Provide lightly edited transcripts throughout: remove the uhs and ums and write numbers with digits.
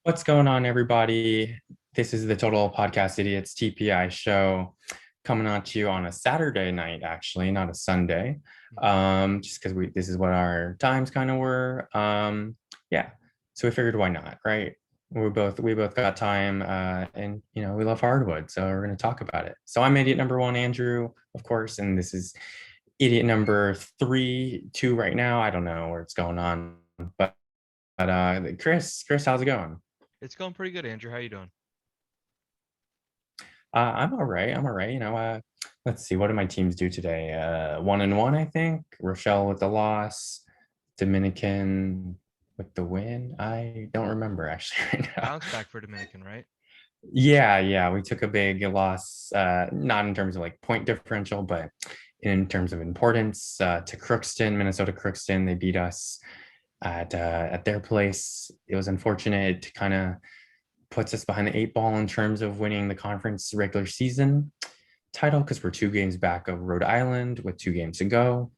What's going on, everybody? This is the Total Podcast Idiots TPI show coming at you on a Saturday night, actually, not a Sunday. Just because this is what our times kind of were. Yeah. So we figured why not, right? We both got time, and we love Hardwood, so we're gonna talk about it. So I'm idiot number one, Andrew, of course, and this is idiot number three, two right now. I don't know where it's going on, but Chris, how's it going? It's going pretty good, Andrew. How you doing? I'm all right. I'm all right. Let's see. What did my teams do today? 1-1, I think. Rochelle with the loss. Dominican with the win. I don't remember actually right now. Bounce back for Dominican, right? Yeah. We took a big loss, not in terms of like point differential, but in terms of importance, to Crookston, Minnesota Crookston. They beat us at their place. It was unfortunate. It kind of puts us behind the eight ball in terms of winning the conference regular season title because we're 2 games back of Rhode Island with 2 games to go.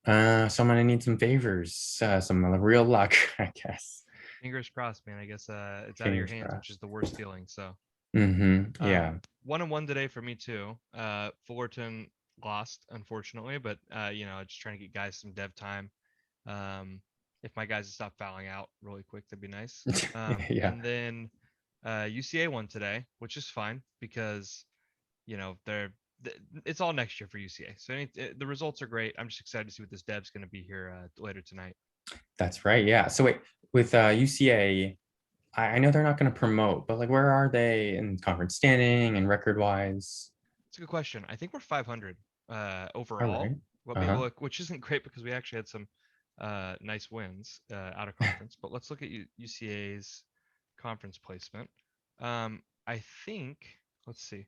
So I'm gonna need some favors, some real luck, I guess. Fingers crossed, man. I guess it's out of your Fingers hands, which crossed. is the worst feeling. So, Yeah. 1-1 today for me too. Fullerton lost, unfortunately, but just trying to get guys some dev time. Um, if my guys stop fouling out really quick, that'd be nice. Yeah. And then UCA won today, which is fine because they're it's all next year for UCA. So the results are great. I'm just excited to see what this dev's going to be here later tonight. That's right. Yeah. So wait, with UCA, I know they're not going to promote, but like, where are they in conference standing and record wise? It's a good question. I think we're 500 All overall. right. Let me Uh-huh. look, which isn't great because we actually had some nice wins out of conference. But let's look at UCA's conference placement. I think, let's see.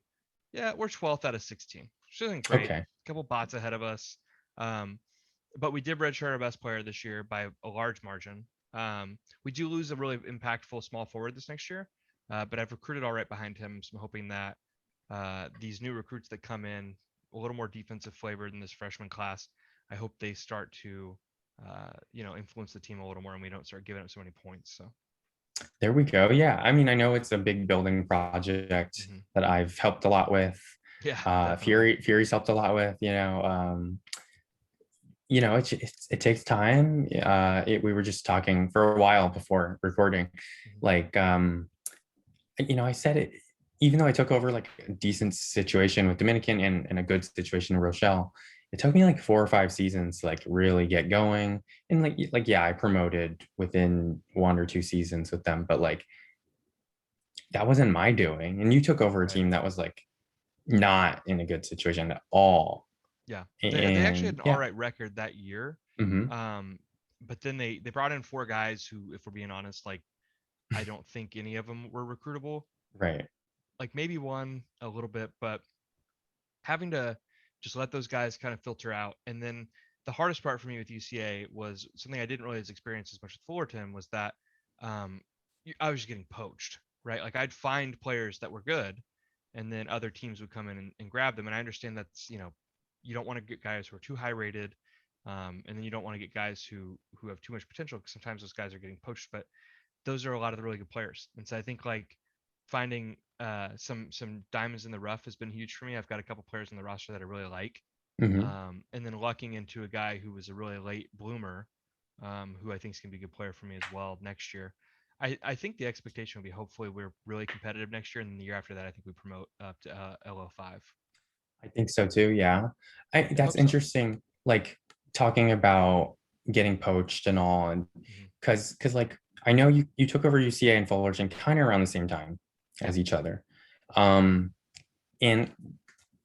Yeah, we're 12th out of 16, which isn't great. Okay. A couple bots ahead of us. Um, but we did redshirt our best player this year by a large margin. We do lose a really impactful small forward this next year, but I've recruited all right behind him. So I'm hoping that these new recruits that come in a little more defensive flavored in this freshman class, I hope they start to, influence the team a little more and we don't start giving up so many points. So, There we go. Yeah. I mean, I know it's a big building project mhm. that I've helped a lot with. Yeah, definitely. Fury's helped a lot with, it takes time. We were just talking for a while before recording. Mhm. Like, I said it, even though I took over like a decent situation with Dominican and a good situation in Rochelle, it took me like 4 or 5 seasons to like really get going. And yeah, I promoted within 1 or 2 seasons with them, but like that wasn't my doing. And you took over a Right. team that was like not in a good situation at all. Yeah. They actually had And an all yeah. right record that year. Hmm. Um, but then they brought in four guys who, if we're being honest, like I don't think any of them were recruitable. Right. Like maybe one a little bit, but having to just let those guys kind of filter out. And then the hardest part for me with UCA was something I didn't really experience as much with Fullerton was that um, I was just getting poached, right? Like I'd find players that were good, and then other teams would come in and grab them. And I understand that's you don't want to get guys who are too high rated, and then you don't want to get guys who have too much potential because sometimes those guys are getting poached. But those are a lot of the really good players. And so I think like finding some diamonds in the rough has been huge for me. I've got a couple players in the roster that I really like, Hmm. and then lucking into a guy who was a really late bloomer, who I think is going to be a good player for me as well next year. I think the expectation would be hopefully we're really competitive next year, and then the year after that, I think we promote up to LO5. I think so too. Yeah. I That's hope so. interesting. Like talking about getting poached and all, and Hmm. because like I know you took over UCA and Fullerton kind of around the same time Yeah. as each other. Um, and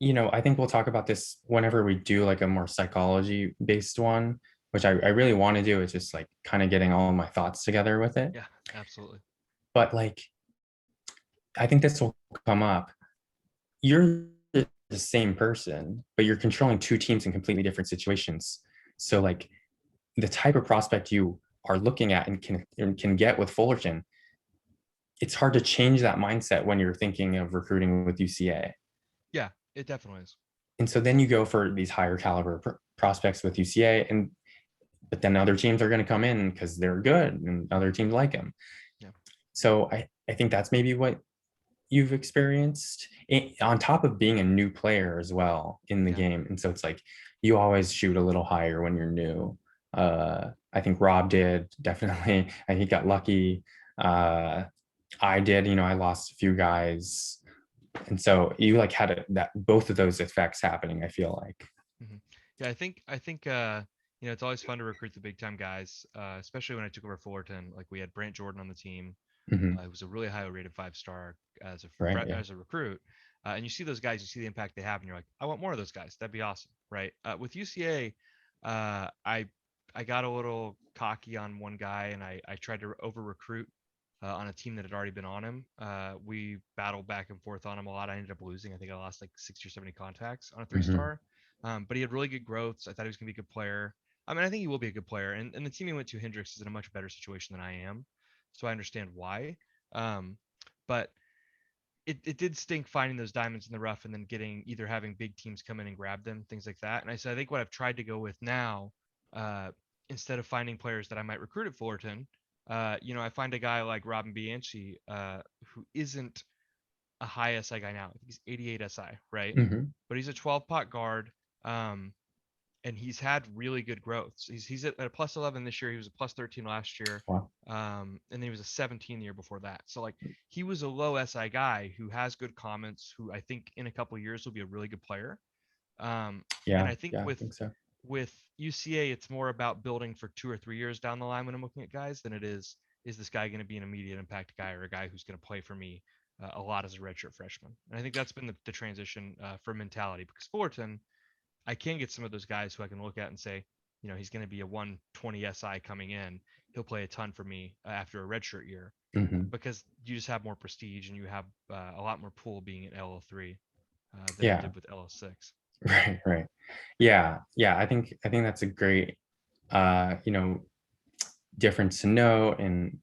I think we'll talk about this whenever we do like a more psychology based one, which I really want to do. It's just like kind of getting all of my thoughts together with it. Yeah. Absolutely. But like I think this will come up. You're the same person, but you're controlling two teams in completely different situations. So like the type of prospect you are looking at and can get with Fullerton, it's hard to change that mindset when you're thinking of recruiting with UCA. Yeah. It definitely is. And so then you go for these higher caliber prospects with UCA, but then other teams are going to come in because they're good and other teams like them. Yeah. so I think that's maybe what you've experienced on top of being a new player as well in the Yeah. game. And so it's like you always shoot a little higher when you're new. I think Rob did definitely, and he got lucky. I did, I lost a few guys. And so you like had that both of those effects happening, I feel like. Hmm. Yeah, I think it's always fun to recruit the big time guys, especially when I took over Fullerton. Like we had Brant Jordan on the team. Hmm. He was a really highly rated 5-star Right. Yeah. as a recruit. And you see those guys, you see the impact they have, and you're like, I want more of those guys. That'd be awesome, right? With UCA, I got a little cocky on one guy, and I tried to over recruit on a team that had already been on him. We battled back and forth on him a lot. I ended up losing. I think I lost like 60 or 70 contacts on a 3-star. But he had really good growth. So I thought he was going to be a good player. I mean, I think he will be a good player. And the team he went to, Hendricks, is in a much better situation than I am. So I understand why. Um, but it did stink finding those diamonds in the rough and then either having big teams come in and grab them, things like that. And I think what I've tried to go with now, uh, instead of finding players that I might recruit at Fullerton, I find a guy like Robin Bianchi, who isn't a high SI guy now. I think he's 88 SI, right? Hmm. But he's a 12 pot guard. Um, and he's had really good growth. So he's at a plus 11 this year. He was a plus 13 last year. Wow. And then he was a 17 the year before that. So like he was a low SI guy who has good comments, who I think in a couple of years will be a really good player. And Yeah. I think Yeah. I think so. with UCA, it's more about building for 2 or 3 years down the line when I'm looking at guys than it is this guy going to be an immediate impact guy or a guy who's going to play for me a lot as a redshirt freshman. And I think that's been the transition for mentality because Fullerton, I can get some of those guys who I can look at and say, he's going to be a 120 SI coming in. He'll play a ton for me after a redshirt year Hmm. because you just have more prestige and you have a lot more pull being at LL3 than I Yeah. did with LL6. Right. Right. Yeah. Yeah. I think that's a great, difference to know and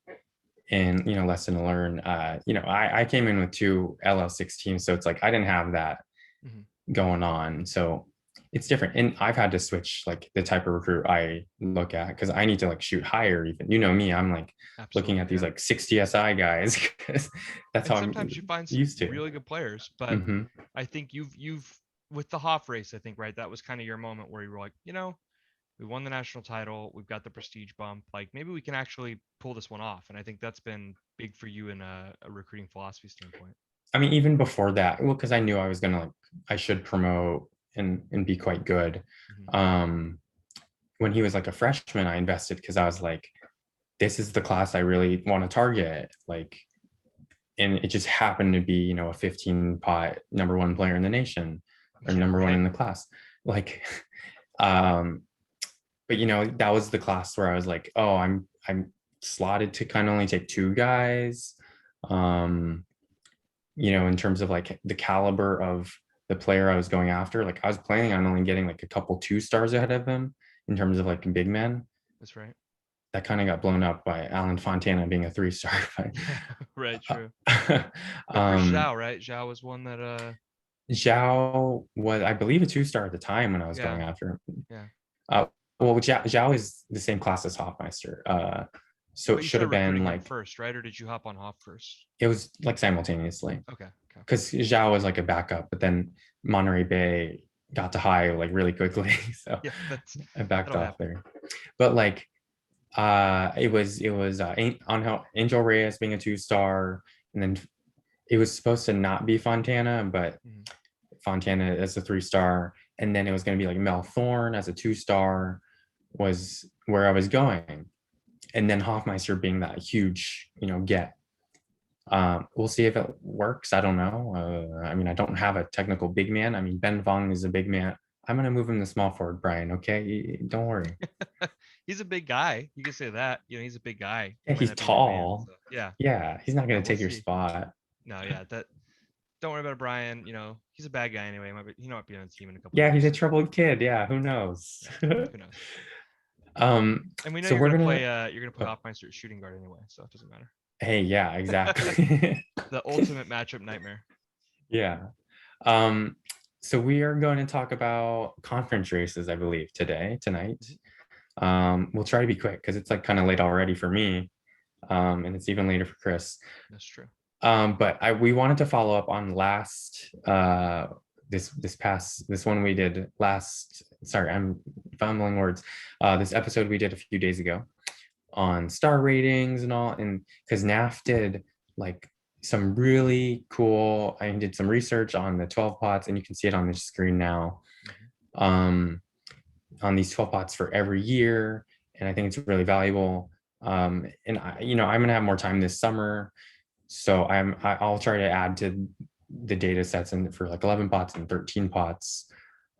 lesson to learn. I came in with two LL6 teams, so it's like I didn't have that Hmm. going on. So it's different. And I've had to switch like the type of recruit I look at because I need to like shoot higher even. Me, I'm like looking at Absolutely, these yeah. like 60 SI guys because that's And how I'm sometimes you find some used to. really good players, but Hmm. I think you've with the Hoff race, I think, right, that was kind of your moment where you were like, we won the national title, we've got the prestige bump, like maybe we can actually pull this one off. And I think that's been big for you in a recruiting philosophy standpoint. I mean, even before that, well, because I knew I was gonna like I should promote and be quite good. Hmm. Um, when he was like a freshman, I invested because I was like, this is the class I really want to target. Like, and it just happened to be, a 15 pot number one player in the nation or Yeah, number one right. in the class. Like, um, but that was the class where I was like, oh, I'm slotted to kind of only take two guys. Um, in terms of like the caliber of the player I was going after, like I was planning on only getting like a couple 2 stars ahead of him in terms of like big men. That's right. That kind of got blown up by Alan Fontana being a 3-star. Yeah, right, true. But But there's Zhao, right? Zhao was one that Zhao was, I believe, a 2-star at the time when I was yeah, going after him. yeah. Well, Zhao is the same class as Hoffmeister. So But it you should started have been recruiting him like, first, right? Or did you hop on Hoff first? it was like simultaneously Okay, okay. because Zhao was like a backup, but then Monterey Bay got to high like really quickly. So Yeah, I backed that'll off happen. there. But like, it was on how Angel Reyes being a 2-star, and then it was supposed to not be Fontana, but Hmm. Fontana as a 3-star, and then it was going to be like Mel Thorne as a 2-star was where I was going, and then Hoffmeister being that huge, get. We'll see if it works. I don't know. I mean, I don't have a technical big man. I mean, Ben Vong is a big man. I'm gonna move him to small forward, Brian. Okay, don't worry. He's a big guy. You can say that. He's a big guy. He Yeah, might he's not be your man. tall. So yeah, Yeah, he's not yeah. gonna We'll take your see. spot. No, yeah. Don't worry about Brian. He's a bad guy anyway. He might be on the team in a couple Yeah, he's years. a So troubled kid. Yeah, who knows? yeah, who knows? And we know So we're gonna. you're gonna play Oh, Hoffmeister at shooting guard anyway, so it doesn't matter. hey, yeah, exactly. The ultimate matchup nightmare. Yeah. Um, so we are going to talk about conference races, I believe, tonight. Mhm. We'll try to be quick because it's like kind of late already for me. And it's even later for Chris. That's true. But we wanted to follow up on last this one we did last. Sorry, I'm fumbling words. This episode we did a few days ago on star ratings and all, and because NAF did like some really cool. I did some research on the 12 pots, and you can see it on the screen now. Um, on these 12 pots for every year, and I think it's really valuable. And I'm gonna have more time this summer, so I'll try to add to the data sets and for like 11 pots and 13 pots.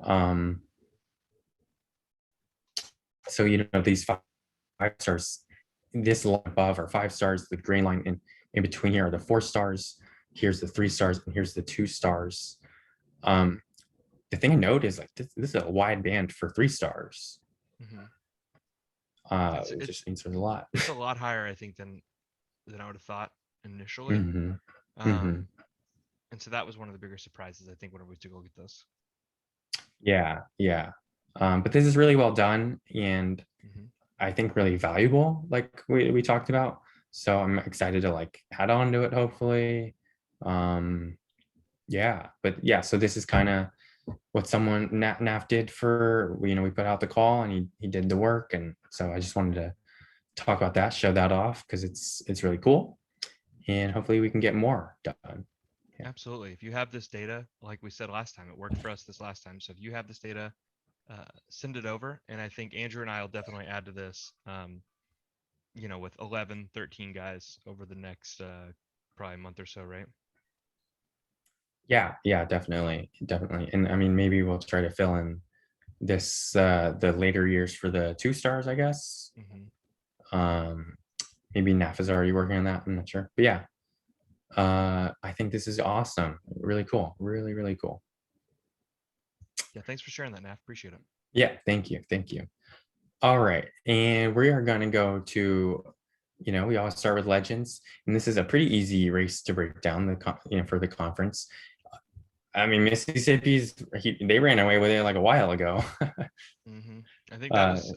So these five stars, this line above are 5 stars. The green line in between here are the 4 stars. Here's the 3 stars, and here's the 2 stars. The thing I note is like this is a wide band for 3 stars. It just means there's a lot. It's a lot higher, I think, than I would have thought initially. And so that was one of the bigger surprises, I think, when we took a look at this. Yeah. But this is really well done, and I think really valuable, like we talked about. So I'm excited to like add on to it, hopefully. So this is kind of what someone NAF did for, we put out the call, and he did the work. And so I just wanted to talk about that, show that off, because it's really cool, and hopefully we can get more done. Yeah. Absolutely. If you have this data, like we said last time, it worked for us this last time. So if you have this data, send it over. And I think Andrew and I will definitely add to this, with 11, 13 guys over the next probably month or so, right? Yeah, definitely. And I mean, maybe we'll try to fill in this the later years for the 2 stars, I guess. Maybe NAF is already working on that, I'm not sure. But yeah, I think this is awesome. Really cool. Really cool. Yeah, thanks for sharing that, NAF. Appreciate it. Yeah, thank you. All right, and we are going to go to, we always start with legends, and this is a pretty easy race to break down for the conference. I mean, Mississippi's they ran away with it like a while ago. I think that was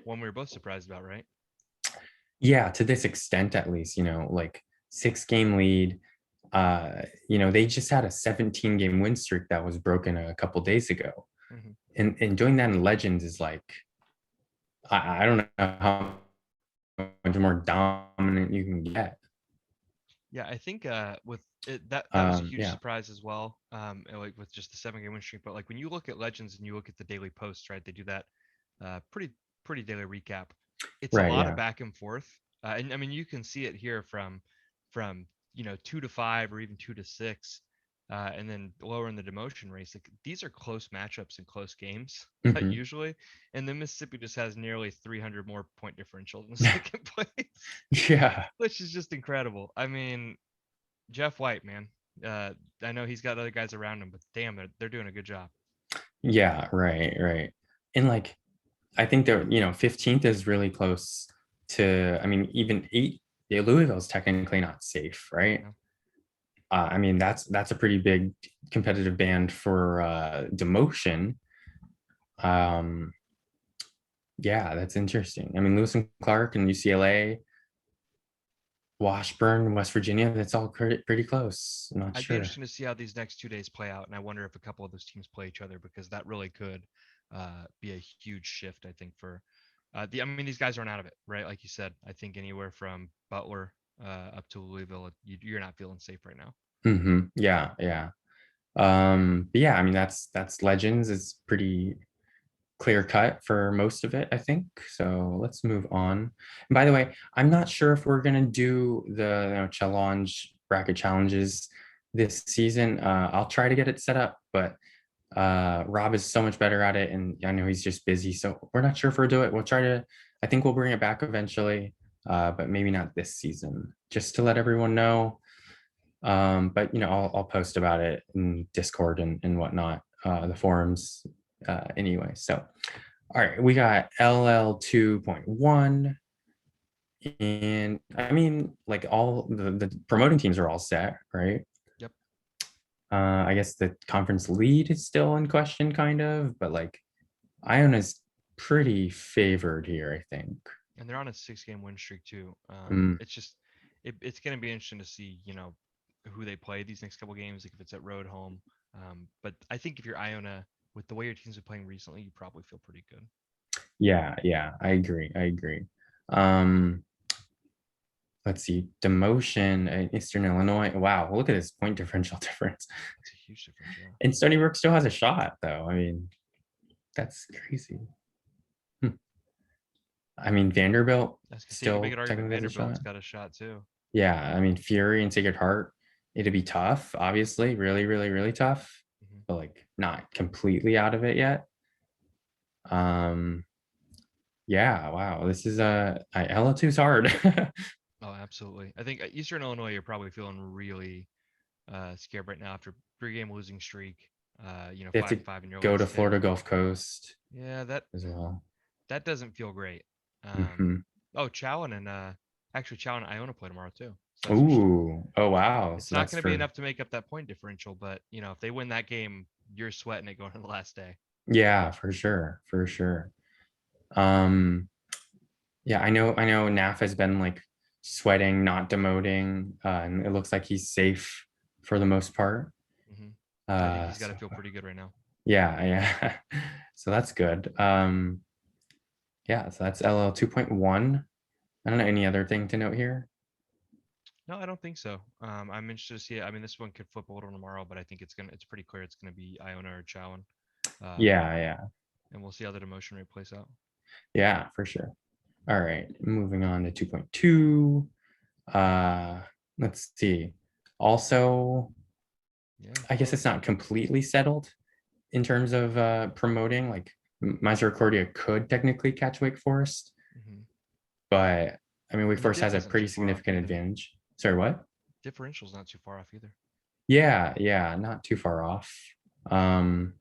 one we were both surprised about, right? Yeah, to this extent, at least, like 6-game lead. They just had a 17-game win streak that was broken a couple days ago. And doing that in legends is like, I don't know how much more dominant you can get. Yeah, I think with it, that was a huge surprise as well. Like with just the 7-game win streak, but like when you look at legends and you look at the daily posts, right? They do that pretty daily recap. It's a lot of back and forth, and I mean you can see it here from 2 to 5 or even 2 to 6, and then lower in the demotion race. Like these are close matchups and close games usually, and then Mississippi just has nearly 300 more point differential in the second place. Yeah, which is just incredible. I mean, Jeff White, man. I know he's got other guys around him, but damn, they're doing a good job. Yeah, right. And like, I think they're 15th is really close to. I mean, even 8. Yeah, Louisville's technically not safe, right? Yeah. I mean, that's a pretty big competitive band for demotion. Yeah, that's interesting. I mean, Lewis and Clark and UCLA, Washburn, West Virginia, that's all pretty close. I'm not I'd sure. be interested to see how these next 2 days play out, and I wonder if a couple of those teams play each other, because that really could be a huge shift, I think, for I mean, these guys aren't out of it, right? Like you said, I think anywhere from Butler up to Louisville, you're not feeling safe right now. Yeah. But yeah, I mean, that's legends is pretty clear cut for most of it, I think. So let's move on. And by the way, I'm not sure if we're gonna do the challenge bracket challenges this season. I'll try to get it set up, but Rob is so much better at it, and I know he's just busy, so we're not sure if we'll do it. We'll try to. I think we'll bring it back eventually, but maybe not this season, just to let everyone know. But I'll post about it in Discord and whatnot, the forums, anyway. So, all right, we got LL 2.1, and I mean, like all the promoting teams are all set, right? Yep. I guess the conference lead is still in question, kind of, but like Iona's pretty favored here, I think. And they're on a 6-game win streak too. Mm, It's just it's going to be interesting to see, who they play these next couple games, like if it's at road, home. But I think if you're Iona, with the way your teams are playing recently, you probably feel pretty good. yeah, I agree. Um, let's see, demotion in Eastern Illinois. Wow, look at this point differential difference. That's a huge difference. Yeah. And Stony Brook still has a shot, though. I mean, that's crazy. Hmm. I mean, Vanderbilt I was gonna say you can make still an argument technically has a Vanderbilt's shot. got a shot too. Yeah, I mean, Fury and Sacred Heart, it'd be tough, obviously, really tough, Hmm. but like not completely out of it yet. Um, yeah, wow, this is LO2 is hard. Oh, absolutely. I think Eastern Illinois, you're probably feeling really scared right now after 3-game losing streak. They have five to and five in your go to last 10. Florida Gulf Coast Yeah, that as well. that doesn't feel great. Um, Hmm. oh, Chowan and actually Chowan and Iona play tomorrow too. So that's interesting. Ooh, oh wow. It's So not that's going to be for enough to make up that point differential, but if they win that game, you're sweating it going to the last day. yeah, for sure. Um, yeah, I know Naf has been like sweating, not demoting, and it looks like he's safe for the most part. Hmm. I think Uh, he's got to so feel pretty good right now. yeah. So that's good. Yeah, so that's LL 2.1. I don't know any other thing to note here. No, I don't think so. I'm interested to see it. I mean, this one could flip a little tomorrow, but I think it's pretty clear it's gonna be Iona or Chowan. Um, Yeah. and we'll see how the demotion rate plays out. Yeah, for sure. All right, moving on to 2.2. Let's see. Also, Yeah, I guess it's not completely settled in terms of promoting. Like Misericordia could technically catch Wake Forest, hmm but I mean Wake and the Forest diff has a isn't pretty too far off significant either. advantage. Sorry, what? Differential's not too far off either. Yeah, not too far off. Um,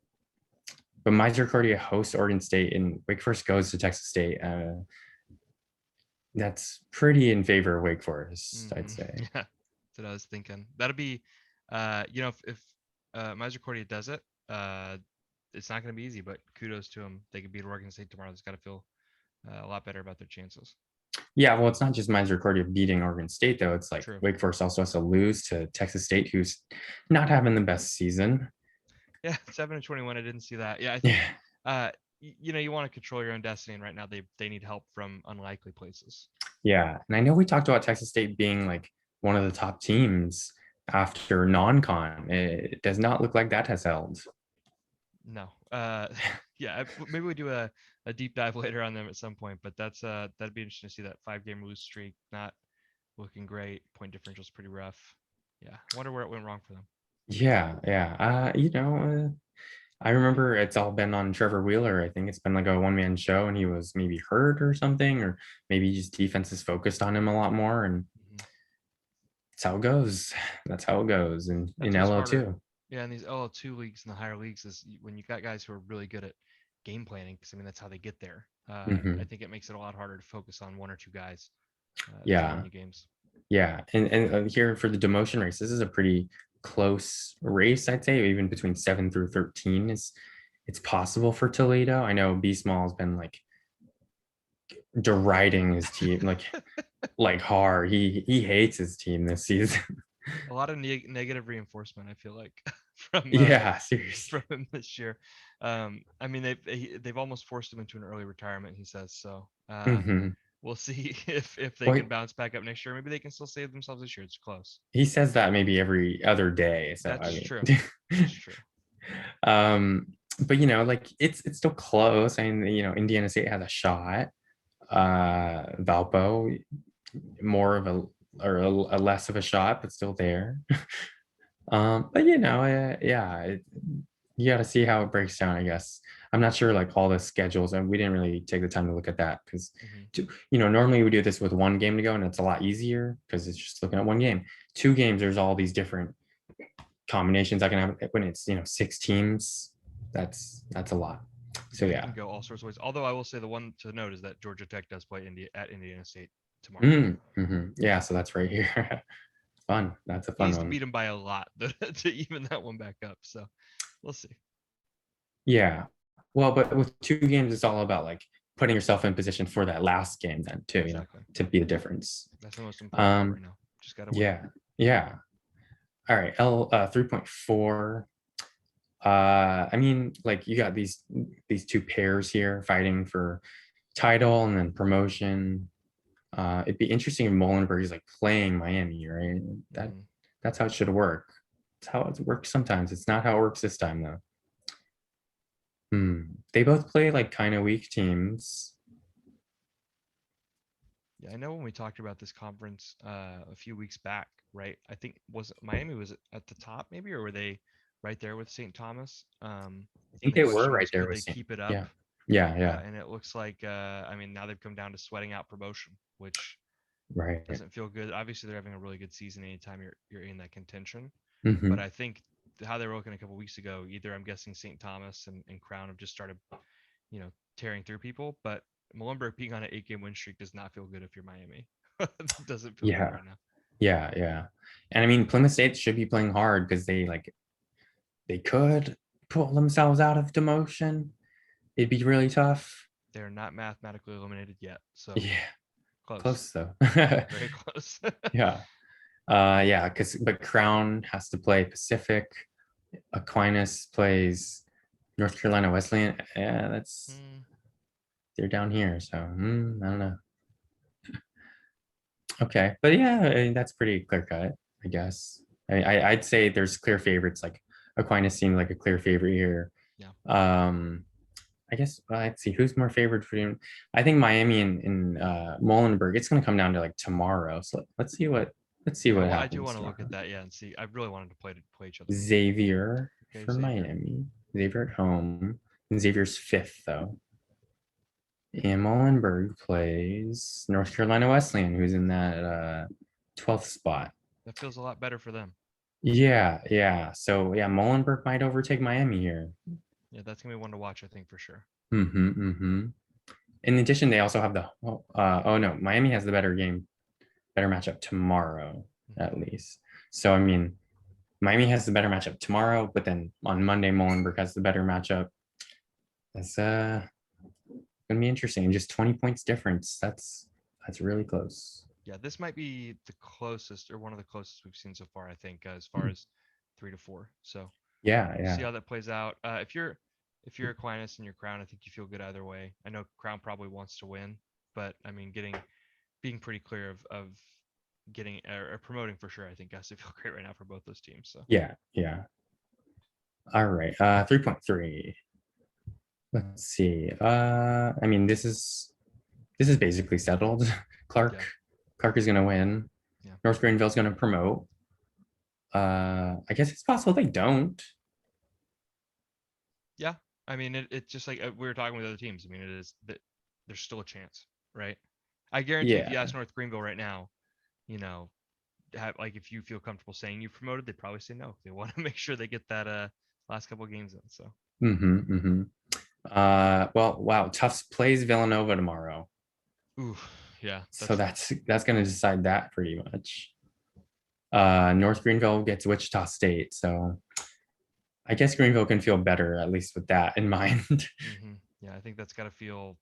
but Misericordia hosts Oregon State and Wake Forest goes to Texas State. That's pretty in favor of Wake Forest, I'd Hmm. say. Yeah, that's what I was thinking. That'll be, if Misericordia does it, it's not going to be easy, but kudos to them. They could beat Oregon State tomorrow. It's got to feel a lot better about their chances. Yeah, well, it's not just Misericordia beating Oregon State, though. It's like True. Wake Forest also has to lose to Texas State, who's not having the best season. Yeah, 7-21. I didn't see that. Yeah, I think Yeah, you want to control your own destiny, and right now they need help from unlikely places. yeah. And I know we talked about Texas State being like one of the top teams after non-con. It does not look like that has held. No. Yeah, maybe we do a deep dive later on them at some point, but that'd be interesting to see that 5-game lose streak not looking great. Point differential's pretty rough. Yeah, wonder where it went wrong for them. Yeah. I remember it's all been on Trevor Wheeler. I think it's been like a one-man show, and he was maybe hurt or something, or maybe just defense is focused on him a lot more, and Hmm. that's how it goes. That's how it goes in That's what's LO harder. too. Yeah, in these LL2 leagues and the higher leagues is when you got guys who are really good at game planning, because I mean that's how they get there. I Hmm. think it makes it a lot harder to focus on one or two guys to win Yeah, you games. yeah, and here for the demotion race, this is a pretty close race, I'd say, even between 7 through 13 is it's possible for Toledo. I know B Small has been like deriding his team like hard. He hates his team this season. A lot of negative reinforcement, I feel like, from Yeah, seriously. from him this year. I mean they've almost forced him into an early retirement. He says so. Hmm. We'll see if they Well, can bounce back up next year. Maybe they can still save themselves this year. It's close. he says that maybe every other day. So I That's mean, true. That's true. um, but like it's still close. I mean, Indiana State has a shot. Valpo more of a less of a shot, but still there. But yeah, you got to see how it breaks down, I guess. I'm not sure like all the schedules, and we didn't really take the time to look at that because, Hmm. normally we do this with one game to go, and it's a lot easier because it's just looking at one game. 2 games, there's all these different combinations I can have when it's 6 teams. That's a lot. So Yeah, it yeah. can go all sorts of ways. Although I will say the one to note is that Georgia Tech does play at Indiana State tomorrow. Yeah, so that's right here. Fun. That's a fun Needs to one. beat them by a lot to even that one back up. So we'll see. Yeah. Well, but with 2 games, it's all about like putting yourself in position for that last game then too, Exactly. to be the difference. That's the most important part right Um, now. Just got to win. yeah. All right, 3.4. I mean, like you got these two pairs here fighting for title and then promotion. It'd be interesting if Molenberg is like playing Miami, right? That's how it should work. It's how it works sometimes. It's not how it works this time though. They both play like kind of weak teams. Yeah, I know when we talked about this conference a few weeks back, right? I think was Miami was at the top maybe, or were they right there with St. Thomas? I And think the they were question right was, there could with they keep it up? yeah. Yeah. And it looks like, I mean, now they've come down to sweating out promotion, which Right. doesn't feel good. Obviously, they're having a really good season anytime you're in that contention. Mm-hmm. But I think how they were looking a couple weeks ago, either I'm guessing St. Thomas and Crown have just started, tearing through people. But Muhlenberg being on an 8-game win streak does not feel good if you're Miami. That doesn't feel good right now. Yeah. And I mean, Plymouth State should be playing hard because they could pull themselves out of demotion. It'd be really tough. They're not mathematically eliminated yet, so Yeah, close though. Very close. Yeah. But Crown has to play Pacific. Aquinas plays North Carolina Wesleyan. Yeah, they're down here, so I don't know. Okay, but yeah, I mean, that's pretty clear cut, I guess. I'd say there's clear favorites. Like Aquinas seemed like a clear favorite here. Yeah. I guess let's see who's more favored for you. I think Miami and Molenberg. It's going to come down to like tomorrow. So let's see what happens. I do want to look at that, and see. I really wanted to play each other. Xavier Okay, for Xavier. Miami. Xavier at home. Xavier's 5th though. And Molenberg plays North Carolina Wesleyan, who's in that 12th spot. That feels a lot better for them. Yeah. So yeah, Molenberg might overtake Miami here. Yeah, that's gonna be one to watch, I think, for sure. In addition, they also have Miami has the better matchup tomorrow, at least. So I mean, Miami has the better matchup tomorrow, but then on Monday, Molenberg has the better matchup. That's gonna be interesting. Just 20 points difference. That's really close. Yeah, this might be the closest, or one of the closest we've seen so far, I think, as far as 3 to 4. So yeah. See how that plays out. If you're Aquinas and your Crown, I think you feel good either way. I know Crown probably wants to win, but I mean, being pretty clear of getting or promoting for sure, I think has to feel great right now for both those teams. So yeah. All right. 3.3. Let's see. I mean, this is basically settled. Clark is gonna win. Yeah. North Greenville's gonna promote. I guess it's possible they don't. Yeah, I mean, it's just like we were talking with other teams. I mean, it is that there's still a chance, right? I guarantee if you ask North Greenville right now, if you feel comfortable saying you promoted, they'd probably say no. They want to make sure they get that last couple of games in. So. Well, wow. Tufts plays Villanova tomorrow. Ooh, yeah. So that's going to decide that pretty much. North Greenville gets Wichita State, so I guess Greenville can feel better, at least with that in mind. Yeah, I think that's got to feel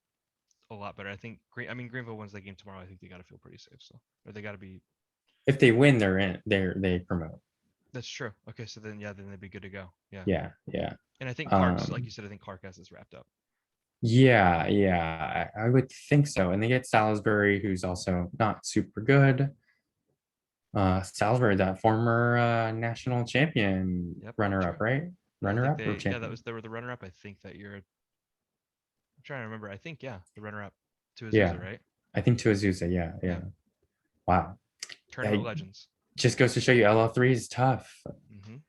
a lot better. I think Greenville wins that game tomorrow. I think they got to feel pretty safe. So, or they got to be. If they win, they're in. They promote. That's true. Okay, so then they'd be good to go. Yeah. And I think Clark's, like you said, I think Clark has this wrapped up. Yeah. I would think so. And they get Salisbury, who's also not super good. Salisbury, that former national champion, runner-up, right? Runner-up or champion? They were the runner-up, I think, that year. I'm trying to remember. I think, the runner-up to Azusa, right? I think to Azusa, yeah. Wow. Tournament legends. Just goes to show you LL3 is tough. Even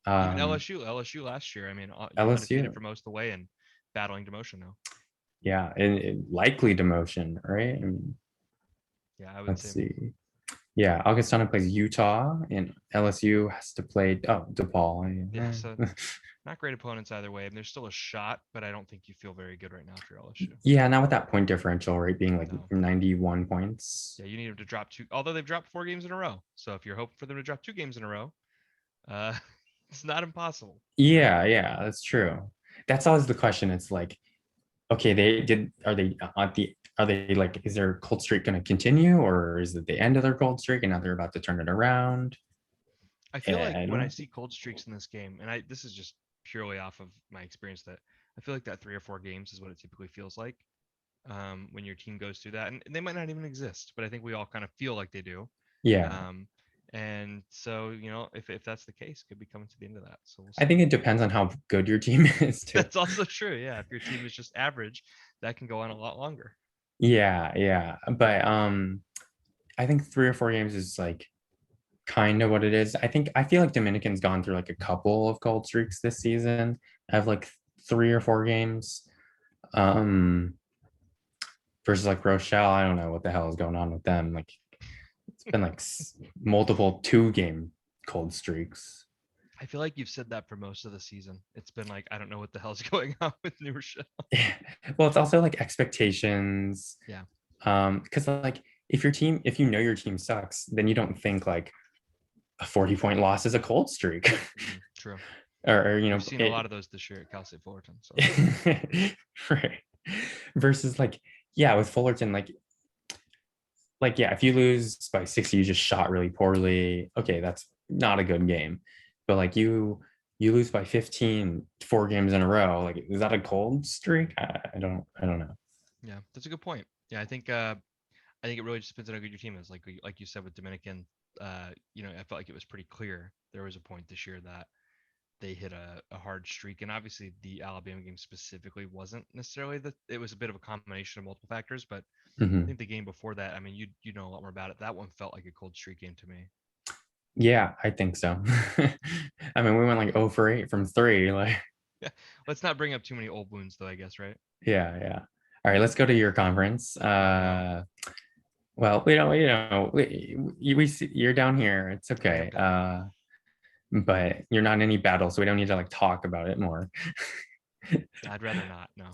LSU last year. I mean, undefeated for most of the way and battling demotion now. Yeah, and likely demotion, right? I mean, I would say. Let's see. Yeah, Augustana plays Utah, and LSU has to play DePaul. Yeah, so not great opponents either way. And there's still a shot, but I don't think you feel very good right now if you're LSU. Yeah, not with that point differential, right? Being like 91 points. Yeah, you need them to drop 2. Although they've dropped 4 games in a row, so if you're hoping for them to drop 2 games in a row, it's not impossible. Yeah, that's true. That's always the question. It's like, Okay, are they like, is their cold streak going to continue, or is it the end of their cold streak and now they're about to turn it around? I feel like I when I don't. see cold streaks in this game, and this is just purely off of my experience, that I feel like that 3 or 4 games is what it typically feels like when your team goes through that, and they might not even exist, but I think we all kind of feel like they do. Yeah, Um, and so if that's the case, could be coming to the end of that. So we'll I see. think it depends on how good your team is too. That's also true. Yeah, if your team is just average, that can go on a lot longer. Yeah, but I think 3 or 4 games is like kind of what it is. I feel like Dominican's gone through like a couple of cold streaks this season. I have like 3 or 4 games. Um, versus like Rochelle, I don't know what the hell is going on with them. Like it's been like multiple 2 game cold streaks. I feel like you've said that for most of the season. It's been like I don't know what the hell's going on with New Rochelle. Well, it's also like expectations. Yeah. Because like if you know your team sucks, then you don't think like a 40-point loss is a cold streak. True. or you know We've seen a lot it, of those this year at Cal State Fullerton. So right. Versus like, yeah, with Fullerton, like yeah, if you lose by 60, you just shot really poorly. Okay, that's not a good game. But like you lose by 15 4 games in a row. Like, is that a cold streak? I don't know. yeah, that's a good point. Yeah, I think it really just depends on how good your team is. Like you said with Dominican, I felt like it was pretty clear there was a point this year that they hit a hard streak, and obviously the Alabama game specifically wasn't necessarily it was a bit of a combination of multiple factors, but I Mhm. think the game before that, I mean, you know a lot more about it. That one felt like a cold streak game to me. Yeah, I think so. I mean, we went like 0 for 8 from three. Like, Yeah, let's not bring up too many old wounds, though. I guess, right? yeah. All right, let's go to your conference. Oh no. Well, we see you're down here. It's Oh, yeah, I'm okay. down here. But you're not in any battle, so we don't need to like talk about it more. I'd rather not. No,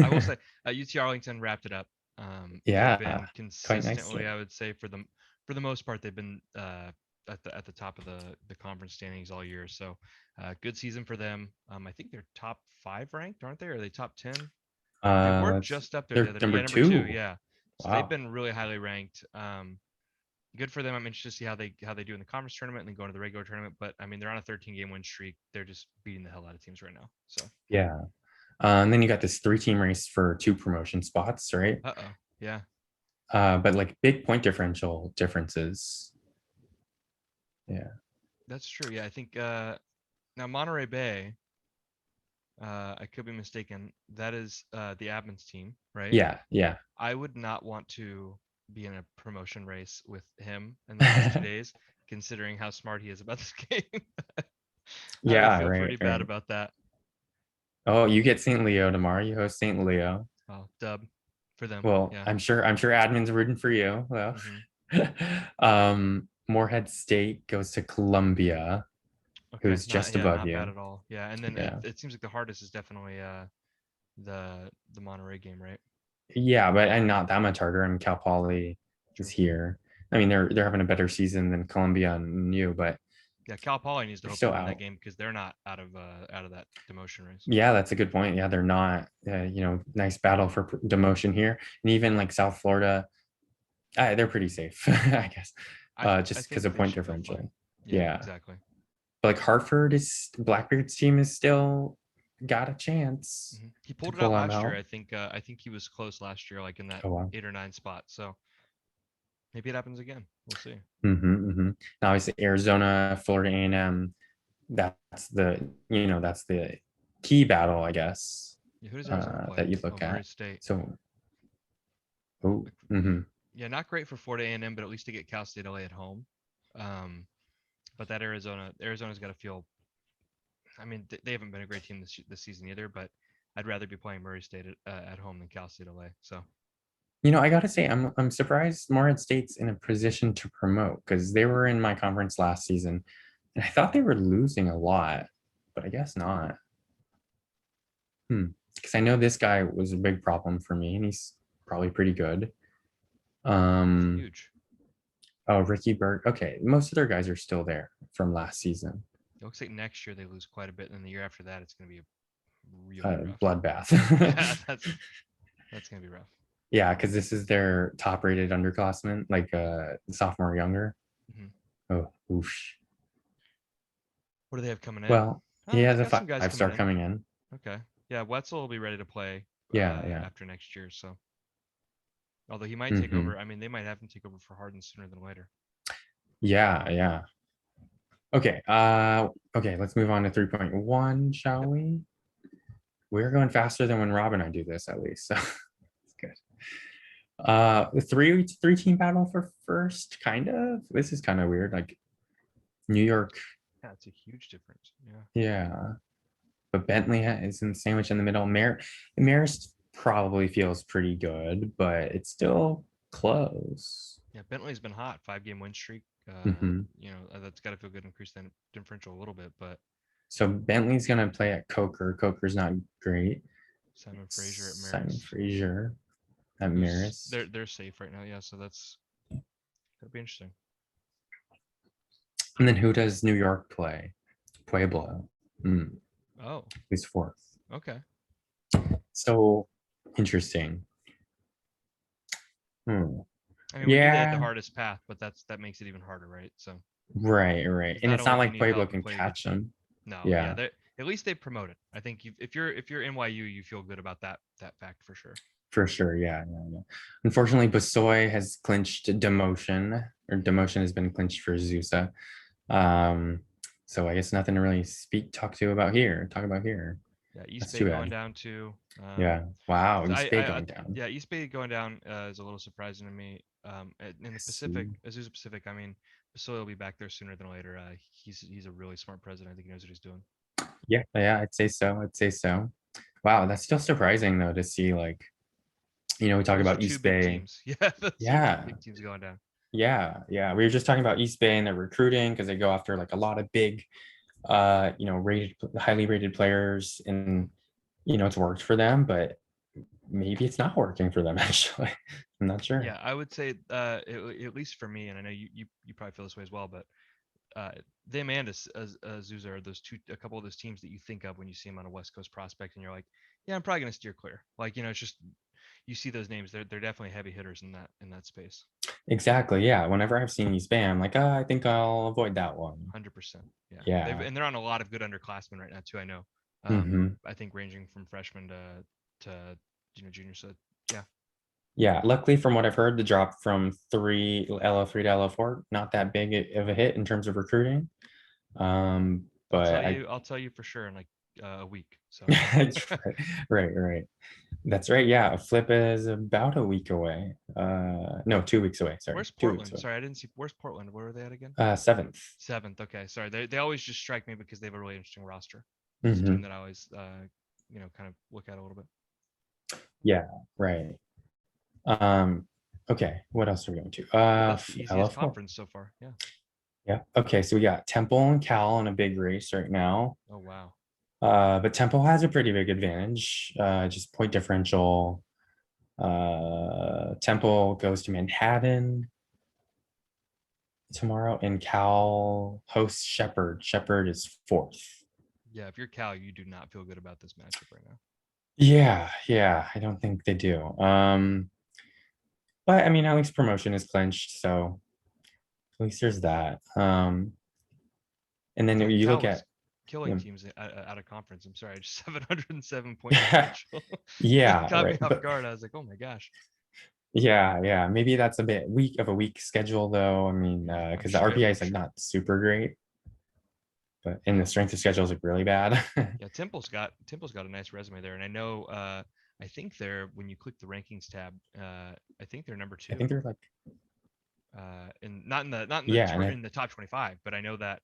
I will say UT Arlington wrapped it up. They've Yeah, been quite consistently, nicely. I would say, for the most part, they've been at the top of the conference standings all year. So good season for them. I think they're top 5 ranked, aren't they? Or are they top 10? They were just up there the They're other. number Yeah, number 2. 2. Yeah. So they've Wow. been really highly ranked. Good for them. I'm interested to see how they do in the conference tournament and then go into the regular tournament. But I mean, they're on a 13 game win streak. They're just beating the hell out of teams right now. So Yeah. And then you got this 3 team race for 2 promotion spots, right? uh-oh. Yeah. But like big point differential differences. Yeah. That's true. Yeah, I think now Monterey Bay, I could be mistaken. That is the admins team, right? Yeah. I would not want to be in a promotion race with him in the last 2 days, considering how smart he is about this game. I would Yeah, feel pretty bad right. about that. Oh, you get St. Leo tomorrow. You host St. Leo. Oh, dub for them. Well, Yeah. I'm sure admin's rooting for you. Well, hmm Morehead State goes to Columbia, Okay. who's Not just yeah, above not bad you. at all. Yeah, and then Yeah. it seems like the hardest is definitely the Monterey game, right? Yeah, but and not that much harder. I mean, Cal Poly is True. here. I mean, they're having a better season than Columbia and you, but Yeah, Cal Poly needs to they're hopefully still win that out. game because they're not out of that demotion race. Yeah, that's a good point. Yeah, they're not. Nice battle for demotion here, and even like South Florida, they're pretty safe, I guess, I just because think of they point should feel fine. differential. Yeah, Yeah, exactly. but like Hartford is Blackbeard's team is still got a chance He to pulled it pull out them last year. out. I think he was close last year, like in that Oh wow. 8 or 9 spot. So maybe it happens again. We'll see. Now obviously Arizona, Florida A&M. That's the key battle, I guess, Yeah, who does Arizona play? that you Oh, look Murray at. State. So, oh, Like, mm-hmm. yeah, not great for Florida A&M, but at least to get Cal State LA at home. Um, but that Arizona's got to feel. I mean, they haven't been a great team this season either. But I'd rather be playing Murray State at home than Cal State LA. So I gotta say, I'm surprised Morehead State's in a position to promote because they were in my conference last season, and I thought they were losing a lot, but I guess not. Because I know this guy was a big problem for me, and he's probably pretty good. he's Um, huge. oh, Ricky Berg. Okay, most of their guys are still there from last season. It looks like next year they lose quite a bit, and then the year after that it's going to be really rough. Bloodbath. Yeah, that's That's gonna be rough. Yeah, because this is their top rated underclassmen, like sophomore or younger. Mhm. Oh, oof. What do they have coming in? Well, he Oh, they has a got some guys coming five-star in. coming in. Okay. Yeah, Wetzel will be ready to play Yeah, yeah. after next year. So, although he might take Hmm. over, I mean, they might have him take over for Harden sooner than later. Yeah, yeah. Okay. Okay, let's move on to 3.1, shall Yep. we? We're going faster than when Rob and I do this, at least. So it's good. The three team battle for first, kind of. This is kind of weird. Like New York, Yeah, it's a huge difference. Yeah. yeah. But Bentley is in the sandwich in the middle. Marist probably feels pretty good, but it's still close. Yeah, Bentley's been hot, 5 game win streak. Hmm. That's got to feel good, increase that differential a little bit. But So Bentley's gonna play at Coker. Coker's not great. Simon Fraser at Simon Marist, Fraser at who's Marist. they're safe right now. Yeah, so that's gonna be interesting. And then who does New York play? Pueblo. Mm, Oh, who's fourth? okay. So interesting. Hmm. I mean, we knew they had the Yeah, hardest path, but that makes it even harder, right? So right. it's And not it's only not do you like need Pueblo help and can play against catch them. no, yeah, Yeah, they at least they promoted. I think if you're NYU, you feel good about that fact for sure. for sure. Yeah. Unfortunately, Basoy has clinched demotion, or demotion has been clinched for Zusa. Um, so I guess nothing to really talk about here. Yeah, East That's Bay too going bad. down too. Yeah. Wow. So East Bay going down. yeah, East Bay going down is a little surprising to me. In the Let's Pacific, see. Azusa Pacific, I mean, Basoy will be back there sooner than later. He's a really smart president. I think he knows what he's doing. Yeah, I'd say so. I'd say so. Wow, that's still surprising though to see like, we talk Those are about two East big Bay. teams. Yeah, those are two Yeah, big teams going down. yeah. We were just talking about East Bay and their recruiting because they go after like a lot of big, rated, highly rated players, and it's worked for them, but maybe it's not working for them actually. I'm not sure. Yeah, I would say at least for me, and I know you probably feel this way as well, but uh, them and Azusa are a couple of those teams that you think of when you see them on a West Coast prospect, and you're like, yeah, I'm probably gonna steer clear. Like it's just you see those names, they're definitely heavy hitters in that space. Exactly. Yeah. Whenever I've seen East Bay, I'm like, I think I'll avoid that one. 100%. Yeah, Yeah. they're on a lot of good underclassmen right now too. I know. Hmm. I think ranging from freshman to junior. So yeah, Yeah, luckily from what I've heard, the drop from three LO3 to LO4, not that big of a hit in terms of recruiting. But I I'll tell you for sure in like a week. So right. That's right. Yeah, Flip is about a week away. No, 2 weeks away. Sorry, where's 2 weeks Portland? away. Sorry, I didn't see. Where's Portland? Where are they at again? Seventh. Seventh. Okay, sorry. They always just strike me because they have a really interesting roster. It's a team Hmm. that I always kind of look at a little bit. Yeah, right. Um, okay, what else are we going to? Ooh, that's the easiest LO4. conference so far. Yeah. Yeah. Okay, so we got Temple and Cal in a big race right now. Oh wow. But Temple has a pretty big advantage. Just point differential. Temple goes to Manhattan tomorrow, and Cal hosts Shepherd. Shepherd is fourth. Yeah, if you're Cal, you do not feel good about this matchup right now. Yeah, I don't think they do. But I mean, at least promotion is clinched, so at least there's that. And then Yeah, you Cal look was at, killing yeah, teams out of conference. I'm sorry, just 707 point differential. That yeah, caught me right. off But guard. I was like, oh my gosh. yeah, maybe that's a bit weak of a weak schedule though. I mean, I'm because the sure. RPI I'm is like sure. not super great, but in the strength of schedule is like really bad. Yeah, Temple's got a nice resume there, and I know. I think they're when you click the rankings tab. I think they're number I two. think they're like, And not yeah, and in the top 25, but I know that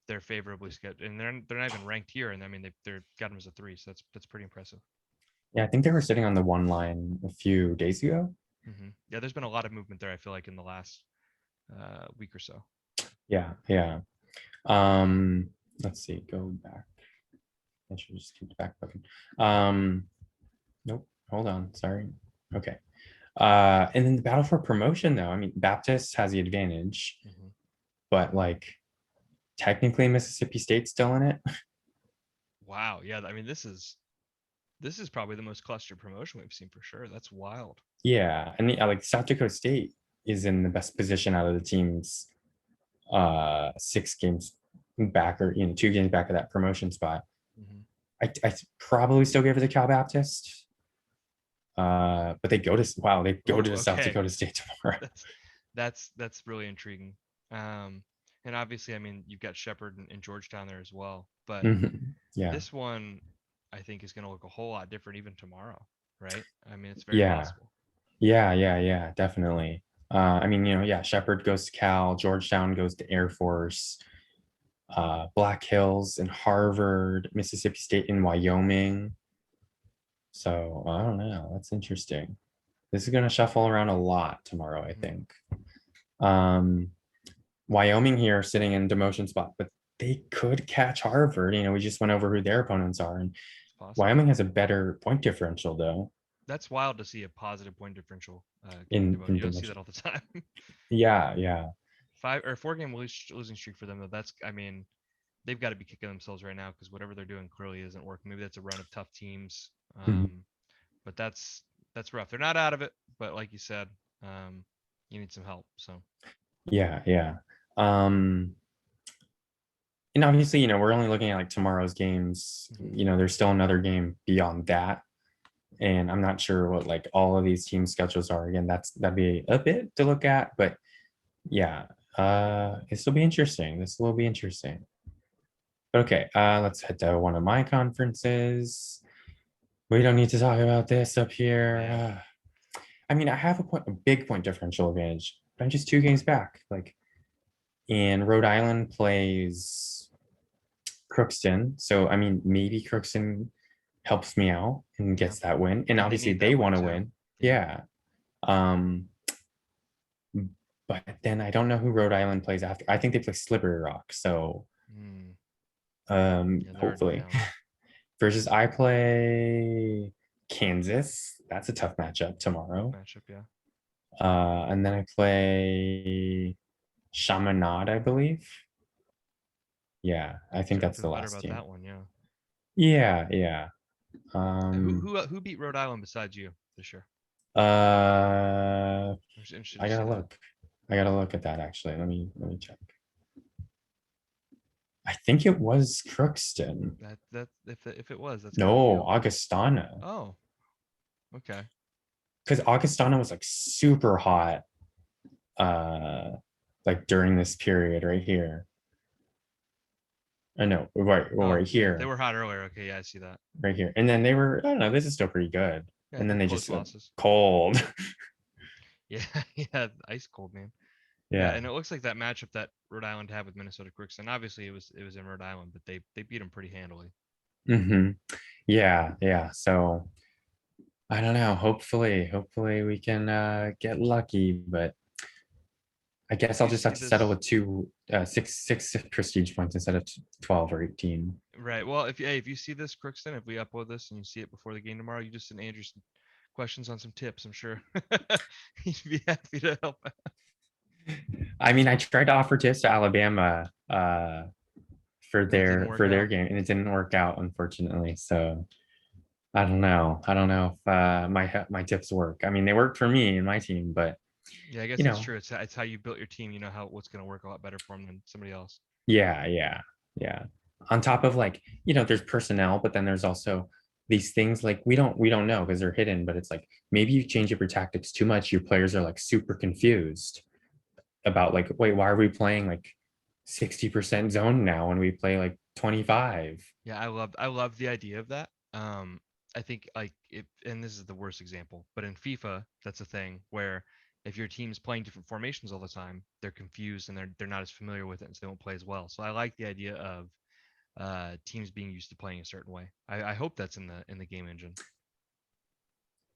they're favorably scheduled, and they're not even ranked here. And I mean they're got them as a 3, so that's pretty impressive. yeah, I think they were sitting on the one line a few days ago. Yeah, there's been a lot of movement there. I feel like in the last week or so. Yeah. Um, let's see, go back. I should just keep back looking. Nope, hold on, sorry. Okay. And then the battle for promotion though, I mean, Baptist has the advantage, Hmm. but like technically Mississippi State's still in it. Wow. Yeah. I mean, this This is probably the most clustered promotion we've seen for sure. That's wild. Yeah, and like South Dakota State is in the best position out of the teams, 6 games back, or 2 games back of that promotion spot. Mm-hmm. I probably still give it to Cal Baptist. But they go Oh, to South okay. Dakota State tomorrow. That's really intriguing. And obviously, I mean, you've got Shepherd and Georgetown there as well. But Yeah, this one, I think, is going to look a whole lot different even tomorrow, right? I mean, it's very yeah, possible. yeah, definitely. I mean, yeah, Shepherd goes to Cal, Georgetown goes to Air Force, Black Hills and Harvard, Mississippi State and Wyoming. So I don't know. That's interesting. This is going to shuffle around a lot tomorrow, I Mhm. think. Um, Wyoming here sitting in demotion spot, but they could catch Harvard. We just went over who their opponents are, and It's possible. Wyoming has a better point differential though That's wild to see a positive point differential in in demotion. in You don't see demotion. that all the time. Yeah. 4 game losing streak for them though. That's, I mean, they've got to be kicking themselves right now because whatever they're doing clearly isn't working. Maybe that's a run of tough teams. Mhm. But that's rough. They're not out of it, but like you said, um, you need some help. So Yeah. Um, and obviously, we're only looking at like tomorrow's games. mhm. There's still another game beyond that. And I'm not sure what like all of these team schedules are. Again, that'd be a bit to look at, but yeah, this will be interesting. This will be interesting. Okay, let's head to one of my conferences. We don't need to talk about this up Oh man, here. I mean, I have a big point differential advantage, but I'm just 2 games back. Like, and Rhode Island plays Crookston, so I mean, maybe Crookston helps me out and yeah, gets that win, and and they obviously need they that win want to too. win. Yeah. Yeah. Um, but then I don't know who Rhode Island plays after. I think they play Slippery Rock, so Mm, yeah, they're already hopefully. down. Versus I play Kansas. That's a tough matchup Tough tomorrow. matchup. Yeah. And then I play Chaminade, I believe. Yeah, I think Starting to that's feel the better last about team. that one. Yeah. Yeah. Who Um, who beat Rhode Island besides you this year? uh, I'm just interested I to see gotta that. look. I gotta look at that actually. Let me check. I think it was Crookston. That if it was, that's a big No, deal. Augustana. Oh, okay. Because Augustana was like super hot, uh, like during this period right here. I know, Oh, right yeah, they here, were hot earlier. Okay, yeah, I see that. right here. And then they were, I don't know, this is still pretty good. Yeah, And then they close just losses. cold. Yeah, yeah, ice cold, man. Yeah, Yeah. and it looks like that matchup that Rhode Island had with Minnesota Crookston. Obviously, it was in Rhode Island, but they beat them pretty handily. hmm Yeah. So I don't know. Hopefully we can get lucky, but I guess If I'll you just see have to settle this, with six prestige points instead of 12 or 18. right? Well, if you see this Crookston, if we upload this and you see it before the game tomorrow, you just send Andrew some questions on some tips. I'm sure he'd be happy to help out. I mean, I tried to offer tips to Alabama for And it didn't their work for their out. game, and it didn't work out, unfortunately. So I don't know. I don't know if my tips work. I mean, they worked for me and my team, but Yeah, I guess you that's know, true. It's how you built your team. You know how what's going to work a lot better for them than somebody else. yeah. On top of like, there's personnel, but then there's also these things like we don't know because they're hidden, but it's like maybe you change up your tactics too much, your players are like super confused about like, wait, why are we playing like 60% zone now when we play like 25? Yeah, I love the idea of that. I think like if and this is the worst example, but in FIFA, that's a thing where if your team's playing different formations all the time, they're confused and they're not as familiar with it, and so they won't play as well. So I like the idea of teams being used to playing a certain way. I hope that's in the game engine.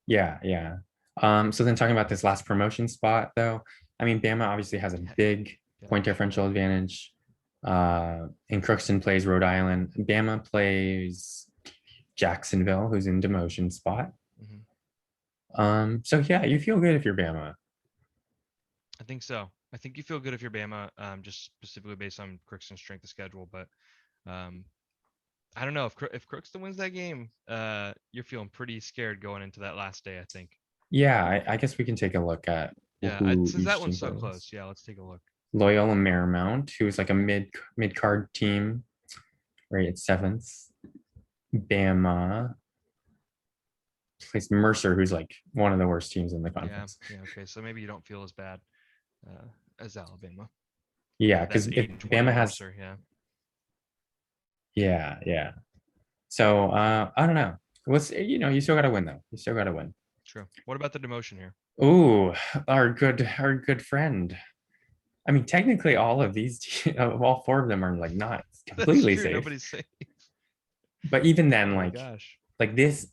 Yeah. So then talking about this last promotion spot though, I mean, Bama obviously has a Yeah, big yeah, point sure differential does. advantage. And Crookston plays Rhode Island. Bama plays Jacksonville, who's in demotion spot. Hmm. So yeah, you feel good if you're Bama. I think so. I think you feel good if you're Bama, just specifically based on Crookston's strength of schedule, but um, I don't know if Crookston wins that game, you're feeling pretty scared going into that last day, I think. Yeah, I guess we can take a look at Yeah, who since that each one's team so plays. close, yeah, let's take a look. Loyola Marymount, who's like a mid card team, right at seventh. Bama plays Mercer, who's like one of the worst teams in the Yeah, conference. yeah, okay. So maybe you don't feel as bad as Alabama. Yeah, That's because if 8-20 Bama has, Mercer, yeah. yeah. So I don't know. What's you still gotta win though. You still gotta win. True. What about the demotion here? Ooh, our good friend. I mean, technically, all of these, all four of them are like not That's completely true. safe. Nobody's safe. But even then, Oh my like gosh. like this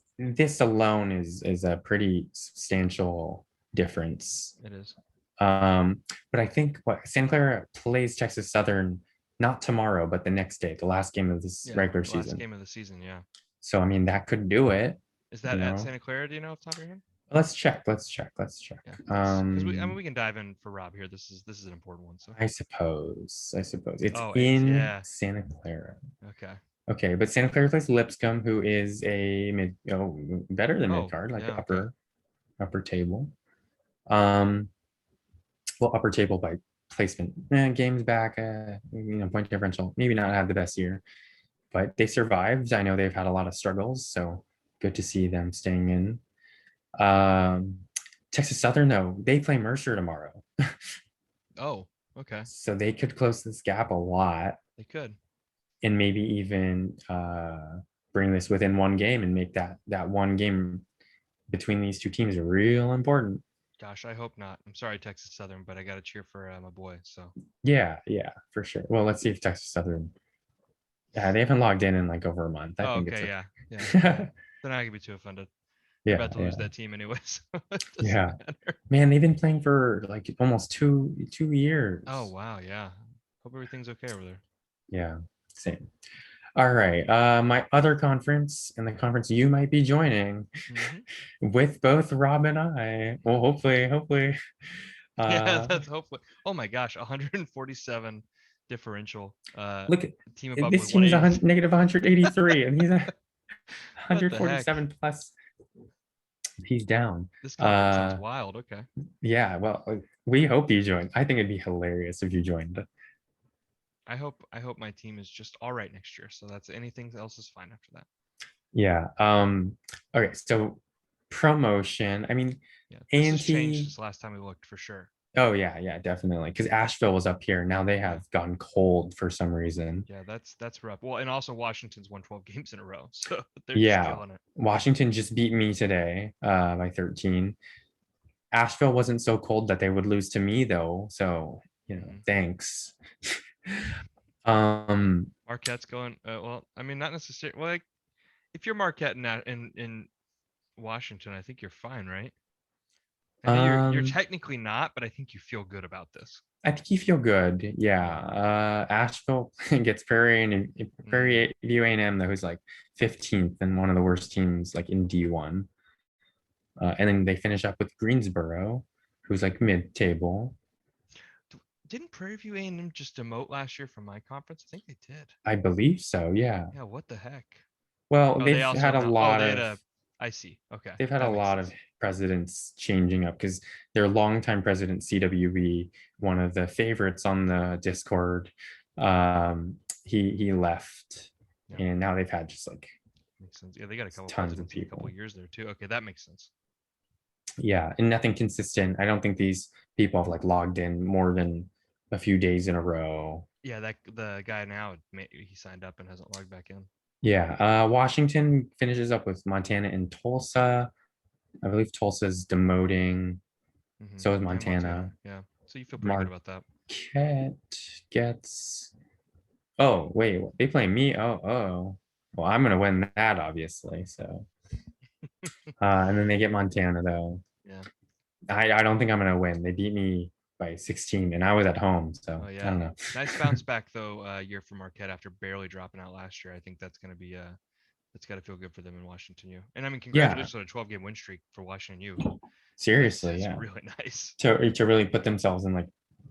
alone is a pretty substantial difference. It is. But I think what Santa Clara plays Texas Southern not tomorrow, but the next day, the last game of this Yeah, regular last season. game of the season, yeah. So I mean, that could do it. Is You that at know, Santa Clara? Do you know off the top of your head? let's check. Let's check. Let's check. Yeah, because I mean we can dive in for Rob here. This is an important one. So. I suppose it's Oh, eighth. in Yeah. Santa Clara. Okay. Okay, but Santa Clara plays Lipscomb, who is a better than mid Oh, card, like yeah. Okay. upper table. Well, upper table by placement. Games back, point differential. Maybe not have the best year, but they survived. I know they've had a lot of struggles, so good to see them staying in. Um, Texas Southern, though, they play Mercer tomorrow, Oh, okay. so they could close this gap a lot They could. and maybe even bring this within one game and make that one game between these two teams real important. Gosh, I hope not. I'm sorry, Texas Southern, but I got to cheer for my boy. So. Yeah, for sure. Well, let's see if Texas Southern. Yeah, they haven't logged in like over a month. I Oh, think it's okay. Yeah. Yeah. okay. They're not gonna be too offended. They're Yeah, about to yeah, lose that team anyway, so it doesn't yeah. matter. Man, they've been playing for like almost two Oh years. wow, yeah. Hope everything's okay over there. Yeah, same. All right. My other conference and the conference you might be joining Hmm. with both Rob and I. Well, hopefully. Yeah, Uh, that's hopefully. Oh my gosh, 147 differential. look at Team above this with team is a 180. negative 183, and he's a What the heck? 147 plus. He's down. This conference sounds wild. Okay. Yeah. Well, we hope you join. I think it'd be hilarious if you joined. I hope my team is just all right next year. So that's anything else is fine after that. Yeah. Okay. So promotion. I mean, Yeah. This has changed Ante. since last time we looked for sure. Oh yeah, definitely. Because Asheville was up here. Now they Yeah. have gone cold for some reason. Yeah, that's rough. Well, and also Washington's won 12 games in a row. So they're just Yeah. killing it. Washington just beat me today by 13. Asheville wasn't so cold that they would lose to me though. So, Mhm. thanks. um Marquette's going well, I mean not necessarily well, like if you're Marquette in Washington, I think you're fine, right? I know you're um technically not, but I think you feel good about this. I think you feel good. Yeah. Yeah. Asheville gets Mm, Prairie View A&M though, who's like 15th and one of the worst teams like in D1. And then they finish up with Greensboro, who's like mid-table. didn't Prairie View A&M just demote last year from my conference? I think they did. I believe so. Yeah. Yeah, what the heck? Well, Oh, they they've also had a announced. Oh, lot they had of a. I see. Okay, they've had a that makes lot of sense. presidents changing up because their longtime president CWB, one of the favorites on the Discord, he left, Yeah, and now they've had just like makes sense. Yeah, they got a couple tons of presidents in a couple people. years there too. Okay, that makes sense. Yeah, and nothing consistent. I don't think these people have like logged in more than a few days in a row. Yeah, that the guy now he signed up and hasn't logged back in. Yeah, Washington finishes up with Montana and Tulsa. I believe Tulsa's demoting. So is And Montana. Montana. Yeah, so you feel pretty good about that. Marquette gets. Oh wait, they play me. Oh. Well, I'm gonna win that obviously. So, and then they get Montana though. Yeah. I don't think I'm gonna win. They beat me by 16, and I was at home, Oh so I yeah. don't know. Nice bounce back though. Year for Marquette after barely dropping out last year. I think that's gonna be that's got to feel good for them in Washington U. And I mean, Yeah, congratulations on a 12-game win streak for Washington U. That's seriously, that's yeah. really nice. To really put themselves in like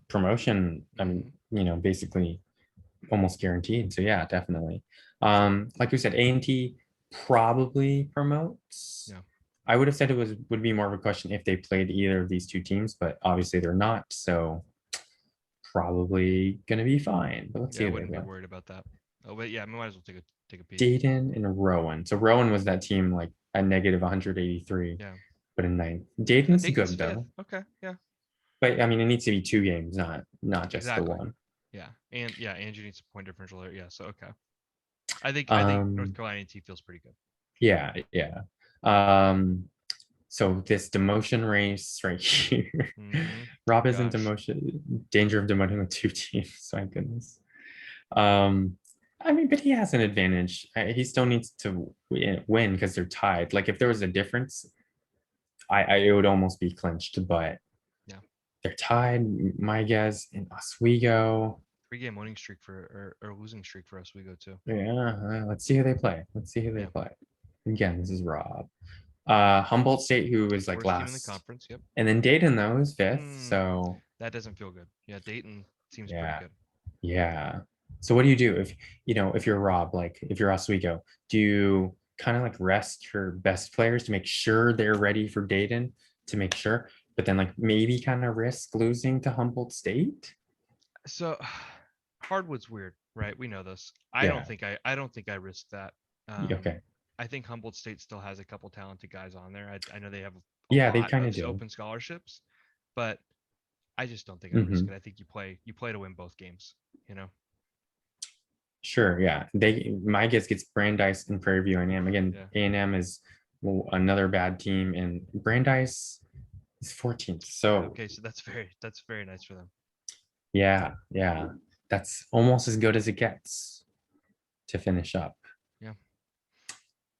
promotion. I mean, Hmm. basically almost guaranteed. So yeah, definitely. Like we said, A&T probably promotes. Yeah. I would have said it would be more of a question if they played either of these two teams, but obviously they're not. So probably gonna be fine. But let's Yeah, see I who they wouldn't be play. worried about that. Oh, but yeah, we might as well take a peek. Dayton and Rowan. So Rowan was that team like at negative 183, Yeah. but in ninth. Dayton's Dayton's good fifth. though. Okay. Yeah. But I mean, it needs to be two games, not just the Exactly. one. Yeah. And yeah, Angie needs a point differential there. Yeah. So okay. I think North Um, Carolina A&T feels pretty good. yeah, yeah. Um, so this demotion race right here. Mm-hmm. Rob is in Gosh. demotion, danger of demoting with two teams. My goodness. Um, I mean, but he has an advantage. He still needs to win because they're tied. Like if there was a difference, I it would almost be clinched, but Yeah. they're tied. My guess in Oswego. 3-game winning streak or losing streak for us. We go to. Yeah, let's see who they play. Let's see who they Yeah. play. Again, this is Rob. Humboldt State, who is like Worst team in the last, conference. Yep. and then Dayton though is fifth. Mm, So that doesn't feel good. Yeah. Dayton seems pretty yeah, good. yeah. So what do you do if if you're Rob, like if you're Oswego, do you kind of like rest your best players to make sure they're ready for Dayton to make sure, but then like maybe kind of risk losing to Humboldt State? So Hardwood's weird, right? We know this. Yeah. I don't think I risk that. Okay. I think Humboldt State still has a couple talented guys on there. I know they have a Yeah, they lot kind of of do. open scholarships, but I just don't think I risk Hmm. it. I think you play to win both games, you know? Sure. Yeah. My guess gets Brandeis and Prairie View A&M. Again, Yeah. A&M is another bad team, and Brandeis is 14th. Yeah. So Okay. So that's very nice for them. yeah, yeah. That's almost as good as it gets to finish up. Yeah.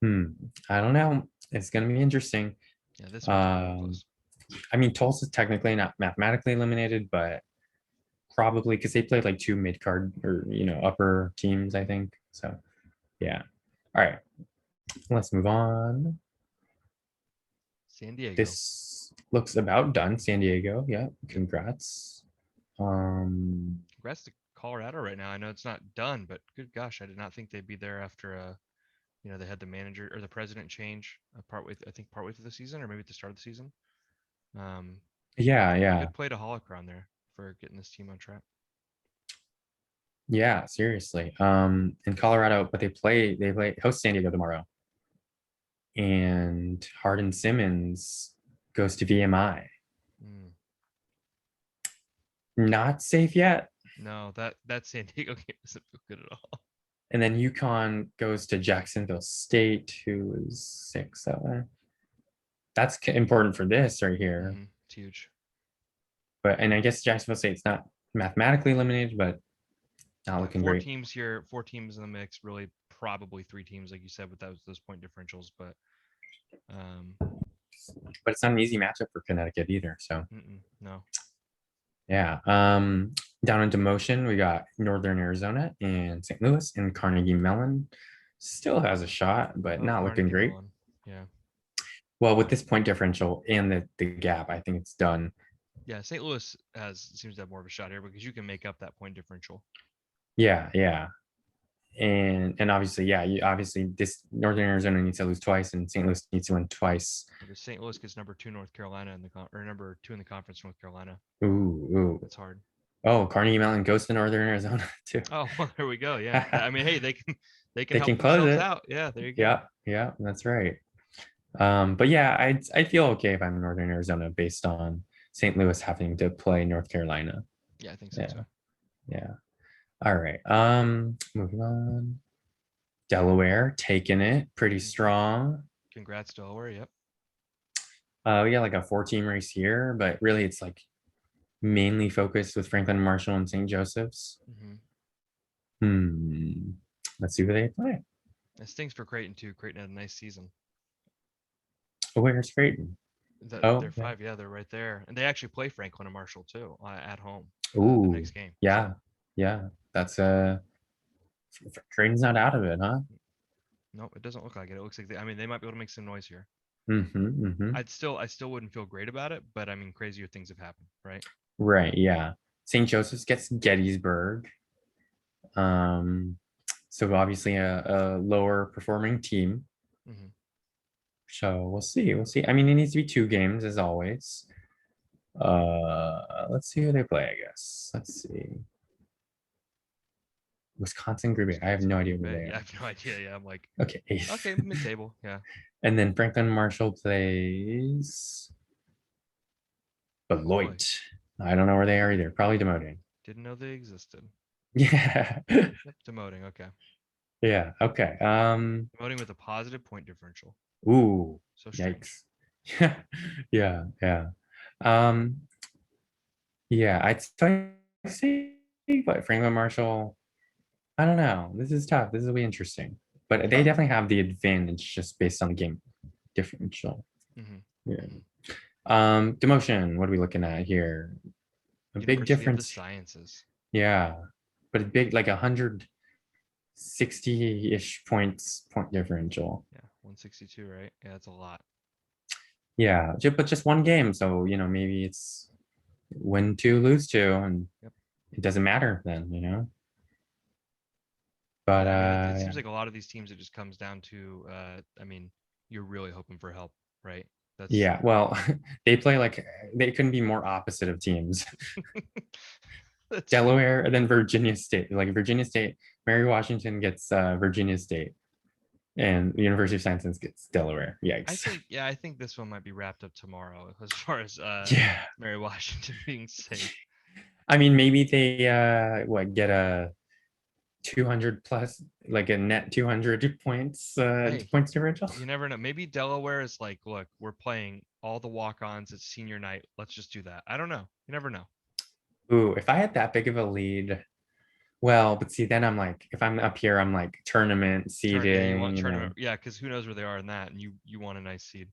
Hmm. I don't know. It's gonna be interesting. Yeah. This one's gonna be real Um, close. I mean, Tulsa's technically not mathematically eliminated, but probably because they played like two mid card or upper teams, I think. So yeah. All right. Let's move on. San Diego. This looks about done. San Diego. Yeah. Yep. Congrats. Um, Congrats to Colorado right now. I know it's not done, but good gosh, I did not think they'd be there after they had the manager or the president change I think partway through the season or maybe at the start of the season. Um, yeah, yeah, good play to Holocron there for getting this team on track. yeah. Seriously. In Colorado, but they play host San Diego tomorrow, and Hardin Simmons goes to VMI. Mm. Not safe yet. No, that San Diego game doesn't feel good at all. And then UConn goes to Jacksonville State, who is 6. That's important for this right here. It's huge. And I guess Jacksonville State's not mathematically eliminated, but not Yeah, looking great. four teams in the mix. Really, probably three teams, like you said, with those point differentials. But um, But it's not an easy matchup for Connecticut either. So no. yeah. Down into motion, we got Northern Arizona and St. Louis, and Carnegie Mellon still has a shot, but Oh, not looking Carnegie great. Mellon. Yeah. Well, with this point differential and the gap, I think it's done. Yeah, St. Louis seems to have more of a shot here because you can make up that point differential. Yeah, yeah. And obviously, yeah, obviously this Northern Arizona needs to lose twice, and St. Louis needs to win twice. Because St. Louis gets number 2 North Carolina or number 2 in the conference North Carolina. Ooh, ooh. That's hard. Oh, Carnegie Mellon goes to Northern Arizona too. Oh, well, there we go. Yeah. I mean, hey, they can They help can close themselves it. out. Yeah, there you go. Yeah, yeah, that's right. But yeah, I feel okay if I'm Northern Arizona based on St. Louis having to play North Carolina. Yeah, I think so Yeah, too. yeah. All right. Moving on. Delaware taking it pretty strong. Congrats, Delaware. Yep. We got like a 4-team race here, but really it's like mainly focused with Franklin Marshall and St. Joseph's. Let's see who they play. It stinks for Creighton too. Creighton had a nice season. Oh, where's Creighton? They're Yeah. 5. Yeah, they're right there, and they actually play Franklin and Marshall too at home. The Ooh, next game. yeah, So. yeah. That's Creighton's not out of it, huh? No, it doesn't look like it. It looks like I mean, they might be able to make some noise here. Mm-hmm. I still wouldn't feel great about it, but I mean, crazier things have happened, right? Right, yeah. St. Joseph's gets Gettysburg. So obviously a lower performing team. Mhm. So we'll see. We'll see. I mean, it needs to be 2 games as always. Let's see who they play, I guess. Let's see. Wisconsin, Green Bay. I have no idea Green who Bay. they Yeah, I are. have no idea. Yeah, I'm like, Okay, eighth. okay, mid-table. Yeah. And then Franklin Marshall plays Boy, Beloit. I don't know where they are either. Probably demoting. didn't know they existed. Yeah. Yep, demoting. Okay. Yeah. Okay. Demoting with a positive point differential. Ooh. So strange. Yikes. Yeah. Yeah. Um. Yeah. I'd say, but Franklin Marshall. I don't know. This is tough. This will be interesting. But they Tough. definitely have the advantage just based on the game differential. Mhm. Yeah. Mhm. Demotion. What are we looking at here? A big University of the difference. Sciences. Yeah. But a big, like 160-ish point differential. Yeah, 162, right? Yeah, that's a lot. Yeah. But just 1 game. So, maybe it's win 2, lose 2, and Yep. it doesn't matter then. But Yeah, I mean, it yeah. seems like a lot of these teams, it just comes down to, I mean, you're really hoping for help, right? That's Yeah. Well, they play like they couldn't be more opposite of teams. that's fair. Delaware and then Virginia State. Like Virginia State, Mary Washington gets Virginia State, and the University of Sciences gets Delaware. I Yikes. think, yeah, I think this one might be wrapped up tomorrow as far as Yeah. Mary Washington being safe. I mean, maybe they get a 200 plus, like a net 200 points Hey, points differential. you never know. Maybe Delaware is like, look, we're playing all the walk-ons. It's senior night. Let's just do that. I don't know. You never know. Ooh, if I had that big of a lead, well, but see, then I'm like, if I'm up here, I'm like tournament Yeah, you want seeding, tournament. Yeah, because who knows where they are in that, and you want a nice seed.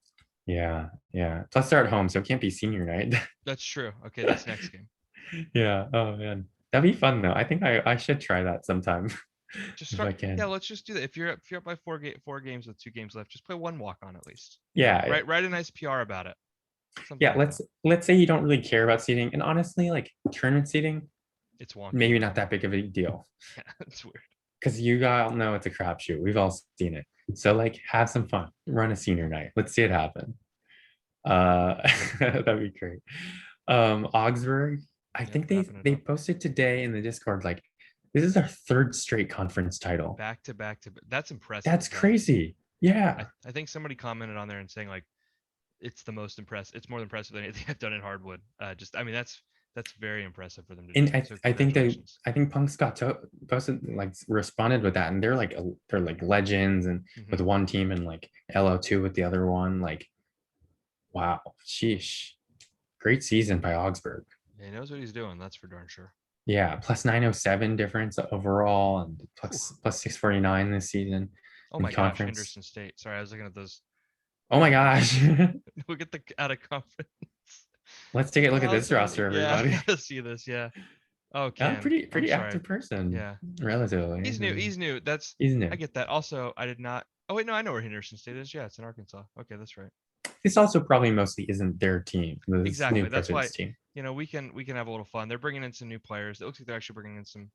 Yeah, yeah. Plus they're at home, so it can't be senior night. That's true. Okay, that's next game. Yeah. Oh man, that'd be fun though. I think I should try that sometime Just if I start. Yeah, can. let's just do that. If you're up by four games with 2 games left, just play one walk on at least. Yeah, Write a nice PR about it. Something yeah. like that. Let's say you don't really care about seating, and honestly, like tournament seating, It's wonky. maybe not that big of a deal Yeah, it's weird. because you all know it's a crapshoot. We've all seen it. So like, have some fun. Run a senior night. Let's see it happen. That'd be great. Augsburg. I Yep, think they wrapping it they up. posted today in the Discord like this is our third straight conference title. Back to back to. That's impressive That's as hell. crazy. Yeah. I think somebody commented on there and saying like it's the most impressive. It's more impressive than anything I've done in Hardwood. I mean that's very impressive for them to And do. So I think congratulations. Punk's got posted like responded with that, and they're like legends and with Hmm. one team and like LO2 with the other one. Like, wow, sheesh. Great season by Augsburg. Yeah, he knows what he's doing. That's for darn sure. Yeah, plus 907 difference overall and Whew. plus 649 this season Oh in my gosh, conference. Henderson State. Sorry, I was looking at those. Oh my gosh. Look at the out of conference. Let's take a look at How this silly. roster, Yeah, I everybody. gotta see this. Yeah. Oh, Cam. I'm Pretty sorry. active person, Yeah. relatively. He's new. He's new. That's He's I new. get that. Also, I did not. Oh wait, no, I know where Henderson State is. Yeah, it's in Arkansas. Okay, that's right. This also probably mostly isn't their team. This new Exactly. That's why president's team. we can have a little fun. They're bringing in some new players. It looks like they're actually bringing in some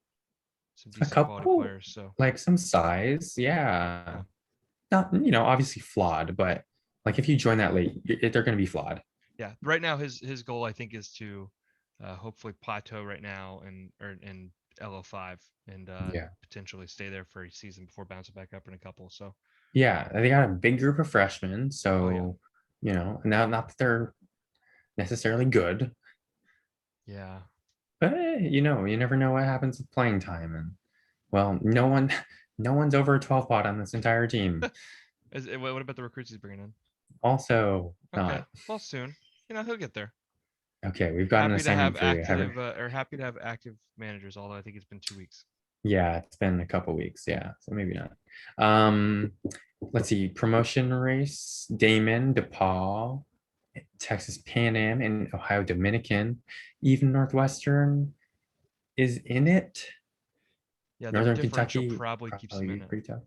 A decent quality couple, players. So like some size, yeah, yeah. Not, obviously flawed, but like if you join that late, they're going to be flawed. yeah. Right now, his goal I think is to hopefully plateau right now in LO5 and Yeah. potentially stay there for a season before bouncing back up in a couple. So Yeah. They got a big group of freshmen. oh yeah, So, now not that they're necessarily good, yeah. but you never know what happens with playing time. And well, no one's over a 12 pot on this entire team. What about the recruits he's bringing in? Also, Okay, not. well soon. He'll get there. Okay, we've got an assignment for you. Happy to have active managers. Although I think it's been 2 weeks. Yeah, it's been a couple weeks. Yeah, so maybe not. Um, let's see. Promotion race: Damon, DePaul, Texas Pan Am, and Ohio Dominican. Even Northwestern is in it. Yeah, their Northern differential Kentucky probably keeps them probably in it. pretty tough.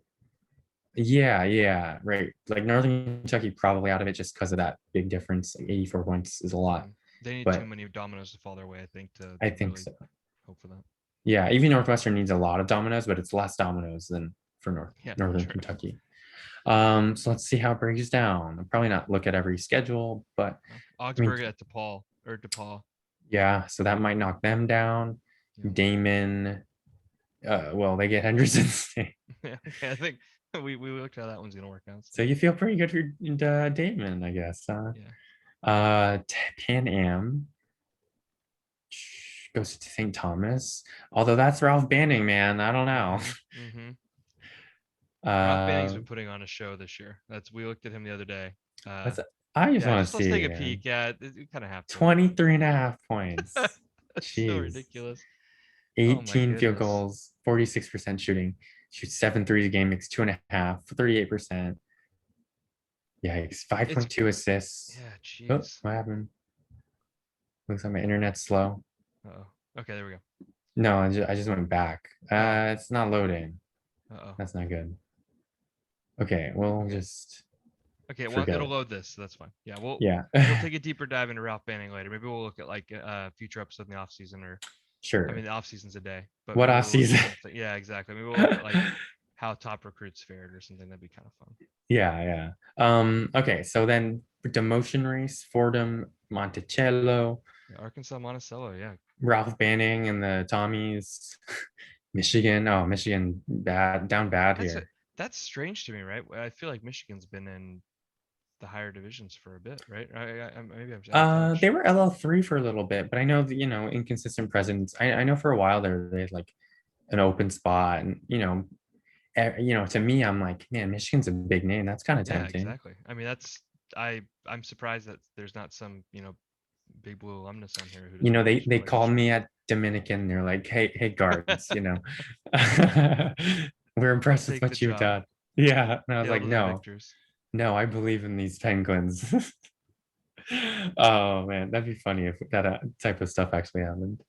Yeah, right. Like Northern Kentucky probably out of it just because of that big difference. Like 84 points is a lot, They need too but many dominoes to fall their way, I think, to I think really so. hope for that. Yeah, even Northwestern needs a lot of dominoes, but it's less dominoes than for Yeah, Northern true. Kentucky. So let's see how it breaks down. I'll probably not look at every schedule, but No. I mean, Augsburg at DePaul. yeah, so that might knock them down. Yeah. Damon, well, they get Henderson State. Yeah, I think we looked at how that one's gonna work out. So you feel pretty good for Damon, I guess. Yeah. Pan Am goes to St. Thomas, although that's Ralph Banning, man. I don't know. Mm-hmm. Ralph Banning's Uh, been putting on a show this year. We looked at him the other day. let's, I just Yeah, want to just let's take see a peek. Yeah, you kind of have to. 23 and a half points. That's so Jeez. ridiculous. Oh my 18 field goodness. goals, 46% shooting, shoots 7 threes a game, makes 2.5, 38%. Yikes, It's 5.2 assists. yeah, Oh, jeez. what happened? Looks like my internet's slow. Uh-oh. Okay, there we go. No, I just went back. Oh. It's not loading. Uh-oh. That's not good. Okay, we'll Okay. just Okay, well, forget it'll it. load this, so that's fine. Yeah, Yeah, we'll take a deeper dive into Ralph Banning later. Maybe we'll look at like future episode in the off season, or I mean sure. the off season's a day, but What maybe off we'll look at season? something. Yeah, exactly. Maybe we'll look at like how top recruits fared or something. That'd be kind of fun. Yeah, yeah. Okay, so then demotion race, Fordham, Monticello, Yeah, Arkansas Monticello, yeah. Ralph Banning and the Tommies, Michigan. Oh, Michigan bad, down bad That's a, here. that's strange to me, right? I feel like Michigan's been in the higher divisions for a bit, right? Maybe I'm out of They touch. were LL3 for a little bit, but I know that, inconsistent presence. I know for a while there they had like an open spot, and to me, I'm like, man, Michigan's a big name. That's kind of Yeah, tempting. exactly. I mean, I'm surprised that there's not some big blue alumnus on here who You doesn't know, want to they just play for called sure. me at Dominican. They're like, hey guards, we're We'll impressed with take the what you've job. done. Yeah, and I was Hail like, to the no, victors. no, I believe in these Penguins. Oh man, that'd be funny if that type of stuff actually happened.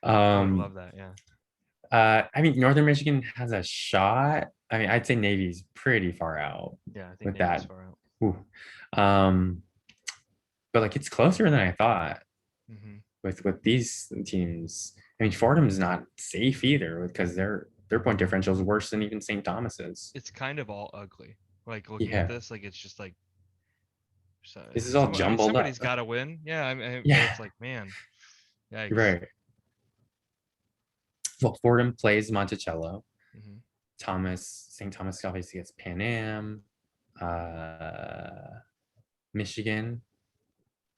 I would Um, love that. Yeah. I mean, Northern Michigan has a shot. I mean, I'd say Navy's pretty far out Yeah, I think with Navy's that. far out. Ooh. Um, but like it's closer than I thought Hmm. with these teams. I mean, Fordham's not safe either because their point differential is worse than even St. Thomas's. It's kind of all ugly. Like looking at Yeah, this, like it's just like so, this is all I mean, jumbled up. somebody's got to win. Yeah, but Yeah, it's like, man, yikes. right. Well, Fordham plays Monticello. Hmm. St. Thomas obviously gets Pan Am. Michigan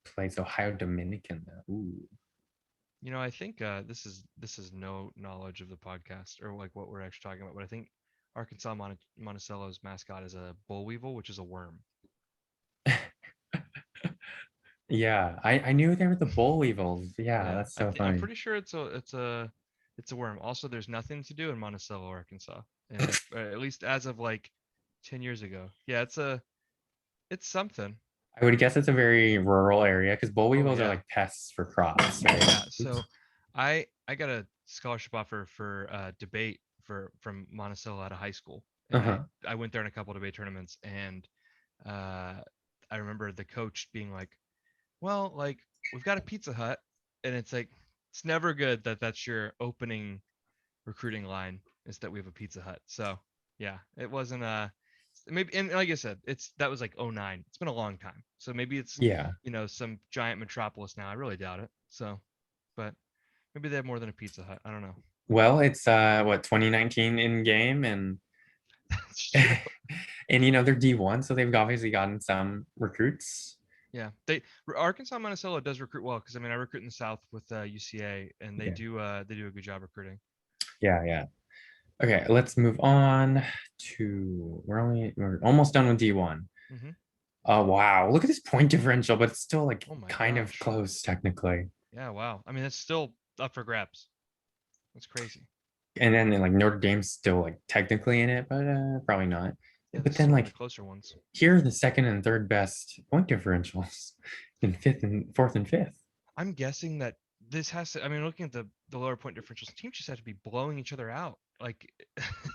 plays Ohio Dominican. Ooh. I think this is no knowledge of the podcast or like what we're actually talking about, but I think Arkansas Monticello's mascot is a bull weevil, which is a worm. Yeah, I knew they were the Boll Evils. Yeah, Yeah, that's so I'm funny. pretty sure it's a worm. Also, there's nothing to do in Monticello, Arkansas, and at least as of like 10 years ago. Yeah, it's something. I would guess it's a very rural area because boll Oh weevils are yeah, like pests for crops, yeah. right? So, I got a scholarship offer for debate from Monticello out of high school, and I Uh-huh. I went there in a couple debate tournaments, and uh, I remember the coach being like, "Well, like we've got a Pizza Hut," and it's like it's never good that that's your opening recruiting line is that we have a Pizza Hut. So yeah, it wasn't maybe, and like I said, that was like '09. It's been a long time. So maybe it's Yeah. some giant metropolis now. I really doubt it. So, but maybe they have more than a Pizza Hut. I don't know. Well, it's what 2019 in game and That's true. and they're D1, so they've obviously gotten some recruits. Yeah, Arkansas Monticello does recruit well because I mean I recruit in the South with UCA and Yeah. they do a good job recruiting. Yeah, yeah. Okay, let's move on to we're almost done with D1. Hmm. Oh wow, look at this point differential, but it's still like Oh my kind of gosh. close technically. Yeah. Wow. I mean that's still up for grabs. That's crazy. And then like Notre Dame's still like technically in it, but probably not. Yeah, But this is then one of the like closer ones. here are the second and third best point differentials in fifth and fourth and fifth. I'm guessing that this has to. I mean, looking at the lower point differentials, teams just have to be blowing each other out. Like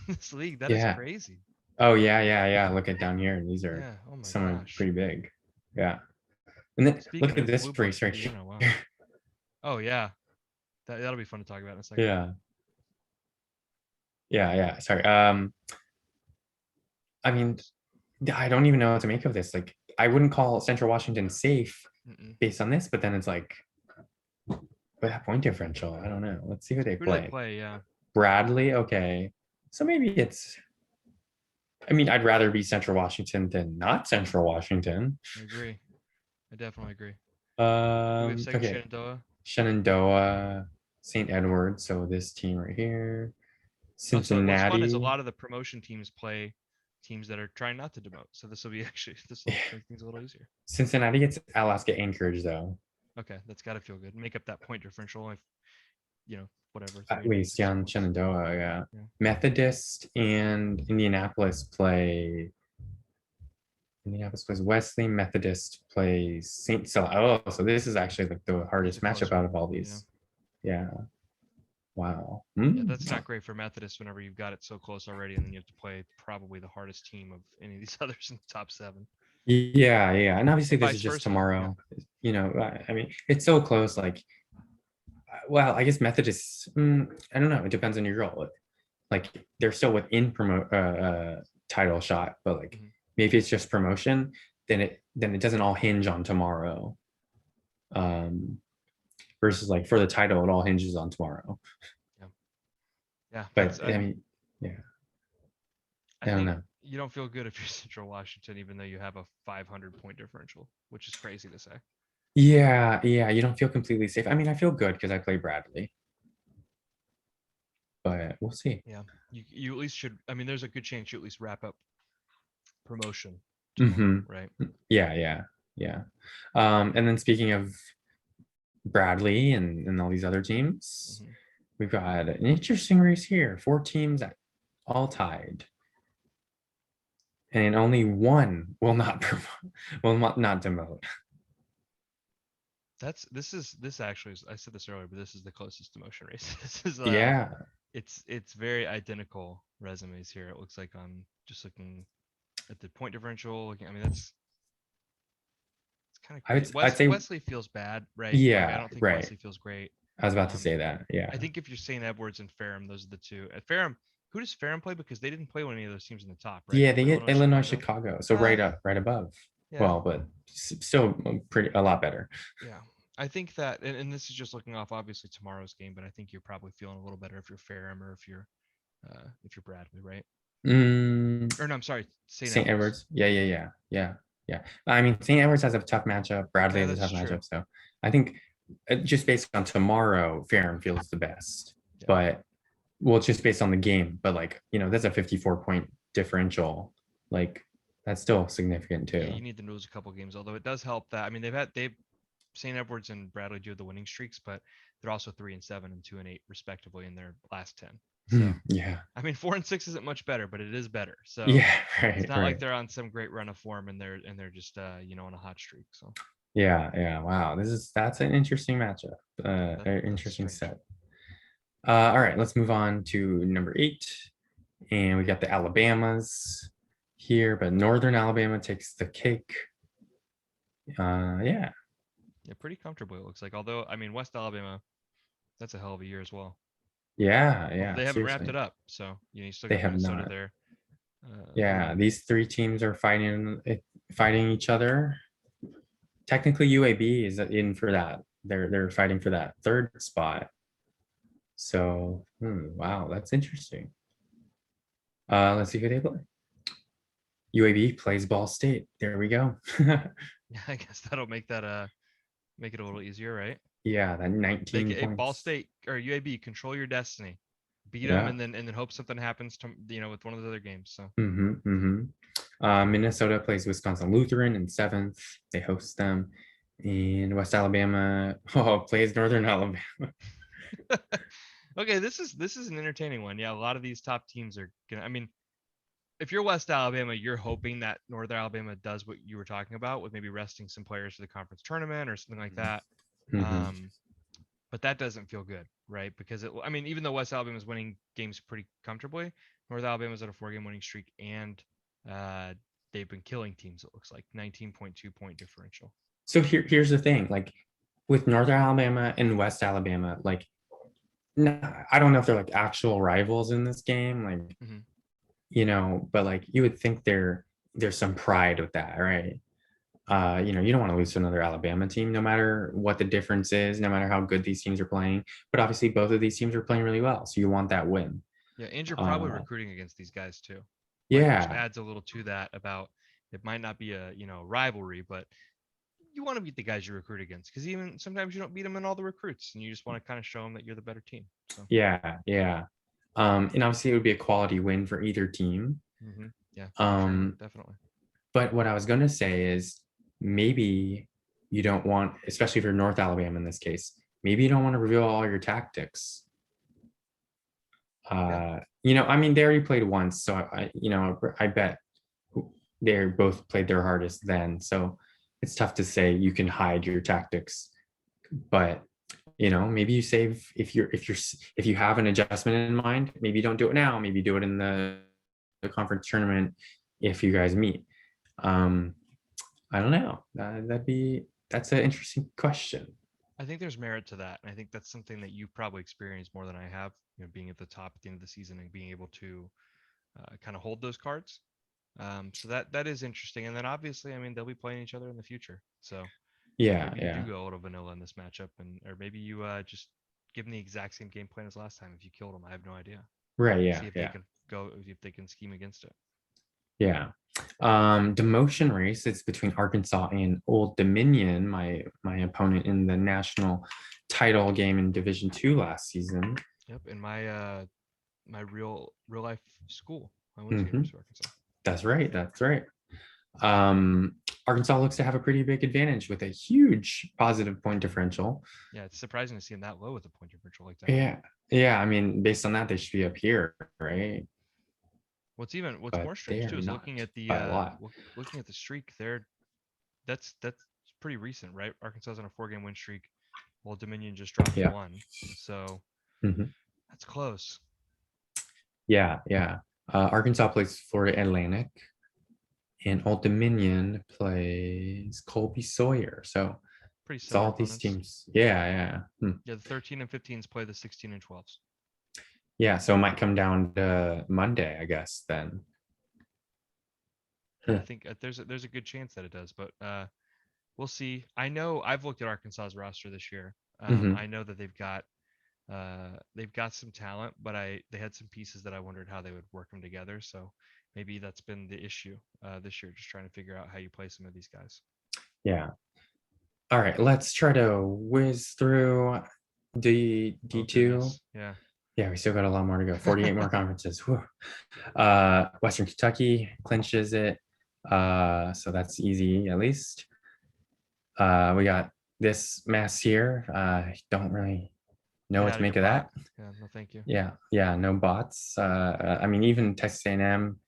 this league, that is Yeah. crazy. Oh yeah, yeah, yeah. Look at down here. These are Yeah. Oh my some are gosh. pretty big. Yeah. And then look Speaking at of this blue bloods race from right here. Indiana, wow. Oh yeah, that'll be fun to talk about in a second. Yeah. Yeah. Sorry. I mean, I don't even know what to make of this. Like, I wouldn't call Central Washington safe Mm-mm. based on this, but then it's like, but that point differential, I don't know. Let's see who they Who do they play. play? Yeah, Bradley, okay. So maybe it's, I mean, I'd rather be Central Washington than not Central Washington. I agree. I definitely agree. Who we have second? Okay. Shenandoah. Shenandoah, St. Edward. So this team right here. Also, what's fun is a Cincinnati. lot of the promotion teams play teams that are trying not to demote. So this will be actually this will make things a little easier. Cincinnati gets Alaska Anchorage though. Okay, that's got to feel good. Make up that point differential. If whatever, At 360 least, yeah, points. Shenandoah, yeah. Yeah. Methodist and Indianapolis play. Indianapolis plays Wesley. Methodist plays St. Oh, so this is actually like the It's a hardest close matchup out one. of all Yeah. these. Yeah. Wow. Yeah, that's not great for Methodist whenever you've got it so close already, and then you have to play probably the hardest team of any of these others in the top 7. Yeah. And obviously, And this vice is just versa. tomorrow. I mean, it's so close. Like, well, I guess Methodist, I don't know. It depends on your role. Like, they're still within title shot, but like, Mhm. maybe it's just promotion, then it doesn't all hinge on tomorrow. Versus like for the title, it all hinges on tomorrow. Yeah, But I mean, yeah, I I don't think know. you don't feel good if you're Central Washington, even though you have a 500 point differential, which is crazy to say. Yeah, you don't feel completely safe. I mean, I feel good because I play Bradley, but we'll see. Yeah, you at least should. I mean, there's a good chance you at least wrap up promotion tomorrow, Hmm. right? Yeah. And then speaking of Bradley and all these other teams, Hmm. we've got an interesting race here. 4 teams all tied. And only one will not not demote. This actually is, I said this earlier, but this is the closest demotion race. This is Yeah, it's very identical resumes here. It looks like on just looking at the point differential. I mean, that's it's kind of I crazy. would I'd say Wesley feels bad, right? Like I yeah, don't think right. Wesley feels great. I was about to Um, say that. Yeah. I think if you're St. Edwards and Ferrum, those are the two. At Ferrum, who does Ferrum play? Because they didn't play one of any of those teams in the top, right? Yeah, They they play get Illinois, Illinois, Chicago. Chicago. So right Uh, up, right above. yeah, Well, but still a lot better. yeah. I think that, and this is just looking off obviously tomorrow's game, but I think you're probably feeling a little better if you're Ferrum or if you're Bradley, right? Mm, Or no, I'm sorry, St. St. Edwards. Edwards. Yeah. I mean, St. Edwards has a tough matchup. Bradley Yeah, has a that's tough true. matchup. So I think just based on tomorrow, Farron feels the best. Yeah. But well, it's just based on the game. But like, that's a 54 point differential. Like, that's still significant Yeah, too. you need them to lose a couple games. Although it does help that, I mean, they've St. Edwards and Bradley do have the winning streaks, but they're also 3-7 and 2-8 respectively in their last 10. So Yeah. I mean, 4-6 isn't much better, but it is better. So Yeah. it's Right. not like Right. they're on some great run of form and they're just on a hot streak. So Yeah. Wow. That's an interesting matchup. Very that's interesting strange. set. All right, let's move on to number 8. And we got the Alabamas here, but Northern Alabama takes the cake. Yeah. Yeah, pretty comfortably it looks like. Although I mean, West Alabama, that's a hell of a year as well. Although Yeah. they haven't wrapped Seriously. it up, so you still They got have Minnesota not. there. Yeah, these 3 teams are fighting each other. Technically, UAB is in for that. They're fighting for that 3rd spot. So, wow, that's interesting. Let's see who they play. UAB plays Ball State. There we go. Yeah, I guess that'll make it a little easier, right? Yeah, that Make 19 it a Ball points. State or UAB control your destiny, beat them, Yeah. and then hope something happens to with one of the other games. So Minnesota plays Wisconsin Lutheran in 7th. They host them. And West Alabama plays Northern Alabama. okay, this is an entertaining one. Yeah, a lot of these top teams are gonna. I mean, if you're West Alabama, you're hoping that Northern Alabama does what you were talking about with maybe resting some players for the conference tournament or something like that. Mhm. Um, but that doesn't feel good, right? Because I mean, even though West Alabama is winning games pretty comfortably, North Alabama's at a 4-game winning streak, and uh, they've been killing teams. It looks like 19.2 point differential. So here's the thing, like with Northern Alabama and West Alabama, like no, I don't know if they're like actual rivals in this game, like, Hmm. but like you would think there's some pride with that, right? You don't want to lose to another Alabama team, no matter what the difference is, no matter how good these teams are playing. But obviously, both of these teams are playing really well, so you want that win. Yeah, and you're probably Uh, recruiting against these guys too, like which yeah, adds a little to that about it might not be a rivalry, but you want to beat the guys you recruit against because even sometimes you don't beat them in all the recruits, and you just want to kind of show them that you're the better team. So, yeah. And obviously, it would be a quality win for either team. yeah, for sure, Um, definitely. but what I was going to say is maybe you don't want, especially if you're North Alabama in this case, maybe you don't want to reveal all your tactics. Yeah, I mean, they already played once, so I bet they both played their hardest then. So it's tough to say you can hide your tactics, but maybe you save if you have an adjustment in mind. Maybe you don't do it now. Maybe do it in the conference tournament if you guys meet. Um, I don't know. That's an interesting question. I think there's merit to that, and I think that's something that you probably experienced more than I have. Being at the top at the end of the season and being able to kind of hold those cards. So that is interesting. And then obviously, I mean, they'll be playing each other in the future. So Yeah, maybe you do yeah, go a little vanilla in this matchup, and or maybe you just give them the exact same game plan as last time if you killed them. I have no idea. right, And yeah, see if they yeah, can go, if they can scheme against it. yeah. Demotion race. It's between Arkansas and Old Dominion, my opponent in the national title game in Division 2 last season. Yep. In my real life school, I went to Hmm. University of Arkansas. That's right. That's right. Arkansas looks to have a pretty big advantage with a huge positive point differential. Yeah, it's surprising to see them that low with a point differential like that. Yeah. Yeah. I mean, based on that, they should be up here, right? What's But more they strange are too is not looking at the by a lot. looking at the streak there. That's pretty recent, right? Arkansas is on a 4 game win streak, while Dominion just dropped Yeah. one. So Hmm. that's close. Yeah. Yeah. Arkansas plays Florida Atlantic, and Old Dominion plays Colby Sawyer. So Pretty it's similar all these opponents. teams. Yeah. Yeah. Yeah, the 13 and 15s play the 16 and 12s. Yeah. So it might come down to Monday, I guess, then. Yeah, I think there's a good chance that it does, but we'll see. I know I've looked at Arkansas's roster this year. Hmm. I know that they've got some talent, but they had some pieces that I wondered how they would work them together. So maybe that's been the issue this year, just trying to figure out how you play some of these guys. Yeah. All right. Let's try to whiz through D Oh D2. goodness, yeah. Yeah, we still got a lot more to go. 48 more conferences. Whew. Western Kentucky clinches it. So that's easy at least. We got this mess here. Don't really know Get what out to of your make of bot. that. Yeah, no, thank you. Yeah, no bots. I mean, even Texas A&M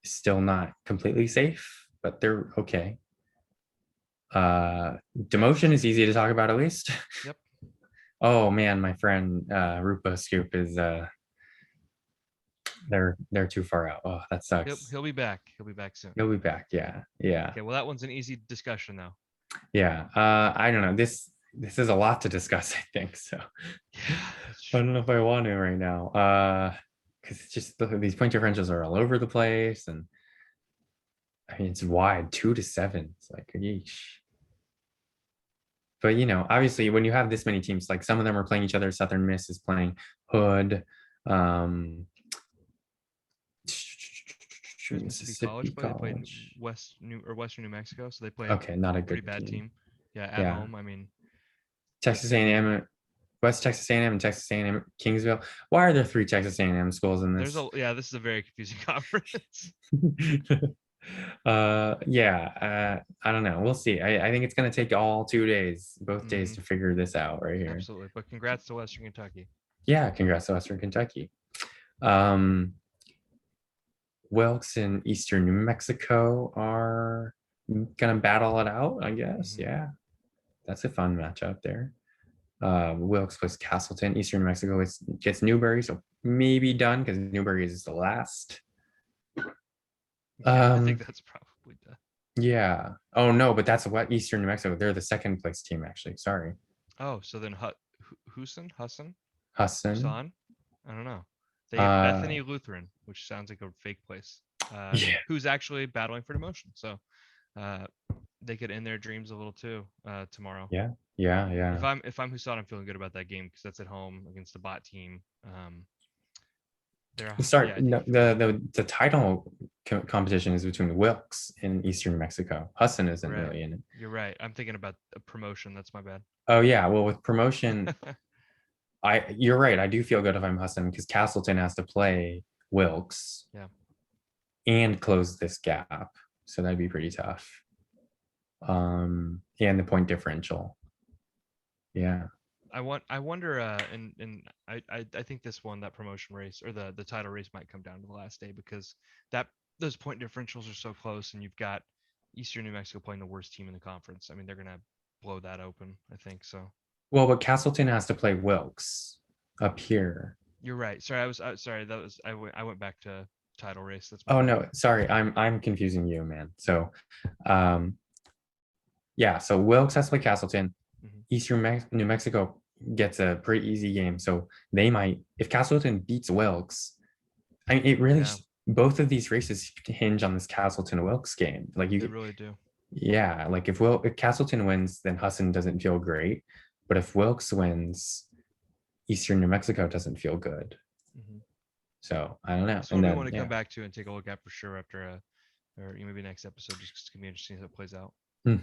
is still not completely safe, but they're okay. Demotion is easy to talk about at least. Yep. Oh man, my friend Rupa Scoop is they're too far out. Oh, that He'll sucks. he'll be back. He'll be back soon. He'll be back. Yeah, yeah, Okay, well that one's an easy discussion though. yeah. I don't know. This is a lot to discuss, I think. So Yeah, that's I don't know true. if I want to right now. Because it's just these point differentials are all over the place, and I mean it's wide, 2-7. It's like yeesh. But obviously when you have this many teams, like some of them are playing each other. Southern Miss is playing Hood. Um, Who's Mississippi College Mississippi play? They played College. Western New Mexico, so they play Okay, not a a pretty good bad team. team. Yeah, at Yeah, home. I mean, Texas it's gonna be A&M, West Texas A&M, and Texas A&M Kingsville. Why are there three Texas A&M schools in there's this? a yeah. This is a very confusing conference. Yeah, I don't know. We'll see. I think it's gonna take all 2 days, both days Hmm. to figure this out right here. Absolutely, but congrats to Western Kentucky. Yeah, congrats to Western Kentucky. Um, Wilkes and Eastern New Mexico are gonna battle it out, I guess. Hmm. Yeah, that's a fun matchup there. Wilkes plays Castleton. Eastern New Mexico gets Newberry, so maybe done because Newberry is the last. Yeah, I think Um, that's probably done. yeah. Oh no, but that's what Eastern New Mexico. They're the second place team, actually. Sorry. Oh, so then Husson? Husson. Tucson? I don't know. They have Uh, Bethany Lutheran, which sounds like a fake place, yeah, who's actually battling for demotion. So uh, they could end their dreams a little too tomorrow. yeah, yeah, yeah. If I'm Husan, I'm feeling good about that game because that's at home against the bot team. Sorry, Yeah, I think no, you feel good. the title competition is between Wilkes in Eastern Mexico. Husson isn't Right. really in it. You're right. I'm thinking about a promotion. That's my bad. Oh yeah, well with promotion, you're right. I do feel good if I'm Husson because Castleton has to play Wilkes Yeah. and close this gap, so that'd be pretty tough. And the point differential. Yeah. I wonder, and I think this one, that promotion race or the title race might come down to the last day because that those point differentials are so close, and you've got Eastern New Mexico playing the worst team in the conference. I mean, they're gonna blow that open. I think so. Well, but Castleton has to play Wilkes up here. You're right. Sorry, sorry. That was I went back to title race. That's my Oh bad. no, sorry, I'm confusing you, man. So, um, yeah, so Wilkes has to play Castleton. Hmm. New Mexico gets a pretty easy game, so they might, if Castleton beats Wilkes, I mean, it really Yeah, both of these races hinge on this Castleton Wilkes game. Like they you, really do. yeah, like if Castleton wins, then Husson doesn't feel great, but if Wilkes wins, Eastern New Mexico doesn't feel good. Hmm. So I don't know. This And one we want then to come yeah. back to and take a look at for sure after or maybe next episode. Just 'cause it's gonna be interesting as it plays out. And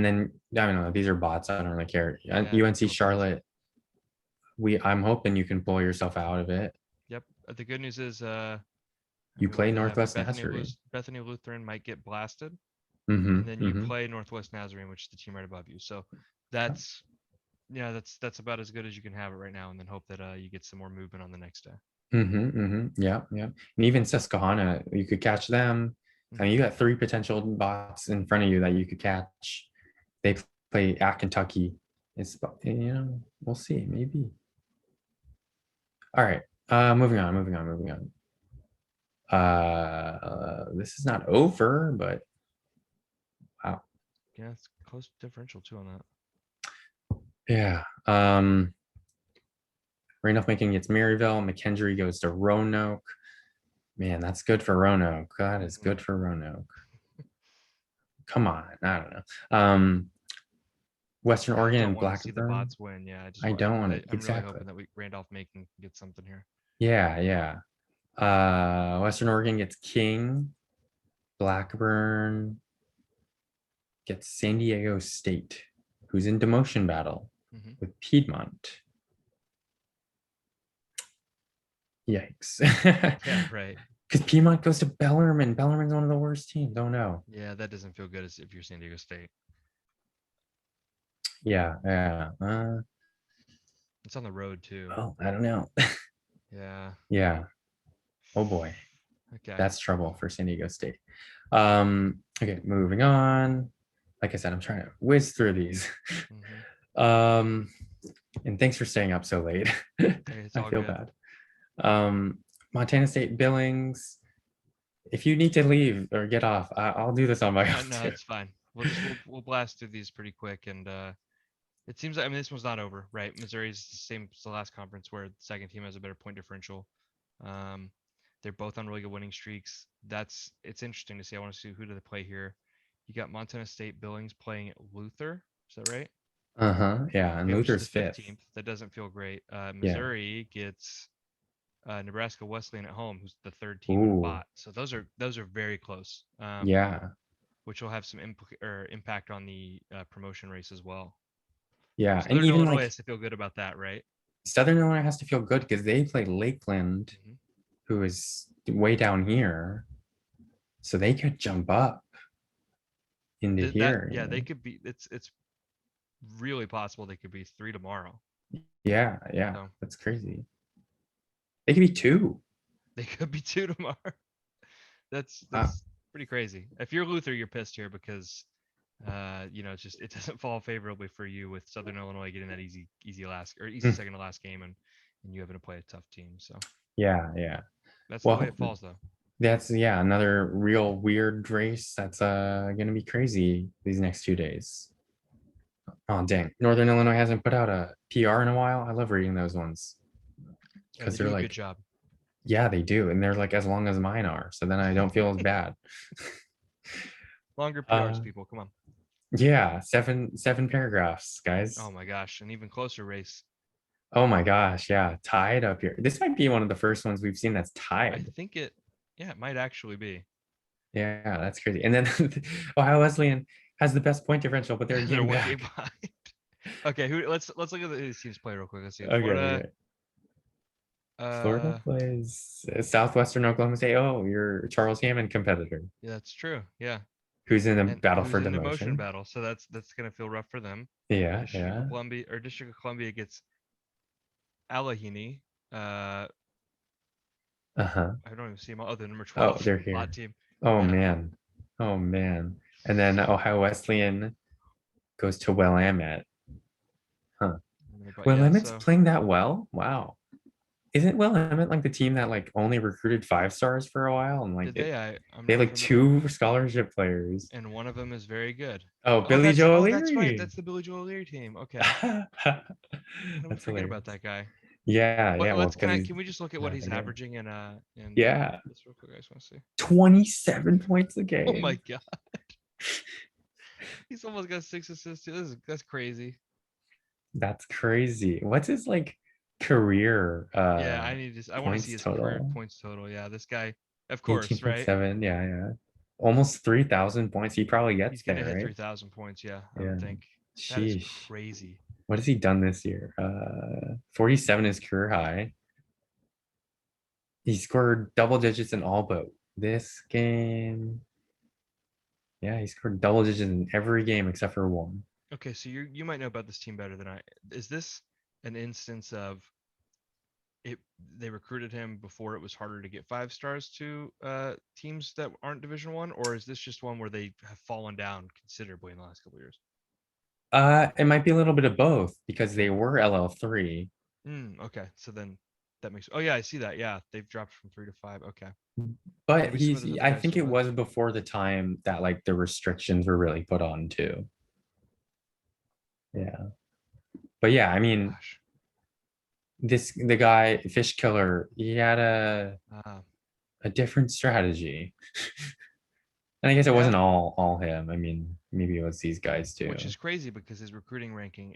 then I don't know. These are bots. I don't really care. Yeah, UNC little bots. Charlotte. I'm hoping you can pull yourself out of it. Yep. The good news is, You what play do they have here? Northwest Nazarene. Bethany Lutheran might get blasted, Mm-hmm. and then you Mm-hmm. play Northwest Nazarene, which is the team right above you. So that's yeah, that's about as good as you can have it right now, and then hope that you get some more movement on the next day. Mm-hmm. Mm-hmm. Yeah. Yeah. And even Susquehanna, you could catch them. I mean, Hmm. you got three potential bots in front of you that you could catch. They play at Kentucky. It's we'll see. Maybe. All right. Moving on. Moving on. Moving on. This is not over, but wow. Yeah, it's close differential too on that. Yeah. Randolph Macon gets Maryville. McKendree goes to Roanoke. Man, that's good for Roanoke. That is Hmm. good for Roanoke. Come on. I don't know. Western Yeah, I Oregon don't and want to see the Blackburn. bots win. Yeah, I just I want. don't want it. I'm really Exactly. hoping that we Randolph Macon can get something here. Yeah, yeah. Western Oregon gets King. Blackburn gets San Diego State, who's in demotion battle Hmm. with Piedmont. Yikes. Yeah, right. Because Piedmont goes to Bellarmine. Bellarmine's one of the worst teams. Don't know. Yeah, that doesn't feel good as if you're San Diego State. Yeah, yeah. It's on the road too. Well, I don't know. Yeah. Yeah. Oh boy. Okay. That's trouble for San Diego State. Okay, moving on. Like I said, I'm trying to whiz through these. Hmm. um, and thanks for staying up so late. Hey, it's I all feel good. bad. Montana State Billings. If you need to leave or get off, I'll do this on my own No, too. it's fine. We'll blast through these pretty quick, and it seems like, I mean, this one's not over, right? Missouri's the same as the last conference where the second team has a better point differential. Um, they're both on really good winning streaks. It's interesting to see. I want to see who do they play here. You got Montana State Billings playing at Luther. Is that right? Uh-huh. Yeah, and Okay, which is the Luther's fifth. 15th. That doesn't feel great. Yeah. Missouri gets Nebraska Wesleyan at home, who's the third team in a Ooh. bot. So those are very close. Yeah. Which will have some impact on the promotion race as well. Yeah. And Southern even Illinois like has to feel good about that, right? Southern Illinois has to feel good because they play Lakeland, Hmm. who is way down here. So they could jump up into here, Yeah, they could be. It's really possible they could be three tomorrow. Yeah, yeah. So That's crazy. They could be two. they could be two tomorrow. that's Uh, that's pretty crazy. If you're Luther, you're pissed here because it's just it doesn't fall favorably for you with Southern Illinois getting that easy last or easy mm, second to last game and you having to play a tough team. So yeah, yeah. that's the way Well, it falls though. that's another real weird race that's gonna be crazy these next 2 days. Oh dang, Northern Illinois hasn't put out a PR in a while. I love reading those ones They because they're do a good like, job. yeah, they do, and they're like as long as mine are. So then I don't feel as bad. Longer PRs, Uh, people. Come on. yeah, seven paragraphs, Oh guys. my gosh, an even closer race. Oh my gosh, yeah, tied up here. This might be one of the first ones we've seen that's I tied. think it. Yeah, it might actually be. Yeah, that's crazy. And then Ohio Wesleyan has the best point differential, but they're a They're game one game back. behind. Okay, who? Let's look at these teams play real quick. Let's see. Okay, Florida. okay. Florida Uh, plays Southwestern Oklahoma State. Oh, your Charles Hammond competitor, yeah, that's true. Yeah, who's in a and battle who's for in the motion demotion. battle? So that's gonna feel rough for them. Yeah, yeah. District of Columbia gets Allegheny. Uh, Uh-huh. I don't even see them. Oh, the number Oh, 12 they're bot here. team. Oh Yeah. man. Oh man. And then Ohio Wesleyan goes to Willamette. Huh. But yeah, Willamette's so playing that well? Wow. Isn't Willamette like the team that like only recruited 5 stars for a while and like did they? I'm they have not like familiar. 2 scholarship players? And one of them is very good. Oh, Billy Joe That's right. O'Leary. That's the Billy Joel O'Leary team. Okay. How do we That's forget about hilarious. that guy? Yeah, What yeah. Well, let's because he's can we just look at what not he's very good. averaging in Yeah. this real quick? I just want to see. 27 points a Oh my game. god. He's almost got 6 assists too. That's crazy. That's crazy. What's his like career Yeah, I want to see points his career total? points total. Yeah, this guy, of course, right? 18.7. Yeah, yeah. Almost 3,000 points. He probably He's gets gonna there, hit right? 3,000 points. Yeah, I would Yeah. think. That is Sheesh. crazy. What has he done this year? 47 is career high. He scored double digits in all but this game. Yeah, he scored double digits in every game except for one. Okay, so you might know about this team better than I. Is this an instance of it? They recruited him before it was harder to get 5 stars to teams that aren't Division One, or is this just one where they have fallen down considerably in the last couple of years? It might be a little bit of both because they were LL3, Okay, so then that makes. Oh yeah, I see that. Yeah, they've dropped from 3 to 5. Okay, but maybe some of he's those other I guys think still it have. was before the time that like the restrictions were really put on too. Yeah. But yeah, I mean, Gosh. the guy, Fish Killer, he had Uh, a different strategy. And I guess it yeah, wasn't all him. I mean, maybe it was these guys too. which is crazy because his recruiting ranking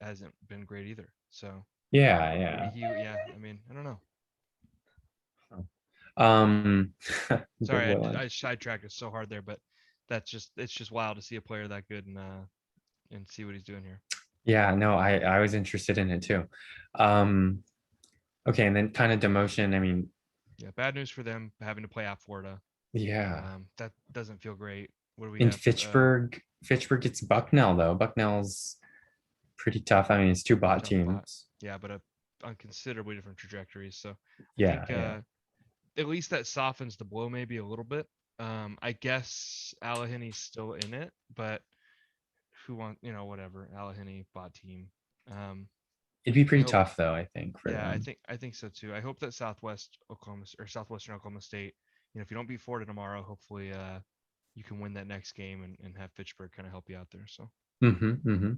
hasn't been great either. So Yeah, maybe yeah. he. Yeah, I mean, I don't know. Um, good Sorry, Will. I sidetracked it so hard there, but it's just wild to see a player that good and see what he's doing here. Yeah, no, I was interested in it too. Um, okay, and then kind of demotion. I mean, Yeah, bad news for them having to play at Florida. yeah. That doesn't feel great. What do we In have? Fitchburg gets Bucknell though. Bucknell's pretty tough. I mean, it's two Pretty bot tough bot. teams. Yeah, but on considerably different trajectories. So I Yeah, think yeah. at least that softens the blow maybe a little bit. I guess Alleghany's still in it, but who want whatever Allegheny bot team. Um, It'd be I pretty hope. tough though, I think, for Yeah, them. I think so too. I hope that Southwestern Oklahoma State, if you don't beat Florida tomorrow, hopefully you can win that next game and have Fitchburg kind of help you out there. So Mm-hmm. Mm-hmm.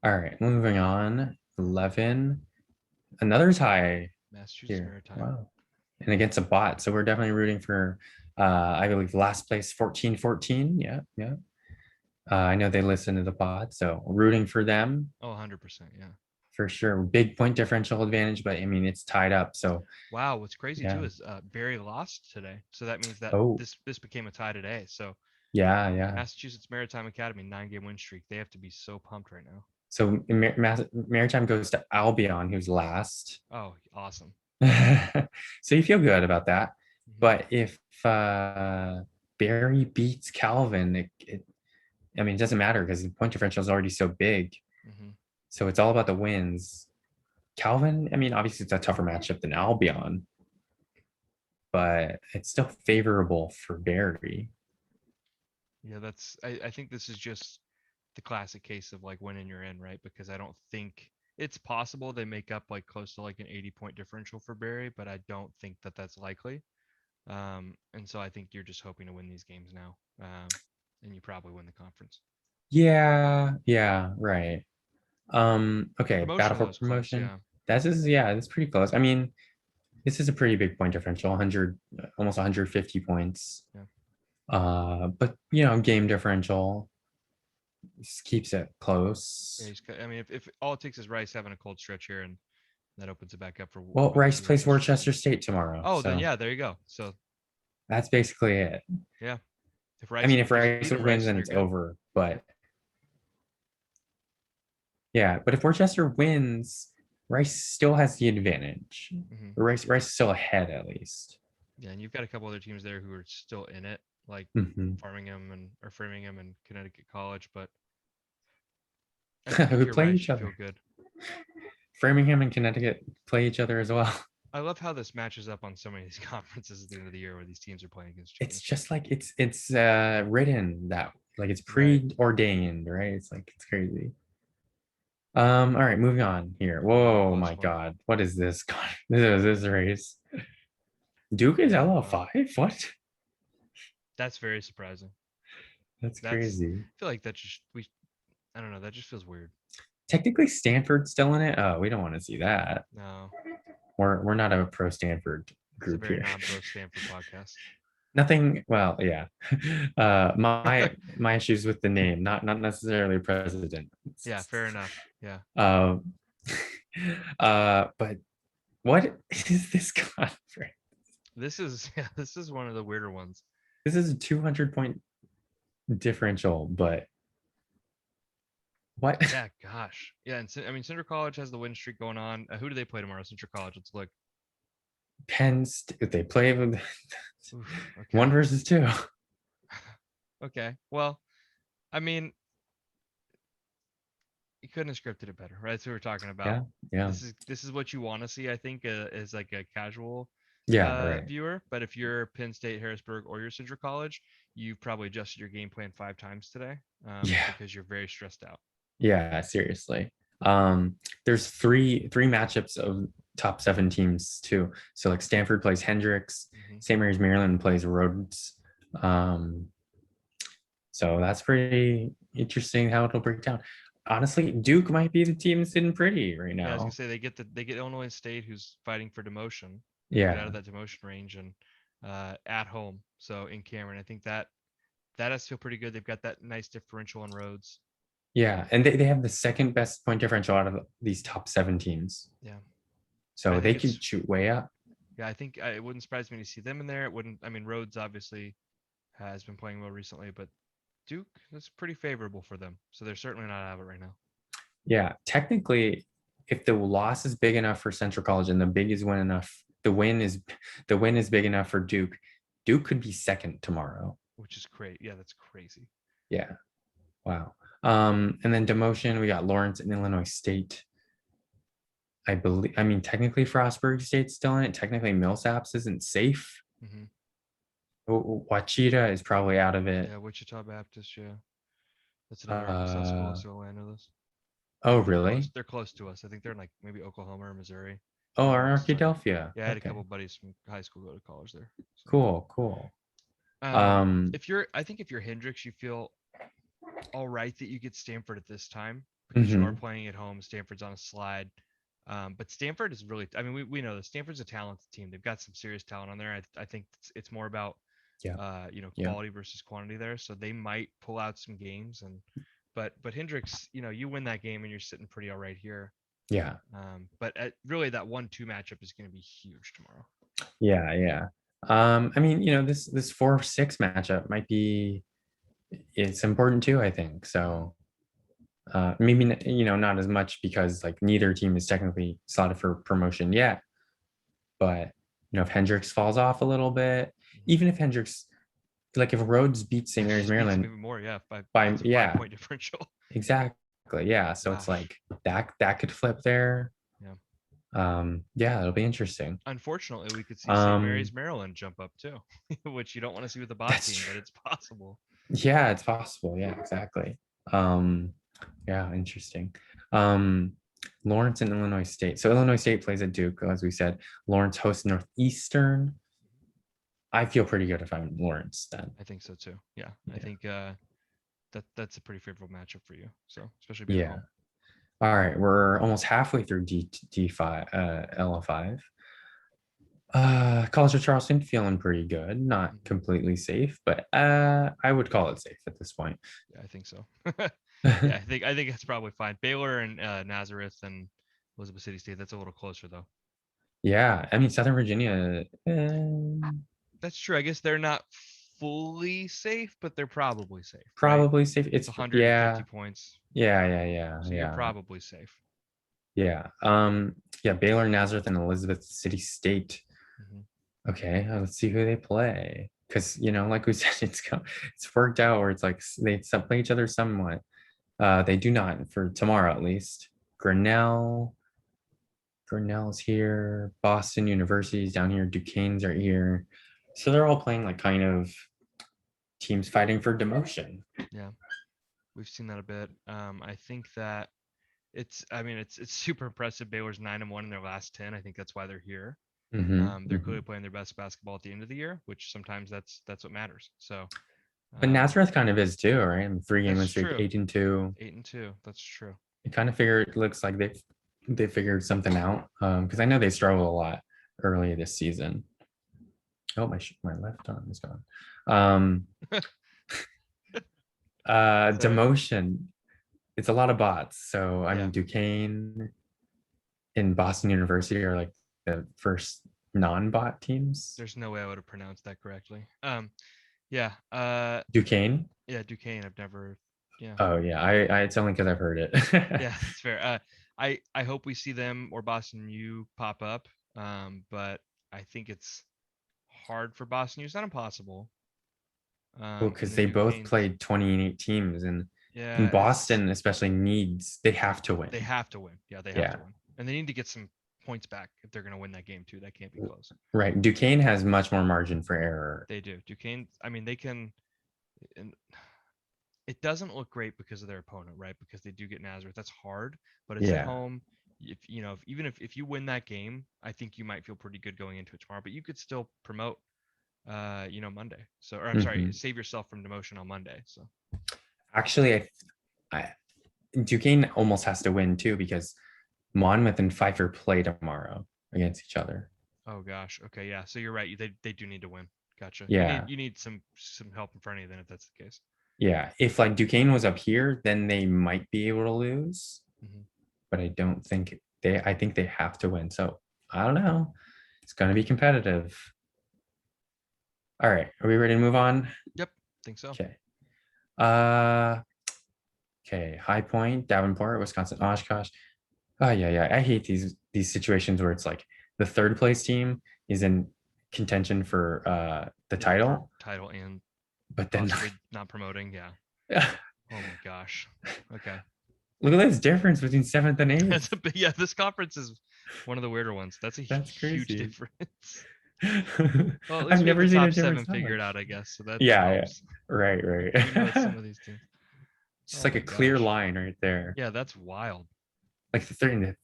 All right, moving on. 11. Another tie Massachusetts here. Maritime. Wow. And against a bot. So we're definitely rooting for I believe last place 14-14. Yeah, yeah. I know they listen to the pod, so rooting for them Oh, 100%. Yeah. for sure. Big point differential advantage, but I mean it's tied up. So Wow. What's crazy too yeah. is Barry lost today, so that means that Oh, this became a tie today. So yeah, yeah. Massachusetts Maritime Academy 9-game win streak. They have to be so pumped right now. So Maritime goes to Albion, who's last. Oh, awesome. So you feel good about that. Hmm. But if Barry beats Calvin, I mean, it doesn't matter because the point differential is already so big. Hmm. So it's all about the wins. Calvin, I mean, obviously it's a tougher matchup than Albion, but it's still favorable for Barry. Yeah, I think this is just the classic case of like winning you're in, right? Because I don't think it's possible they make up like close to like an 80-point differential for Barry, but I don't think that that's likely. And so I think you're just hoping to win these games now, and you probably win the conference. Yeah, right. Okay, battle Promotion for was close, promotion. yeah. That's pretty close. I mean, this is a pretty big point differential, 100, almost 150 points. Yeah. But game differential just keeps it Yeah, close. I mean, if all it takes is Rice having a cold stretch here, and that opens it back up for Well, Rice plays Worcester Worcester State. State tomorrow, Oh, then so yeah, there you go. So that's basically it. yeah, if I Rice mean, can if just Rice beat him, wins, Rice, then you're it's good. over. But yeah, but if Worcester wins, Rice still has the advantage. Hmm. Rice is still ahead at least. Yeah, and you've got a couple other teams there who are still in it, like Mhm. Framingham and Connecticut College. But I think Who you're play right. each Should feel other? good. Framingham and Connecticut play each other as well. I love how this matches up on so many of these conferences at the end of the year where these teams are playing against each other. It's just like it's written that like it's Right. preordained, right? It's like it's crazy. All right, moving on here. Ooh, another Whoa, close my one. God, what is this? God, this race. Duke is Yeah, wow. LL5? What? That's very surprising. That's That's crazy. I feel like that just we I don't know, that just feels weird. Technically, Stanford's still in it. Oh, we don't want to see that. No. We're not a pro Stanford This is a group very here. non-pro Stanford podcast. Nothing. Well, yeah. My issues with the name, not necessarily president. Yeah, fair enough. Yeah. Um, but what is this conference? This is yeah, this is one of the weirder ones. This is a 200-point differential, but what? Yeah, gosh. Yeah, and I mean Central College has the win streak going on. Who do they play tomorrow? Central College. Let's look. Penn State, they play with Oof, okay. 1 versus 2. Okay. Well, I mean, you couldn't have scripted it better, right? That's what we're talking about. Yeah, This is what you want to see, I think, as like a casual yeah, right. viewer. But if you're Penn State, Harrisburg, or you're Central College, you've probably adjusted your game plan 5 times today Yeah, because you're very stressed out. yeah, seriously. There's three matchups of top 7 teams too. So like Stanford plays Hendrix, Hmm. St. Mary's Maryland plays Rhodes. Um, so that's pretty interesting how it'll break down. Honestly, Duke might be the team sitting pretty right Yeah, I was gonna now. say they get Illinois State, who's fighting for demotion, or get out Yeah, of that demotion range, and at home. So in Cameron, I think that has to feel pretty good. They've got that nice differential on roads. yeah, and they have the second best point differential out of these top 7 teams. Yeah, I So they think it's could shoot way up. yeah. I think it wouldn't surprise me to see them in there. It wouldn't. I mean, Rhodes obviously has been playing well recently, but Duke, that's pretty favorable for them. So they're certainly not out of it right now. Yeah, technically, if the loss is big enough for Central College and the big is win enough, the win is big enough for Duke. Duke could be second tomorrow. Which is great. Yeah, that's crazy. Yeah. Wow. And then demotion, we got Lawrence and Illinois State. I believe, I mean, technically Frostburg State's still in it. Technically Millsaps isn't safe. Hmm. Wachita is probably out of it. Yeah, Wichita Baptist. Yeah, that's another Arkansas school. Uh, So I know this. oh, They're really? close. They're close to us. I think they're in like maybe Oklahoma or Missouri. Oh, So Arkadelphia. yeah, I had a Okay. couple buddies from high school go to college there. So, Cool. if you're, I think if you're Hendrix, you feel all right that you get Stanford at this time because you are Mhm. playing at home. Stanford's on a slide. But Stanford is really, I mean, we know that Stanford's a talented team. They've got some serious talent on there. I think it's more about, Yeah. Yeah. quality versus quantity there. So they might pull out some games but Hendrix, you win that game and you're sitting pretty all right here. Yeah. But really that 1-2 matchup is going to be huge tomorrow. Yeah. I mean, this 4-6 matchup might be it's important too, I think. So maybe not as much because like neither team is technically slotted for promotion yet. But if Hendrix falls off a little bit, even if Hendrix, like if Rhodes beats St. Mary's Just beats Maryland maybe more, yeah. It's a yeah, 5-point differential. exactly. Yeah. So it's Gosh. like that could flip there. Yeah. Yeah, it'll be interesting. Unfortunately, we could see St. Um, Mary's Maryland jump up too, which you don't want to see with the bot that's team, but true. it's possible. Yeah, it's possible. Yeah, exactly. Um, yeah, interesting. Um, Lawrence and Illinois State. So Illinois State plays at Duke, as we said. Lawrence hosts Northeastern. I feel pretty good if I'm Lawrence then. I think so too. Yeah. I Yeah. think that's a pretty favorable matchup for you. So especially being at Yeah. home. All right, we're almost halfway through D5, LO5. College of Charleston feeling pretty good, not Mhm. completely safe, but I would call it safe at this point. Yeah, I think so. Yeah, I think it's probably fine. Baylor and Nazareth and Elizabeth City State. That's a little closer though. Yeah, I mean Southern Virginia, That's true. I guess they're not fully safe, but they're probably safe, right? probably safe. It's It's 150 yeah, points, yeah, so you're yeah, probably safe. yeah. Yeah, Baylor, Nazareth, and Elizabeth City State. Hmm. Okay, let's see who they play. Because like we said, it's worked out where it's like they play each other somewhat. They do not for tomorrow at least. Grinnell, Grinnell's here. Boston University's down here. Duquesne's are here. So they're all playing like kind of teams fighting for demotion. Yeah, we've seen that a bit. I think that I mean, it's super impressive. Baylor's 9-1 in their last 10. I think that's why they're here. They're clearly playing their best basketball at the end of the year, which sometimes that's what matters. So But Nazareth kind of is too, right? I mean, 3 game that's win streak, true. 8-2. 8-2. That's true. It kind of figured looks like they figured something out. Because I know they struggled a lot early this season. Oh, my left arm is gone. Sorry. Demotion. It's a lot of bots. So I Yeah. mean, Duquesne and Boston University are like the first non-bot teams. There's no way I would have pronounced that correctly. Yeah. Duquesne. Yeah, Duquesne. I've never. Yeah. Oh yeah, I it's only because I've heard it. Yeah, that's fair. I hope we see them or Boston U pop up. But I think it's hard for Boston U. It's not impossible. Well, And because then they both Duquesne's. played 28 teams, and in Yeah, it's Boston especially they have to they win. have to win. Yeah, they have Yeah, to win, and they need to get some points back if they're going to win that game too. That can't be close. right. Duquesne has much more margin for error. They do. Duquesne. I mean, they can. And it doesn't look great because of their opponent, right? Because they do get Nazareth. That's hard, but it's at Yeah. home. If even if you win that game, I think you might feel pretty good going into it tomorrow. But you could still promote, Monday. So, or I'm sorry, Mhm. save yourself from demotion on Monday. So Actually, I Duquesne almost has to win too because Monmouth and Pfeiffer play tomorrow against each other. oh gosh, okay, yeah. So you're right. They do need to win. Gotcha. Yeah, You need some help in front of you then if that's the case. yeah. If like Duquesne was up here, then they might be able to lose, Hmm. but I don't think they. I think they have to win. So I don't know. It's gonna be competitive. All right, are we ready to move on? Yep, think so. Okay. Uh, okay. High Point, Davenport, Wisconsin, Oshkosh. Oh yeah. I hate these situations where it's like the third place team is in contention for the Yeah, for title, title and but then possibly not promoting. Yeah. Oh my gosh. Okay. look at this difference between seventh and That's eighth. a big, yeah. This conference is one of the weirder ones. That's a That's huge crazy. difference. Well, at least I've we have the never seen a top difference seven that figured much. out, I guess. So that Yeah. helps. Right. We know some of these teams. Just Oh like a my clear gosh. line right there. Yeah, that's wild. Like the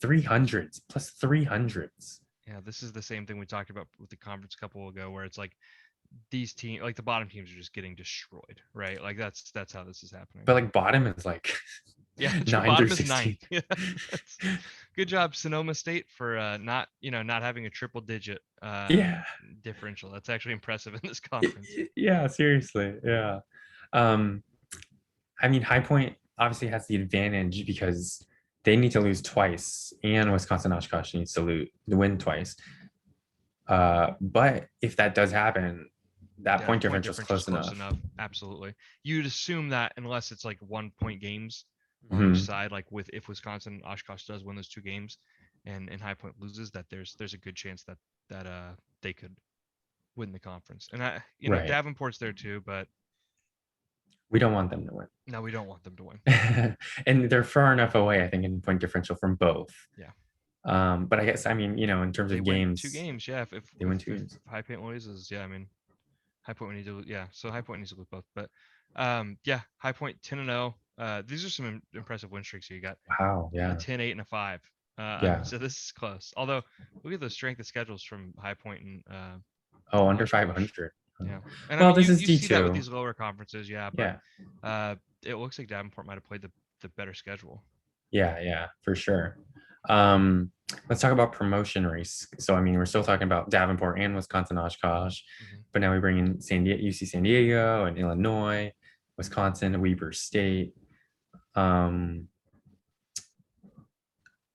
300s plus 300s. Yeah, this is the same thing we talked about with the conference a couple ago, where it's like these teams, like the bottom teams, are just getting destroyed, right? Like that's how this is happening. But like bottom is like Yeah, true. 9 through Bottom is 16. ninth. Yeah, that's good job, Sonoma State, for not having a triple digit Yeah. differential. That's actually impressive in this conference. Yeah, seriously. Yeah. Um, I mean, High Point obviously has the advantage because they need to lose twice, and Wisconsin Oshkosh needs to win twice. But if that does happen, that Yeah, point point differential is difference is close close enough. enough. Absolutely. You'd assume that unless it's like 1 point games on each Mhm. side, like with if Wisconsin and Oshkosh does win those two games and High Point loses, that there's a good chance that they could win the conference. And Right. Davenport's there too, but We don't want them to no, we don't want them to win. win. And they're far enough away, I think, in point differential from both. Yeah. But I guess, I mean, in terms They of win two games, games, yeah. If they win two games. High Point loses, yeah, I mean High Point we need to yeah, so High Point needs to lose both. But yeah, High Point 10-0. These are some impressive win streaks here. You got Wow. a Yeah. 10, 8, and a 5. Yeah. So this is close. Although look at the strength of schedules from High Point and Oh, under Oshkosh. 500. Yeah, and I Well, mean this is you see that with D2. these lower conferences, yeah. But Yeah. it looks like Davenport might have played the better schedule. Yeah, for sure. Um, let's talk about promotion race. So, I mean, we're still talking about Davenport and Wisconsin Oshkosh, but now we bring in UC San Diego and Illinois, Wisconsin, Weber State. Um,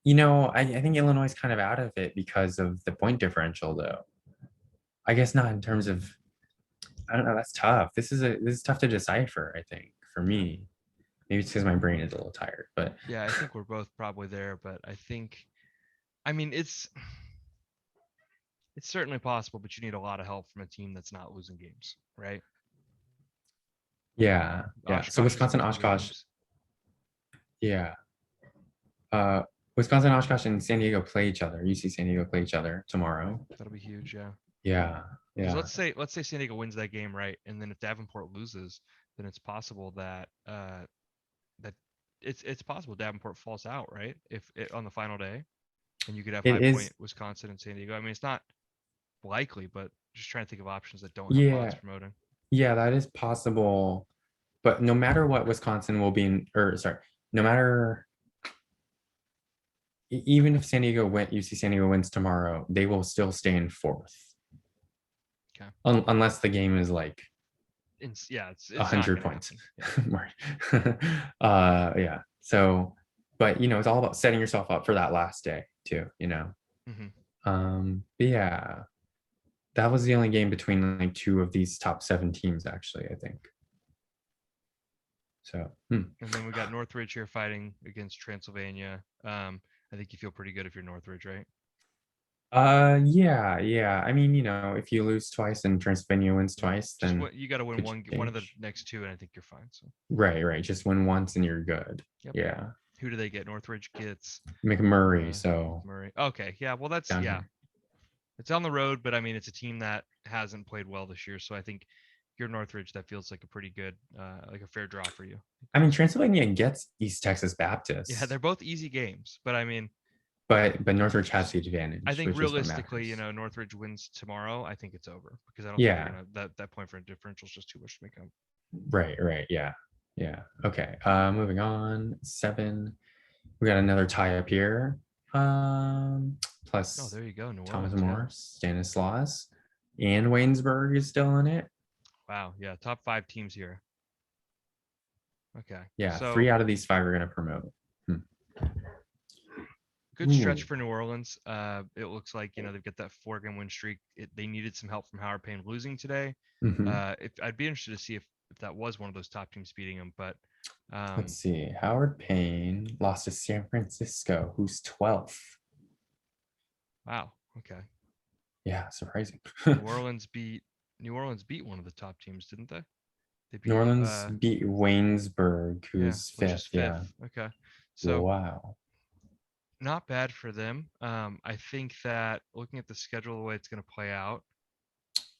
I think Illinois is kind of out of it because of the point differential, though. I guess not in terms of, I don't know. That's tough. This is tough to decipher, I think, for me. Maybe it's because my brain is a little tired, but Yeah, I think we're both probably there, but I mean, it's certainly possible, but you need a lot of help from a team that's not losing games, right? yeah. So Oshkosh isn't Wisconsin losing Oshkosh, games. yeah. Uh, Wisconsin Oshkosh and San Diego play each other. UC San Diego play each other tomorrow. That'll be huge, yeah. Yeah, Because yeah. let's say San Diego wins that game, right? And then if Davenport loses, then it's possible that that it's possible Davenport falls out, right? If it, on the final day, and you could have It High Point, is, Wisconsin, and San Diego. I mean, it's not likely, but just trying to think of options that don't have pods yeah, promoting. yeah, that is possible. But no matter what, Wisconsin will be in, or sorry, no matter, even if UC San Diego wins tomorrow, they will still stay in fourth. Okay. Unless the game is like Yeah, it's not 100 gonna points. happen. Yeah. So, but it's all about setting yourself up for that last day too, Hmm. But yeah, that was the only game between like two of these top 7 teams, actually, I think. So, And then we got Northridge here fighting against Transylvania. I think you feel pretty good if you're Northridge, right? yeah. I mean, if you lose twice and Transylvania wins Yeah. one, Just then you got to win could one of the change. next two, and I think you're fine. So. Right. Just win once and you're good. Yep. Yeah. Who do they get? Northridge gets McMurray, so Murray. Okay, yeah. Well, that's down yeah. here. It's on the road, but I mean, it's a team that hasn't played well this year, so I think you're Northridge. That feels like a pretty good, like a fair draw for you. I mean, Transylvania gets East Texas Yeah, they're Baptist, both easy games, but I mean, but Northridge has just the I advantage, think which is what realistically, matters. Northridge wins tomorrow. I think it's over because I don't think you're Yeah. gonna that point for a differential is just too much to make up. Right. Yeah. Okay. Moving on. 7. We got another tie up here. Oh, Plus there you go, New Thomas Orleans. Yeah. More, Stanislaus, and Waynesburg is still in it. Wow. Yeah. Top 5 teams here. Okay. Yeah, So 3 out of these 5 are going to promote. good stretch for New Orleans. It looks like they've got that 4-game win streak. They needed some help from Howard Payne losing today. If I'd be interested to see if that was one of those top teams beating them, but Let's see. Howard Payne lost to San Francisco, who's 12th. wow. Okay. Yeah, surprising. New Orleans beat one of the top teams, didn't they? They New beat Orleans beat Waynesburg, yeah, who's which is 5th. Yeah. fifth. Okay. So Wow. not bad for them. I think that looking at the schedule, the way it's going to play out,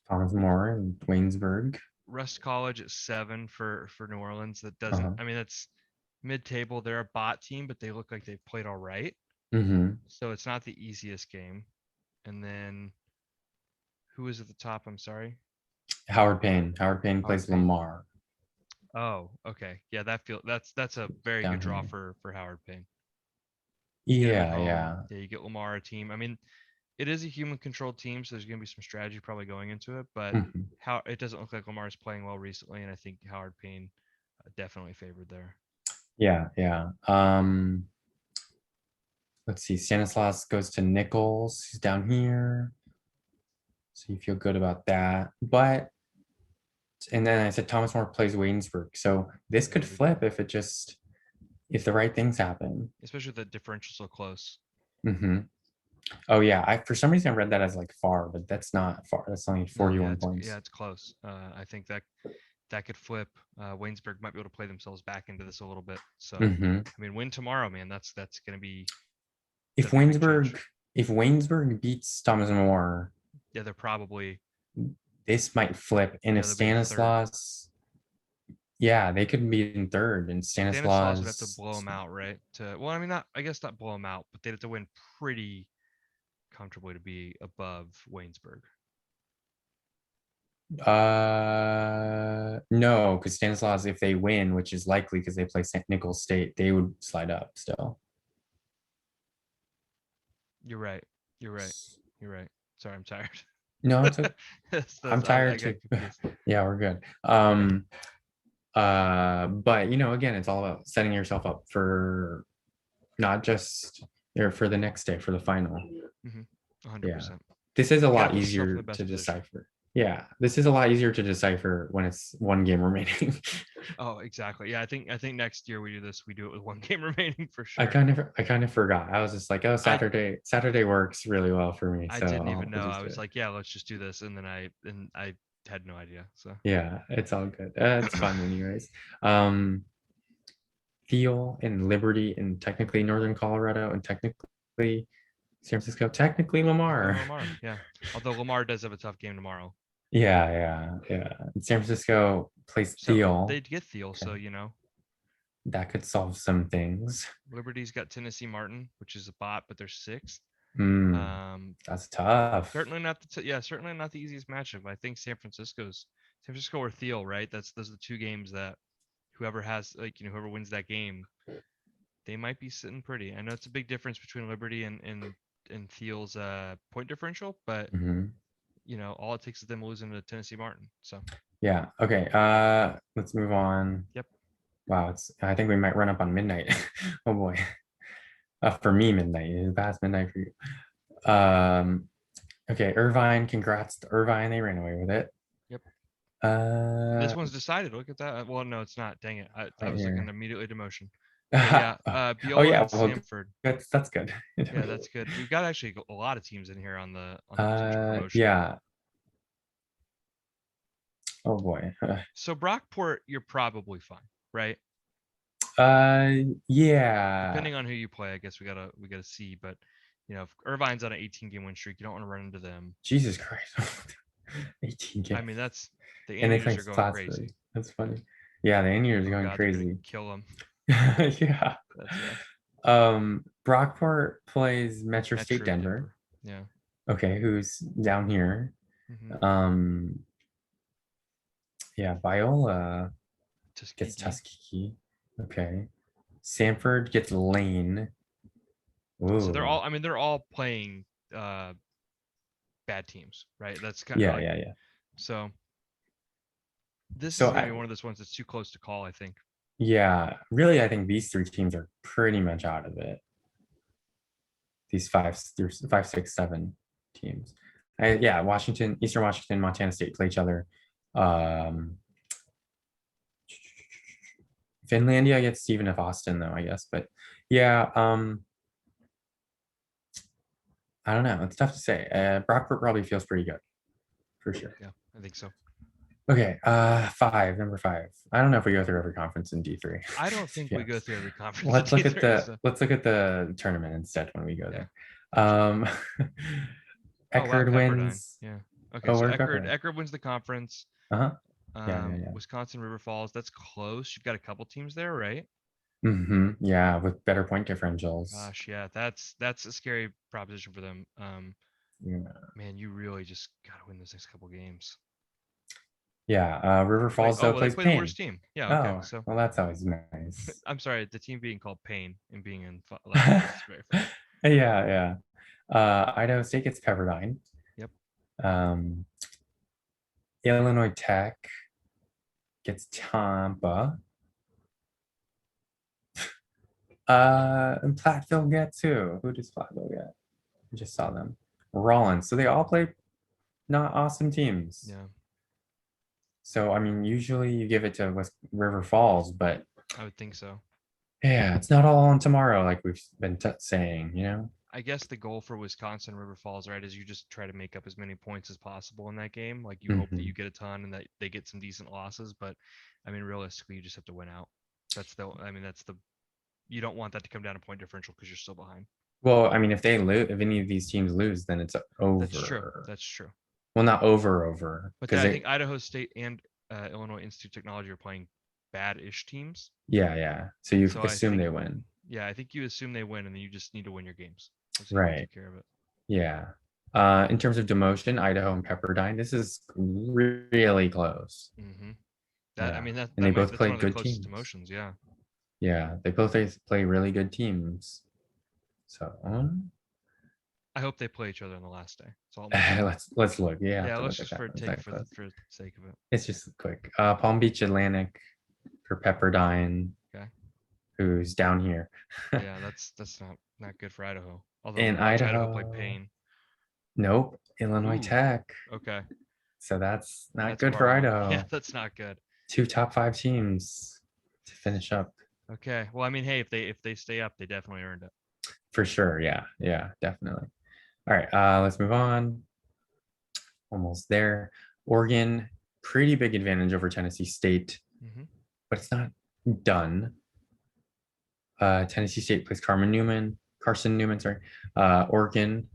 Thomas More and Waynesburg. Rust College at 7 for New Orleans. That doesn't. Uh-huh. I mean, that's mid-table. They're a bot team, but they look like they've played all right. Mm-hmm. So it's not the easiest game. And then who is at the top? I'm sorry. Howard Payne. Howard Payne Howard plays Payne. Lamar Oh, okay. Yeah, that's a very down good draw here. for Howard Payne. You get him at Yeah, home. yeah. Yeah, you get Lamar a team. I mean, it is a human controlled team, so there's going to be some strategy probably going into it. But Mhm. how it doesn't look like Lamar is playing well recently, and I think Howard Payne definitely favored there. Yeah. Let's see. Stanislaus goes to Nichols. He's down here. So you feel good about that. And then I said Thomas More plays Waynesburg. So this could flip if the right things happen. Especially the differential so close. Mm-hmm. Oh yeah. For some reason I read that as like far, but that's not far. That's only 41 points. Yeah, it's close. I think that could flip. Waynesburg might be able to play themselves back into this a little bit. So I mean, win tomorrow, man. That's going to be. If Waynesburg beats Thomas More, yeah, they're probably. This might flip. And if Stanislaus, yeah, they could be in third. And Stanislaus would have to blow them out, right? Well, I mean, I guess not blow them out, but they'd have to win pretty comfortably to be above Waynesburg. No, because Stanislaus, if they win, which is likely because they play St. Nichols State, they would slide up still. You're right. You're right. You're right. Sorry, I'm tired. No, it's okay. I'm I tired got too. confused. Yeah, we're good. But again, it's all about setting yourself up for not just or for the next day for the final. Mm-hmm. Yeah. 100%. This is a You got to lot put yourself in easier the best to position. decipher. Yeah, this is a lot easier to decipher when it's one game remaining. Oh, exactly. Yeah, I think next year we do this. We do it with one game remaining for I sure. kind of forgot. I was just like, oh, I Saturday works really well for me, I so didn't even I'll know. just I do was it. like, yeah, let's just do this, and then I had no idea. So Yeah, it's all good. It's fun anyways. Um, Thiel and Liberty and technically Northern Colorado and technically San Francisco, technically technically Lamar. Lamar, yeah. Although Lamar does have a tough game tomorrow, Yeah. And San Francisco plays so Thiel. they'd get Thiel. Okay. So That could solve some things. Liberty's got Tennessee Martin, which is a bot, but they're sixth. Hmm, Um, that's tough. certainly not the easiest matchup. I think San Francisco or Thiel, right? Those are the two games that whoever has whoever wins that game, they might be sitting pretty. I know it's a big difference between Liberty and Thiel's point differential, but Mhm. all it takes is them losing to Tennessee Martin. So Yeah. Okay. Let's move on. yep. Wow, I think we might run up on midnight. Oh boy. For me, midnight is past midnight for you. Okay, Irvine, congrats to Irvine. They ran away with it. Yep. Uh, This one's decided. Look at that. Well, no, it's not. Dang it. I right was looking here. immediately to motion. Okay, yeah. Oh Biola yeah, and well Samford. that's good. Yeah, that's good. We've got actually a lot of teams in here on the potential promotion. Yeah. Oh boy. So Brockport, you're probably fine, right? Yeah. Depending on who you play, I guess we gotta see. But if Irvine's on an 18 game win streak, you don't want to run into them. Jesus Christ. 18 I games. mean, that's the And they Indians playing are going Plattsburgh. crazy. That's funny. Yeah, the Indians are Oh going God, they're gonna crazy. kill them. Yeah. That's rough. Brockport plays Metro State Metro Denver. Denver. Yeah. Okay, who's down here? Mm-hmm. Um, yeah, Viola gets Tuskegee. Tuskegee. Okay. Sanford gets Lane. So they're all. Ooh. I mean, they're all playing bad teams, right? That's kind of Yeah, like yeah, yeah. so. This So is gonna be one of those ones that's too close to call. I think. yeah, really, I think these three teams are pretty much out of it. These there's 5, 6, 7 teams. Yeah, Washington, Eastern Washington, Montana State play each other. Um, Finlandia gets Stephen F. Austin though, I guess. But yeah, I don't know. It's tough to say. Brockport probably feels pretty good for sure. Yeah, I think so. Okay, number 5. I don't know if we go through every conference in D3. I don't think we Yeah. go through every conference either. So. Let's look at the tournament instead when we go Yeah. there. Oh wow, Eckerd Pepperdine. wins. Yeah. Okay, Oh, so where's Eckerd Pepperdine? Eckerd wins the conference. Uh-huh. Yeah. Wisconsin River Falls. That's close. You've got a couple teams there, right? Yeah, with better point differentials. Gosh, yeah. That's a scary proposition for them. Yeah. Man, you really just gotta win those next couple games. Yeah. River They play. Falls Oh though well, they plays play the worst Payne. team. Yeah. Okay. Oh, So well, that's always nice. I'm sorry. The team being called Pain and being in last place is very funny. Yeah. Idaho State gets Pepperdine. Yep. Um, Illinois Tech gets Tampa. And Platteville gets who? Who does Platteville get? I just saw them. Rollins. So they all play not awesome teams. Yeah. So I mean, usually you give it to West River Falls, but I would think so. yeah, it's not all on tomorrow, like we've been saying, you know? I guess the goal for Wisconsin River Falls, right, is you just try to make up as many points as possible in that game. Like you hope that you get a ton and that they get some decent losses, but I mean, realistically, you just have to win out. That's the you don't want that to come down to point differential because you're still behind. Well, I mean, if they lose, if any of these teams lose, then it's over. That's true. That's true. Well, not over, But because then I think Idaho State and Illinois Institute of Technology are playing bad-ish teams. yeah. So you So assume they win. Yeah, I think you assume they win, and then you just need to win your games. Right. Take care of it. Yeah. In terms of demotion, Idaho and Pepperdine, this is really close. Mm-hmm. That I Yeah, mean and they both that's play one of the good closest teams. emotions. Yeah. Yeah, they both play really good teams. So I hope they play each other on the last day. That's all I'm gonna say. let's look. Yeah, have Yeah, to let's look at just that. for Is take that for the close? for the sake of it. It's just quick. Palm Beach Atlantic for Pepperdine, Okay. who's down here. Yeah, that's not good for Idaho. Although we In watch Idaho play Idaho, Payne. nope, Illinois Ooh. Tech. Okay. So that's not That's good for Mario. Yeah, Idaho. that's not good. Two top 5 teams to finish up Okay. Well, I mean, hey, if they stay up, they definitely earned it. for sure. Yeah, yeah, definitely. All right, let's move on. Almost there. Oregon, pretty big advantage over Tennessee State, Hmm. but it's not done. Tennessee State plays Carson Newman, sorry. Oregon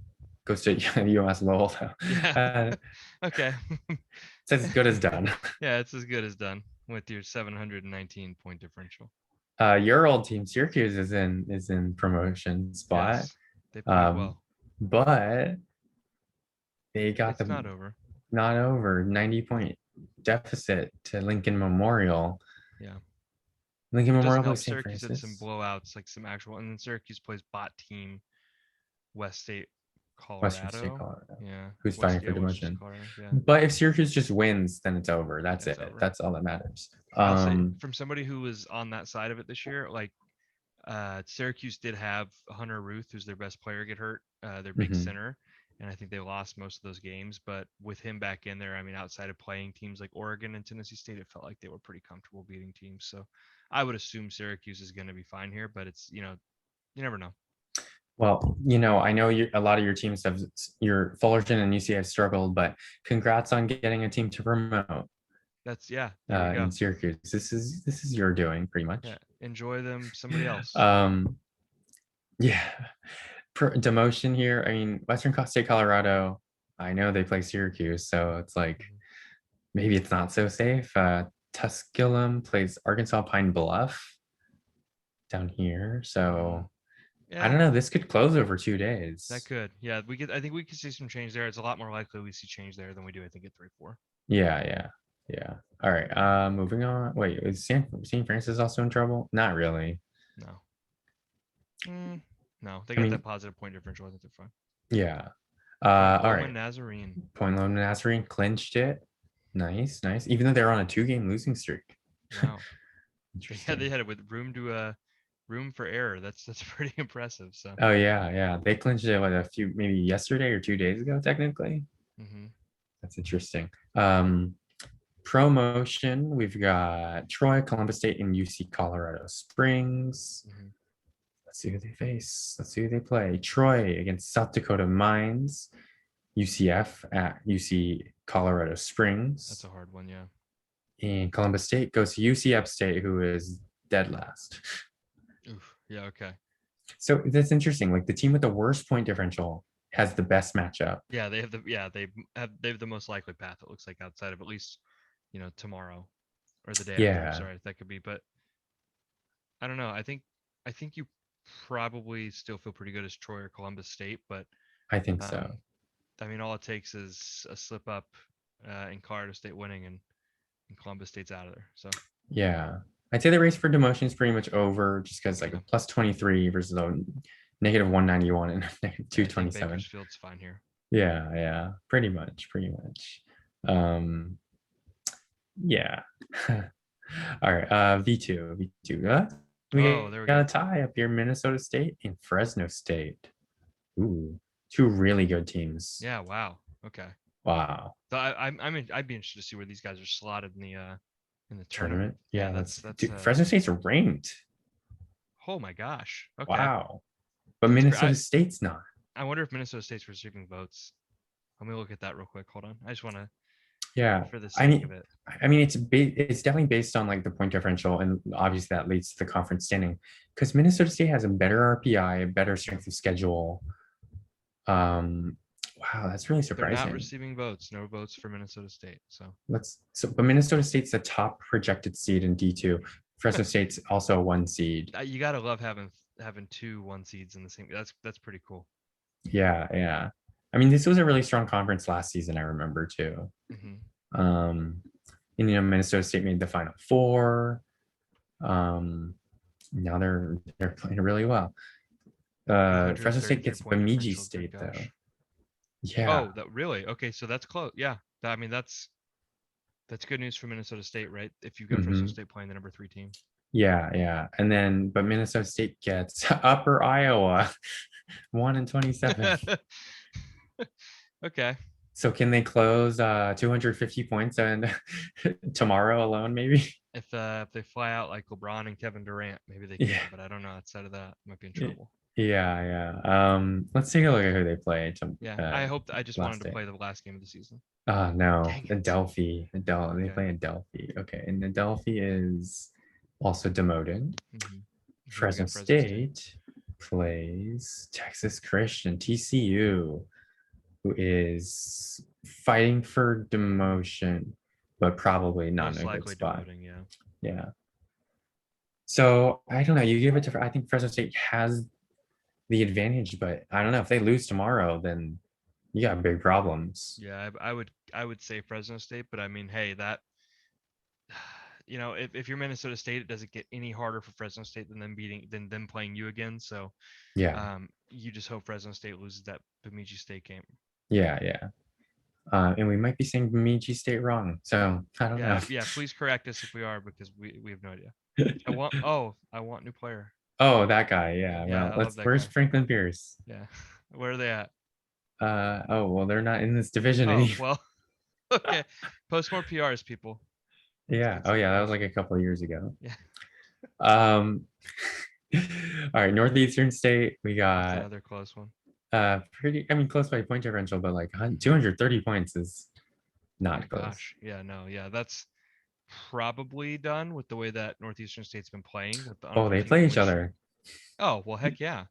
goes to UMass Lowell. Yeah. Okay. It's as good as done. Yeah, it's as good as done with your 719 point differential. Your old team, Syracuse, is in promotion spot. Yes, they played Um, well. but they got It's the not over. not over 90-point deficit to Lincoln Memorial. Yeah. Lincoln It Memorial doesn't plays help. St. Syracuse had some Francis, blowouts, like some actual, and then Syracuse plays bot team West State, Western State, Colorado. Colorado, Yeah, who's fighting for Western State, demotion. Colorado. Yeah, But if Syracuse just wins, then it's over. That's it's it. over. That's all that matters. I'll say from somebody who was on that side of it this year, like Syracuse did have Hunter Ruth, who's their best player, get hurt, their big Mhm. center, and I think they lost most of those games. But with him back in there, I mean, outside of playing teams like Oregon and Tennessee State, it felt like they were pretty comfortable beating teams. So I would assume Syracuse is going to be fine here, but it's you never know. Well, I know a lot of your teams have your Fullerton and UC have struggled, but congrats on getting a team to promote That's yeah. There you go. in Syracuse. This is your doing pretty Yeah, much. enjoy them. Somebody else. Um, yeah, demotion here. I mean, Western State, Colorado. I know they play Syracuse, so it's like Mhm. maybe it's not so safe. Tusculum plays Arkansas Pine Bluff down here, so I Yeah, don't know. This could close over two that days. could. Yeah, we could. I think we could see some change there. It's a lot more likely we see change there than we do. I think at 3-4. Yeah, yeah, yeah. All right. Moving on. Wait, is St. Francis also in trouble? Not really. No. No, they I got that mean, positive point differential. I think they're fine. yeah. Point All Loma right. Nazarene. Point Lone Nazarene clinched it. Nice, nice. Even though they're on a 2-game losing streak. Wow. Yeah, they Interesting. had it with room for error. That's pretty impressive. So. Oh yeah, yeah. They clinched it like maybe yesterday or 2 days ago, technically. Hmm. That's interesting. Promotion, we've got Troy, Columbus State, and UC Colorado Springs. Hmm. Let's see who they face. Let's see who they play. Troy against South Dakota Mines. UCF at UC Colorado Springs. That's a hard one. Yeah. And Columbus State goes to UCF State, who is dead last. Oof. Yeah. Okay. So that's interesting. Like the team with the worst point differential has the best matchup. Yeah, they have the most likely path. It looks like outside of at least tomorrow or the day after. Yeah, Sorry, that could be. But I don't know. I think you probably still feel pretty good as Troy or Columbus State, but I think so. um, I mean, all it takes is a slip up in Colorado State winning, and Columbus State's out of there. So Yeah. I'd say the race for demotion is pretty much over just because like yeah, a plus 23 versus a negative 191 and negative yeah, I think 227. Bakersfield's fine here. Yeah, yeah, pretty much, pretty much. Yeah. All right, V2. Oh, We there we got a go. tie up here, Minnesota State and Fresno State. Ooh, two really good teams. Yeah, wow. Okay. Wow. So I'd be interested to see where these guys are slotted in the tournament. Tournament. Yeah, Yeah, that's dude, Fresno State's ranked. oh my gosh. Okay. Wow. But That's great. Minnesota State's not. I wonder if Minnesota State's receiving votes. Let me look at that real quick. Hold on. I just want to, Yeah. for the I sake of mean, it. it's definitely based on like the point differential, and obviously that leads to the conference standing because Minnesota State has a better RPI, a better strength of schedule. Wow, that's really They're not surprising. receiving votes. No votes for Minnesota State. So But Minnesota State's the top projected seed in D2. Fresno State's also a 1 seed. you gotta love having two 1 seeds in the same. That's pretty cool. Yeah, yeah. I mean, this was a really strong conference last season, I remember too. Hmm. Um, And Minnesota State made the Final Four. Now they're playing really well. Fresno State 833 gets point Bemidji differential. Good State though. gosh. Yeah. Oh, that really? Okay, so that's close. Yeah. I mean, that's good news for Minnesota State, right? If you've got Fresno Mhm. State playing the number 3 team. Yeah. And then, but Minnesota State gets Upper Iowa, 1-27. Okay. So can they close 250 points and tomorrow alone, maybe? If they fly out like LeBron and Kevin Durant, maybe they Yeah. can. But I don't know. Outside of that, might be in trouble. Yeah. Let's take a look at who they play Yeah, I just wanted last to day. play the last game of the season. No, Dang it. Adelphi. They Okay. play Adelphi. Okay, and Adelphi is also demoted. Mm-hmm. Here we Fresno got Fresno State. State plays Texas Christian, TCU, who is fighting for demotion, but probably not Most in a good likely spot. demoting. Yeah. Yeah. So I don't know. You give it to, I think Fresno State has the advantage, but I don't know if they lose tomorrow, then you got big problems. Yeah. I would say Fresno State, but I mean, hey, that if you're Minnesota State, it doesn't get any harder for Fresno State than them playing you again. So Yeah. you just hope Fresno State loses that Bemidji State game. Yeah. And we might be saying Bemidji State wrong. So I don't know. Yeah. Please correct us if we are, because we have no idea. I want new player. Oh, that guy. Yeah. Yeah, Well, I love that where's guy. Franklin Pierce? Yeah. Where are they at? Oh, well, they're not in this division Oh, anymore. well, okay. Post more PRs, people. Let's Yeah. get Oh, some yeah. That was players. like a couple of years ago. Yeah. Um, all right. Northeastern State, we That's got another close one. pretty, I mean, close by point differential, but like 230 points is Oh not close. gosh. Yeah, no, yeah. That's probably done with the way that Northeastern State's been playing with the Oh, they play each other. Oh, well, heck yeah.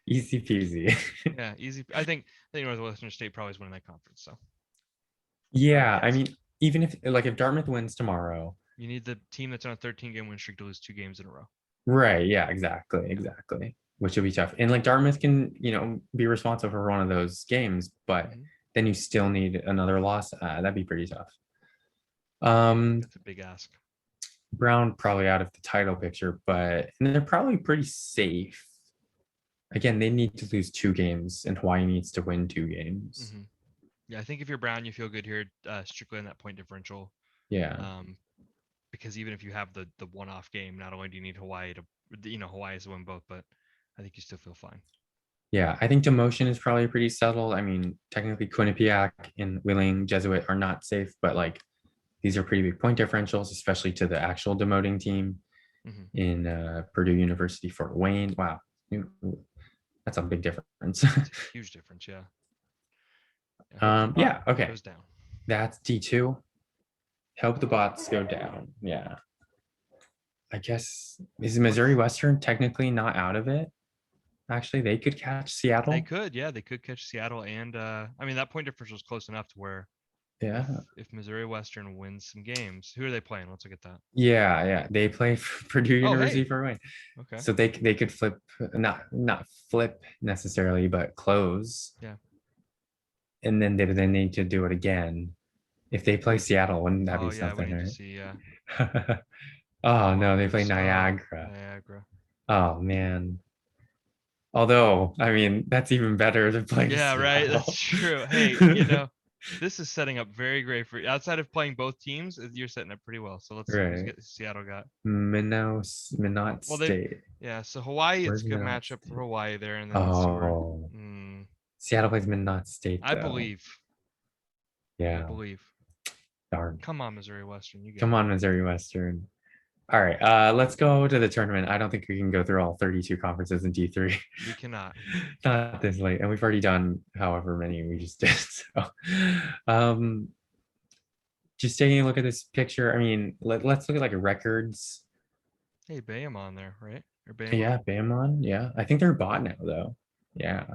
Easy peasy. Yeah, easy. I think Northwestern State probably is winning that conference. So Yeah. I guess. mean, even if Dartmouth wins tomorrow, You need the team that's on a 13-game win streak to lose 2 games in a row. right. Yeah, exactly. Which would be tough. And like Dartmouth can, be responsible for one of those games, but Mhm. then you still need another loss. That'd be pretty tough. That's a big ask. Brown probably out of the title picture, but and they're probably pretty safe. Again, they need to lose 2 games, and Hawaii needs to win 2 games. Hmm. Yeah, I think if you're Brown, you feel good here, strictly on that point differential. Yeah. Because even if you have the one-off game, not only do you need Hawaii to win both, but I think you still feel fine. Yeah, I think demotion is probably pretty settled. I mean, technically Quinnipiac and Wheeling Jesuit are not safe, but like these are pretty big point differentials, especially to the actual demoting team Mhm. in Purdue University, Fort Wayne. Wow, that's a big difference. It's a huge difference, yeah. Yeah, okay. Goes down. That's D2. Help the bots go down. Yeah. I guess is Missouri Western technically not out of it? Actually, they could catch Seattle. They could, yeah, they could catch Seattle, and I mean that point differential is close enough to where Yeah. if Missouri Western wins some games, who are they playing? Let's look at that. Yeah. They play for Purdue University hey. for a win. Okay. So they could flip, not flip necessarily, but close. Yeah. And then they need to do it again. If they play Seattle, wouldn't that be Yeah, we something, need to right? see, yeah. Oh no, they play Close. Niagara. Niagara. Oh man. Although, I mean, that's even better than playing Yeah, right. Seattle. That's true. Hey, this is setting up very great for outside of playing both teams. You're setting up pretty well. So let's see who's Right. Seattle got. Minot Well, State. yeah. So Hawaii, it's Where's a good Minot matchup for State? Hawaii there, and then let's see where. Oh, Seattle plays Minot State I though. believe. I Yeah. believe. Darn. Come on, Missouri Western. You Come got it. on, Missouri Western. All right, let's go to the tournament. I don't think we can go through all 32 conferences in D3. We cannot. Not this late, and we've already done however many we just did. So, just taking a look at this picture. I mean, let's look at like records. Hey, Bayham on there, right? Or Bayham Yeah, on? Bamon. Yeah, I think they're bought now though. Yeah,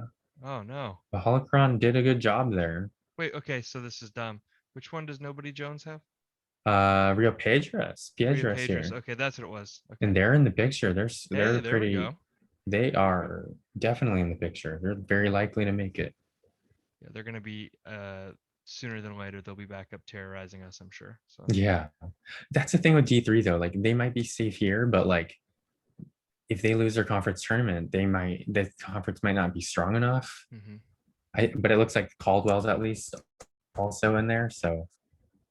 Oh no. the Holocron did a good job there. Wait. Okay. So this is dumb. Which one does Nobody Jones have? Rio Piedras Rio here, Pedras. Okay, that's what it was. Okay. and they're in the picture. They're Hey, there we pretty. go. They are definitely in the picture. They're very likely to make it. Yeah, they're gonna be sooner than later they'll be back up terrorizing us, I'm sure. So Yeah. That's the thing with D3 though. Like they might be safe here, but like if they lose their conference tournament, the conference might not be strong enough. mhm. But it looks like Caldwell's at least also in there. So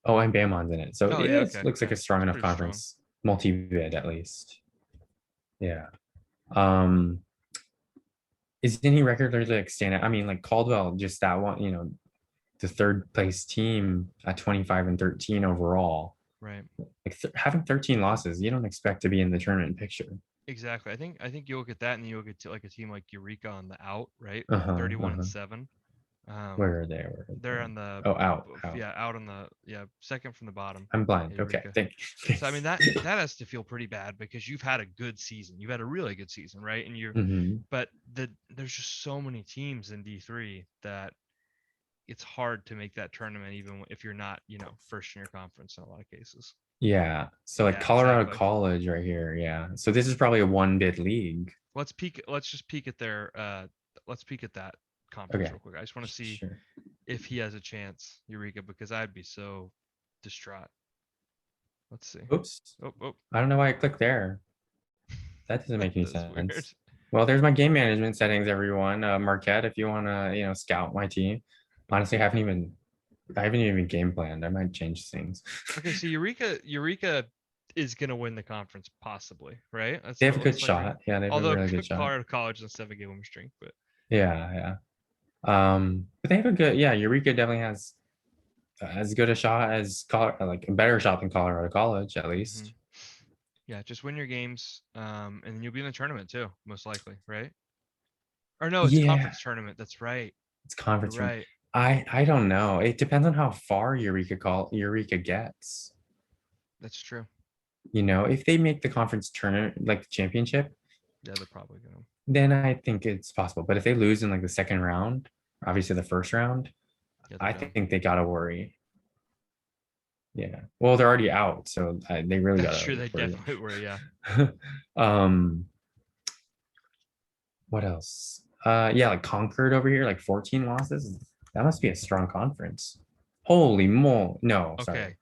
and Bamon's in it. So Oh it yeah, okay, looks like yeah, a strong it's enough pretty strong. conference, multi-bid at least. Yeah. Um, is any record really like stand out? I mean, like Caldwell, just that one, the third place team at 25 and 13 overall. Right. Like having 13 losses, you don't expect to be in the tournament picture. Exactly. I think you look at that and you look at like a team like Eureka on the out, right? Uh-huh, 31 and uh-huh. 7. Um, Where are they? Where are they're they? on the Oh, out. yeah, out on the second from the bottom. I'm Yeah, blind. Okay, Eureka. thank So I you. mean that has to feel pretty bad because you've had a good season. You've had a really good season, right? And you're Mhm. but there's just so many teams in D3 that it's hard to make that tournament even if you're not, first in your conference in a lot of cases. Yeah. So like Yeah, Colorado exactly. College right here. Yeah. So this is probably a one bid league. Let's just peek at their let's peek at that conference Okay. real quick. I just want to see Sure. if he has a chance, Eureka, because I'd be so distraught. Let's see. Oops. Oh, oh, I don't know why I clicked there. That doesn't make any that's weird. sense. Well, there's my game management settings, everyone. Marquette, if you want to, scout my team. Honestly, I haven't even game planned. I might change things. Okay, so Eureka is gonna win the conference possibly, right? That's They what have it a good looks like, right? shot. Yeah, they have a Although really good shot. Colorado College is a 7 game winning streak, but Yeah, yeah. But they have a good, yeah, Eureka definitely has as good a shot as like a better shot than Colorado College, at hmm least. yeah, just win your games, and then you'll be in the tournament too, most likely, right? Or no, it's Yeah, conference tournament. That's right. it's You're conference room. right. I don't know. It depends on how far Eureka gets. That's true. If they make the conference tournament like the championship, Yeah, they're probably gonna. then I think it's possible. But if they lose in like the second round, obviously the first round, Yeah, they're I done. think they gotta worry. Yeah. Well, they're already out, so they really That's gotta true. They worry. definitely were. Yeah. um, what else? Yeah, like Concord over here, like 14 losses. That must be a strong conference. Holy mo! No, Okay. sorry.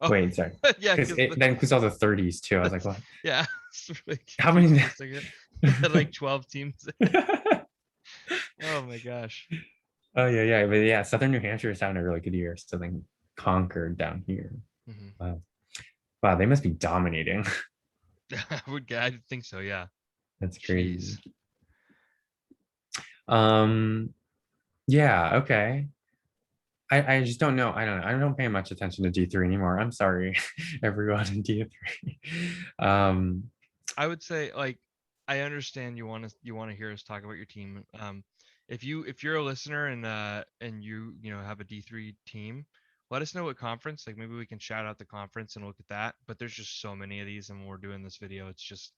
Oh, Wait, sorry. yeah, Because because that includes all the 30s too. I was like, that's what? yeah. It's really How confused many? for a second. Had like 12 teams. Oh my gosh. Oh yeah, yeah, but yeah, Southern New Hampshire is having a really good year. So then Concord down here. hmm Wow, wow, they must be dominating. I think so. Yeah. That's crazy. Jeez. Um, yeah, okay. I just don't know. I don't know. I don't pay much attention to D3 anymore. I'm sorry, everyone in D3. Um, I would say like I understand you want to hear us talk about your team. If you're a listener and you have a D3 team, let us know what conference. Like maybe we can shout out the conference and look at that. But there's just so many of these, and when we're doing this video, it's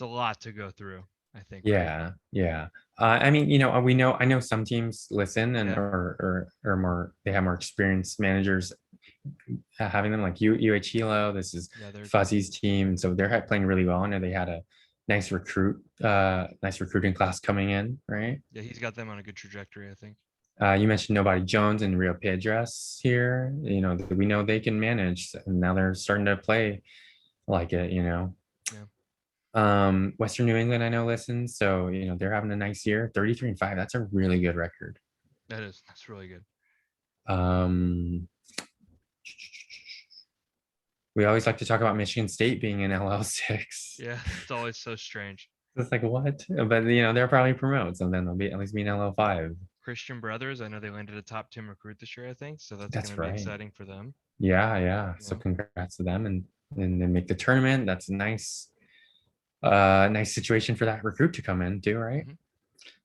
a lot to go through. I think, right? yeah, yeah. I mean, I know some teams listen and Yeah, or more they have more experienced managers having them like UH Hilo. This is yeah, they're good. Fuzzy's team, so they're playing really well, and they had a nice recruiting class coming in, right? Yeah, he's got them on a good trajectory, I think. You mentioned Nobody Jones and Rio Piedras here. We know they can manage, and now they're starting to play like it. Yeah, Western New England, I know listens, so they're having a nice year. 33 and 5. That's a really good record. that's really good. Um, we always like to talk about Michigan State being in LL6. Yeah, it's always so strange. It's like what? But they'll probably promote, so then they'll be at least be in LL5. Christian Brothers, I know they landed a top 10 recruit this year, I think, so that's going That's to be right. exciting for them. Yeah, yeah. So Yeah. congrats to them, and they make the tournament. That's a nice situation for that recruit to come in too, right? hmm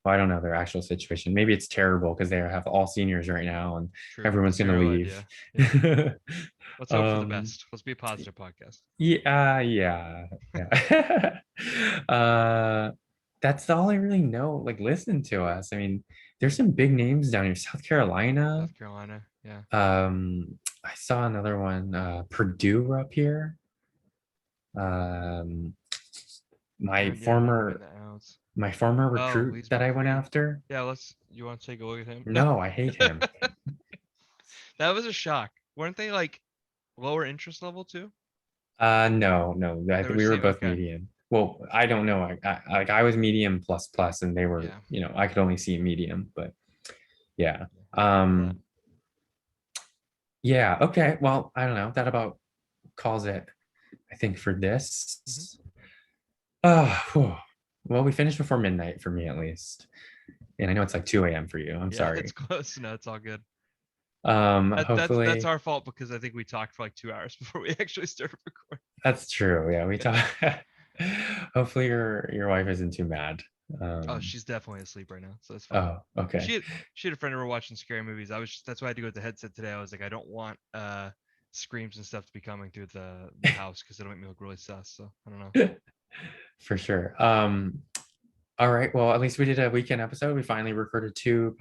Well, I don't know their actual situation. Maybe it's terrible because they have all seniors right now and True. everyone's gonna Zero leave. idea. Yeah. Let's hope for the um, best. Let's be a positive podcast. yeah, yeah, yeah. That's all I really know. Like, listen to us. I mean, there's some big names down here. South Carolina. South Carolina. Yeah. I saw another one. Purdue up here. Um, my Yeah, I remember him in former the outs. my former Oh, recruit Lee's that I went McCree. after. Yeah, you want to take a look at him? No. No, I hate him. That was a shock. Weren't they like lower interest level too? No, I They think were we were same. both Okay. medium. Well, I don't know. I was medium plus plus, and they were, Yeah. I could only see medium, but yeah. Yeah. Remember that. Um, yeah, okay. Well, I don't know. That about calls it, I think, for Hmm. this. Well, we finished before midnight for me at least. And I know it's like 2 a.m. for you. I'm Yeah, it's sorry. close. No, it's all good. That's Hopefully our fault because I think we talked for like 2 hours before we actually started recording. that's true. Yeah, we talk. Hopefully your wife isn't too mad. Oh, Um, she's definitely asleep right now, so it's fine. oh, okay. She had, she had a friend who were watching scary movies. That's why I had to go with the headset today. I was like, I don't want screams and stuff to be coming through the house because it'll make me look really sus. So I don't know. For sure. All right. Well, at least we did a weekend episode. We finally recorded two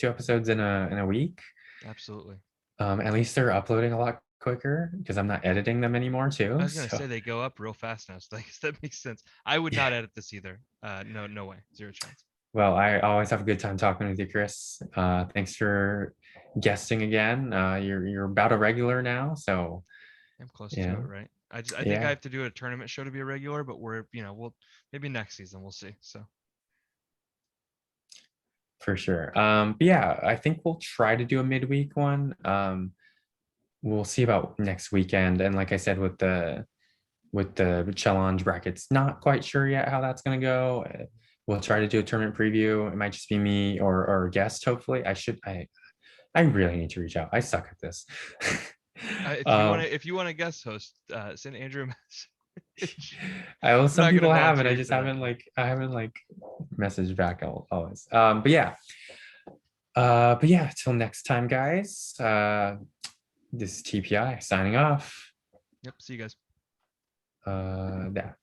episodes in a week. Absolutely. At least they're uploading a lot quicker because I'm not editing them anymore I too. was gonna So say they go up real fast now, so I guess that makes sense. I would yeah. not edit this either. No, no way, zero chance. Well, I always have a good time talking with you, Chris. Thanks for guesting again. You're about a regular now, so I'm close to yeah, it, right? I think I yeah, have to do a tournament show to be a regular, but we'll maybe next season we'll see. So for sure. But yeah, I think we'll try to do a midweek one. We'll see about next weekend. And like I said, with the challenge brackets, not quite sure yet how that's gonna go. We'll try to do a tournament preview. It might just be me or a guest, hopefully. I really need to reach out. I suck at this. um, if you want to guest host, send Andrew a message. I'm some not gonna people have, and volunteer I you just for that haven't though. messaged back always. But yeah, till next time, guys. This is TPI signing off. Yep. See you guys. That.